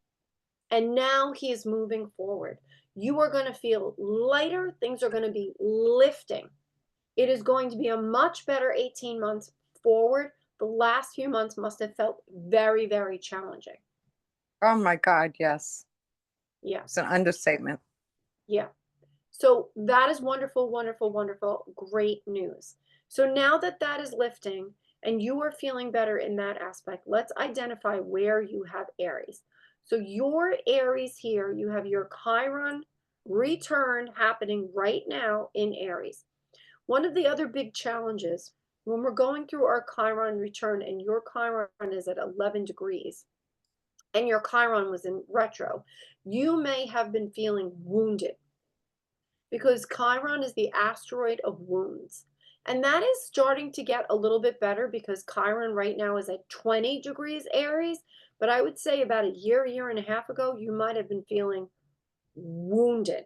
and now he is moving forward. You are going to feel lighter. Things are going to be lifting. It is going to be a much better 18 months forward. The last few months must have felt very, very challenging. Oh my God, yes. Yeah. It's an understatement. Yeah. So that is wonderful, wonderful, wonderful, great news. So now that that is lifting and you are feeling better in that aspect, let's identify where you have Aries. So your Aries here, you have your Chiron return happening right now in Aries. One of the other big challenges when we're going through our Chiron return and your Chiron is at 11 degrees and your Chiron was in retro, you may have been feeling wounded because Chiron is the asteroid of wounds. And that is starting to get a little bit better because Chiron right now is at 20 degrees Aries. But I would say about a year and a half ago, you might have been feeling wounded.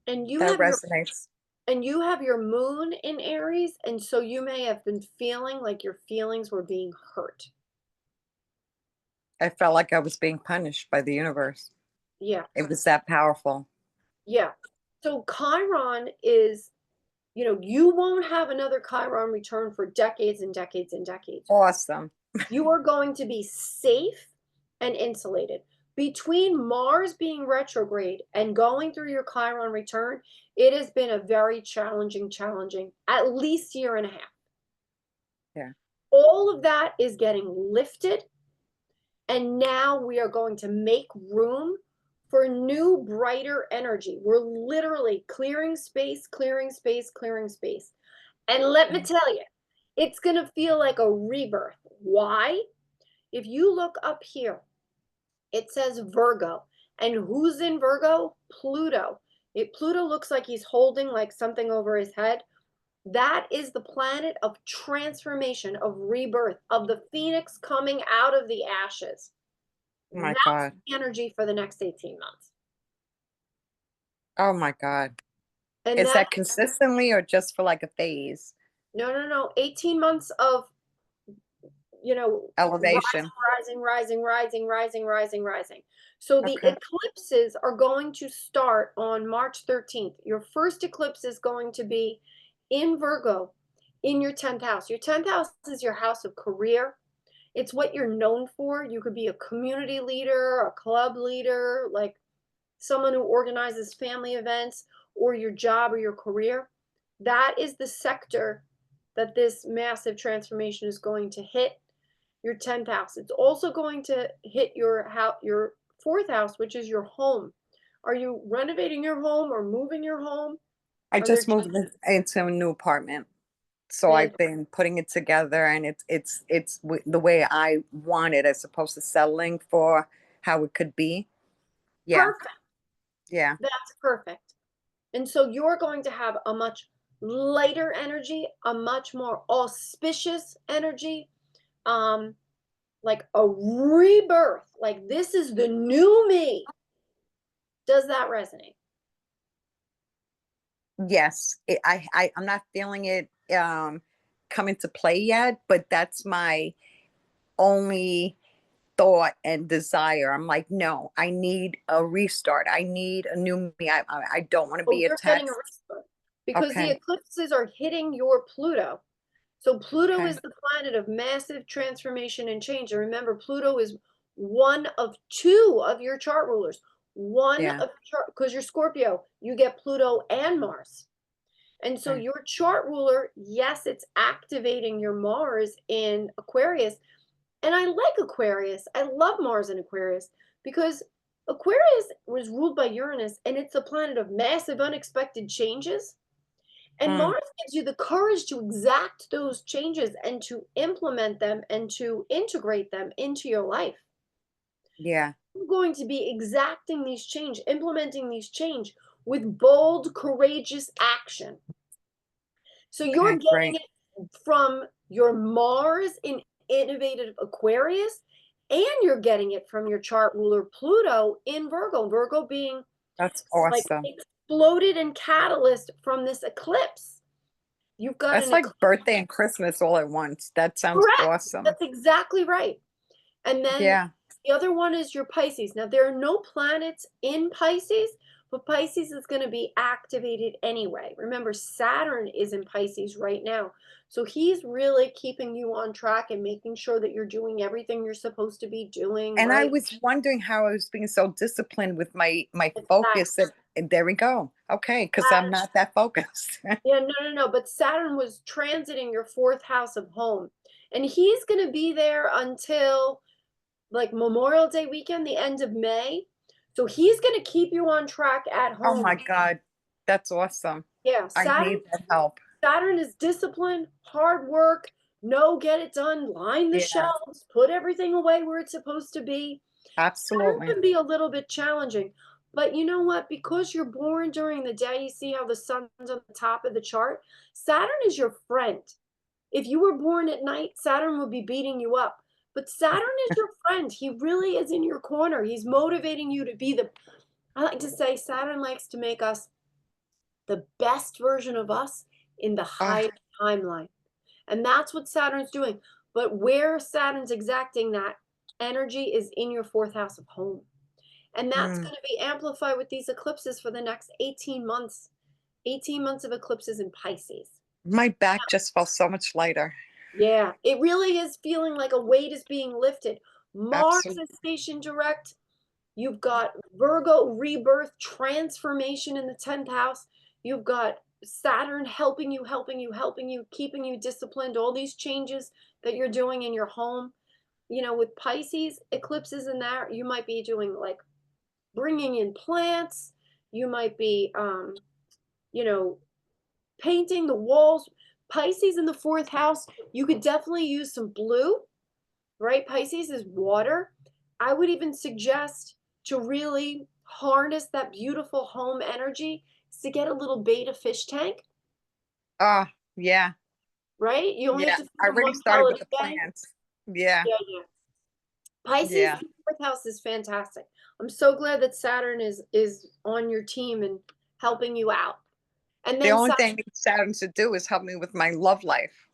And you That have resonates. you have your moon in Aries, and so you may have been feeling like your feelings were being hurt. I felt like I was being punished by the universe. Yeah. It was that powerful. Yeah. So Chiron is, you won't have another Chiron return for decades and decades and decades. Awesome. You are going to be safe and insulated. Between Mars being retrograde and going through your Chiron return, it has been a very challenging, at least year and a half. Yeah. All of that is getting lifted. And now we are going to make room for new, brighter energy. We're literally clearing space, clearing space, clearing space. And let me tell you, It's going to feel like a rebirth. Why? If you look up here, it says Virgo. And who's in Virgo? Pluto. Pluto looks like he's holding like something over his head. That is the planet of transformation, of rebirth, of the phoenix coming out of the ashes. Oh my That's God. the energy for the next 18 months. Oh my God. And Is that consistently or just for like a phase? No. 18 months of, Elevation. rising. So the Okay. eclipses are going to start on March 13th. Your first eclipse is going to be in Virgo, in your 10th house. Your 10th house is your house of career. It's what you're known for. You could be a community leader, a club leader, like someone who organizes family events, or your job or your career. That is the sector that this massive transformation is going to hit. Your 10th house. It's also going to hit your fourth house, which is your home. Are you renovating your home or moving your home? I just moved into a new apartment. So I've been putting it together, and it's the way I want it, as opposed to settling for how it could be. Yeah. Perfect. Yeah. That's perfect. And so you're going to have a much lighter energy, a much more auspicious energy, like a rebirth. Like this is the new me. Does that resonate? Yes. I'm not feeling it come into play yet, but that's my only thought and desire. I'm like, no, I need a restart. I need a new me. I don't want to be You're getting attached. a restart because the Okay. eclipses are hitting your Pluto. So Pluto Okay. is the planet of massive transformation and change. And remember, Pluto is one of two of your chart rulers. Because you're Scorpio, you get Pluto and Mars. And so Okay. your chart ruler, yes, it's activating your Mars in Aquarius. And I like Aquarius. I love Mars in Aquarius because Aquarius was ruled by Uranus, and it's a planet of massive unexpected changes. And Mars gives you the courage to exact those changes and to implement them and to integrate them into your life. Yeah. You're going to be exacting these change, implementing these change with bold, courageous action. So you're getting it from your Mars in innovative Aquarius, and you're getting it from your chart ruler Pluto in Virgo. Virgo being that's awesome. Like exploded and catalyst from this eclipse. You've got that's like birthday and Christmas all at once. That sounds awesome. That's exactly right. And then the other one is your Pisces. Now there are no planets in Pisces, but Pisces is going to be activated anyway. Remember, Saturn is in Pisces right now. So he's really keeping you on track and making sure that you're doing everything you're supposed to be doing. And right? I was wondering how I was being so disciplined with my focus. And there we go. Okay, because I'm not that focused. Yeah, no. But Saturn was transiting your fourth house of home. And he's going to be there until like Memorial Day weekend, the end of May. So he's going to keep you on track at home. Oh my God. That's awesome. Yeah, I need that help. Saturn is discipline, hard work, get it done, line the shelves, put everything away where it's supposed to be. Absolutely. Saturn can be a little bit challenging. But you know what? Because you're born during the day, you see how the sun's on the top of the chart? Saturn is your friend. If you were born at night, Saturn would be beating you up. But Saturn is your friend. He really is in your corner. He's motivating you to be I like to say Saturn likes to make us the best version of us in the highest timeline. And that's what Saturn's doing. But where Saturn's exacting that energy is in your fourth house of home. And that's going to be amplified with these eclipses for the next 18 months. 18 months of eclipses in Pisces. My back just felt so much lighter. Yeah, it really is feeling like a weight is being lifted. Mars is station direct. You've got Virgo rebirth, transformation in the 10th house. You've got Saturn helping you, keeping you disciplined, all these changes that you're doing in your home. With Pisces eclipses in there, you might be doing like bringing in plants. You might be, painting the walls. Pisces in the fourth house, you could definitely use some blue, right? Pisces is water. I would even suggest to really harness that beautiful home energy is to get a little beta fish tank, Oh, yeah. right? You only Yeah. have to feed I them already one started pellet with the a day. plants. Yeah. Yeah, yeah. Pisces, Yeah. the fourth house is fantastic. I'm so glad that Saturn is on your team and helping you out. And The then only thing Saturn to do is help me with my love life.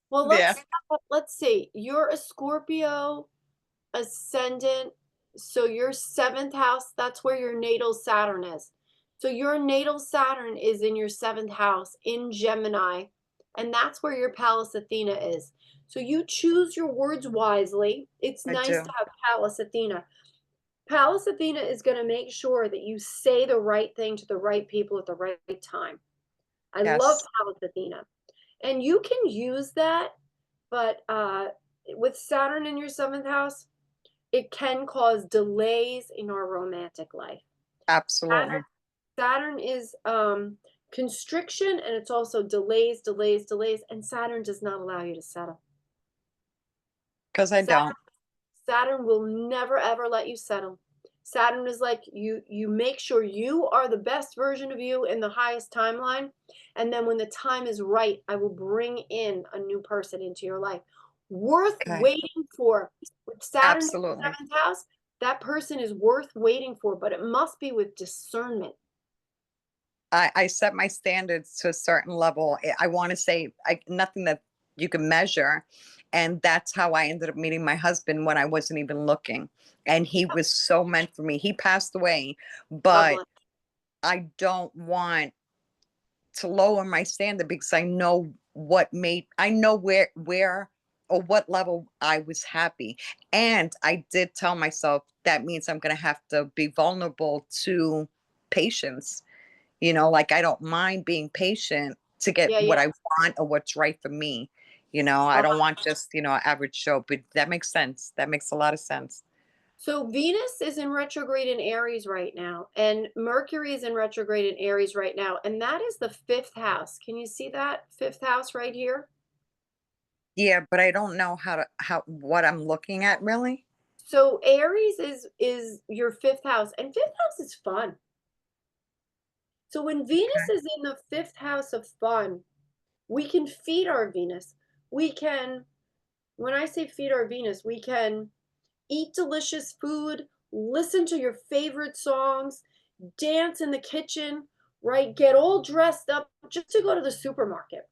well, Yeah. let's see. You're a Scorpio ascendant, so your seventh house, that's where your natal Saturn is. So your natal Saturn is in your seventh house in Gemini, and that's where your Pallas Athena is. So you choose your words wisely. It's I nice do. to have Pallas Athena. Pallas Athena is going to make sure that you say the right thing to the right people at the right time. I love Yes. Pallas Athena. And you can use that, but with Saturn in your seventh house, it can cause delays in our romantic life. Absolutely. Saturn is constriction, and it's also delays, and Saturn does not allow you to settle. Because I don't. Saturn will never ever let you settle. Saturn is like you make sure you are the best version of you in the highest timeline, and then when the time is right, I will bring in a new person into your life. Worth waiting for. With Saturn in the Absolutely. seventh house, that person is worth waiting for, but it must be with discernment. I set my standards to a certain level. I want to say nothing that you can measure. And that's how I ended up meeting my husband when I wasn't even looking. And he was so meant for me. He passed away, but I don't want to lower my standard because I know I know where or what level I was happy. And I did tell myself that means I'm going to have to be vulnerable to patience. You know, like I don't mind being patient to get what I want or what's right for me. You know, I don't want just, an average show, but that makes sense. That makes a lot of sense. So Venus is in retrograde in Aries right now, and Mercury is in retrograde in Aries right now, and that is the fifth house. Can you see that fifth house right here? Yeah, but I don't know what I'm looking at really. So Aries is your fifth house, and fifth house is fun. So when Venus is in the fifth house of fun, we can feed our Venus. We can, when I say feed our Venus, we can eat delicious food, listen to your favorite songs, dance in the kitchen, right? Get all dressed up just to go to the supermarket.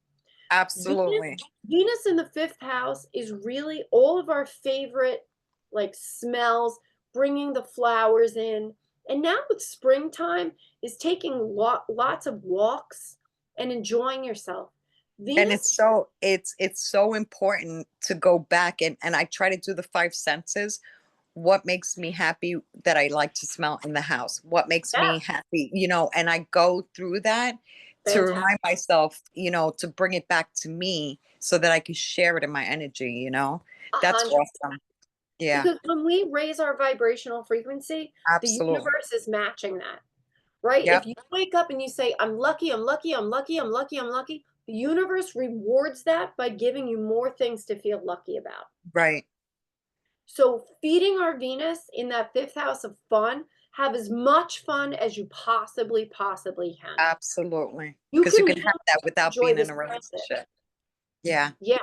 Absolutely. Venus in the fifth house is really all of our favorite like smells, bringing the flowers in. And now with springtime is taking lots of walks and enjoying yourself. And it's so important to go back and I try to do the five senses. What makes me happy that I like to smell in the house? What makes me happy, and I go through that to remind myself, to bring it back to me so that I can share it in my energy, That's 100%. awesome. Yeah. Because when we raise our vibrational frequency, the Absolutely. universe is matching that, right? Yep. If you wake up and you say, I'm lucky, I'm lucky, I'm lucky, I'm lucky, I'm lucky, the universe rewards that by giving you more things to feel lucky about. Right. So feeding our Venus in that fifth house of fun, have as much fun as you possibly can. Absolutely. Because you can have that without being in a relationship. Yeah. Yeah.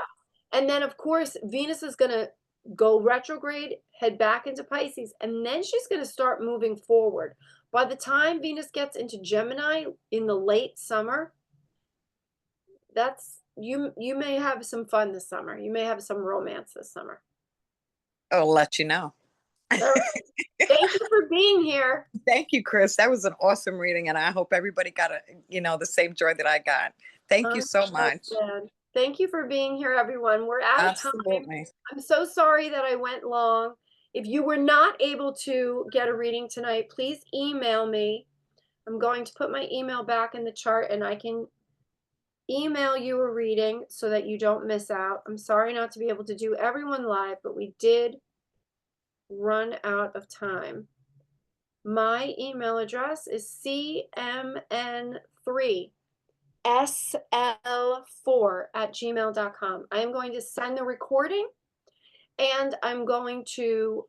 And then, of course, Venus is going to go retrograde, head back into Pisces, and then she's going to start moving forward. By the time Venus gets into Gemini in the late summer, you may have some fun this summer. You may have some romance this summer. I'll let you know. All right. Thank you for being here. Thank you, Chris. That was an awesome reading, and I hope everybody got the same joy that I got. Thank you so much. Thank you for being here, everyone. We're out of time. I'm so sorry that I went long. If you were not able to get a reading tonight, please email me. I'm going to put my email back in the chart, and I can email you a reading so that you don't miss out. I'm sorry not to be able to do everyone live, but we did run out of time. My email address is cmn3 sl4@gmail.com. I am going to send the recording, and I'm going to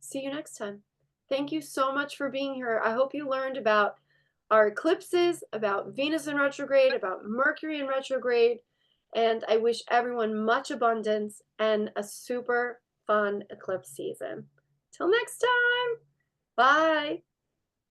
see you next time. Thank you so much for being here. I hope you learned about our eclipses, about Venus in retrograde, about Mercury in retrograde, and I wish everyone much abundance and a super fun eclipse season. Till next time, bye.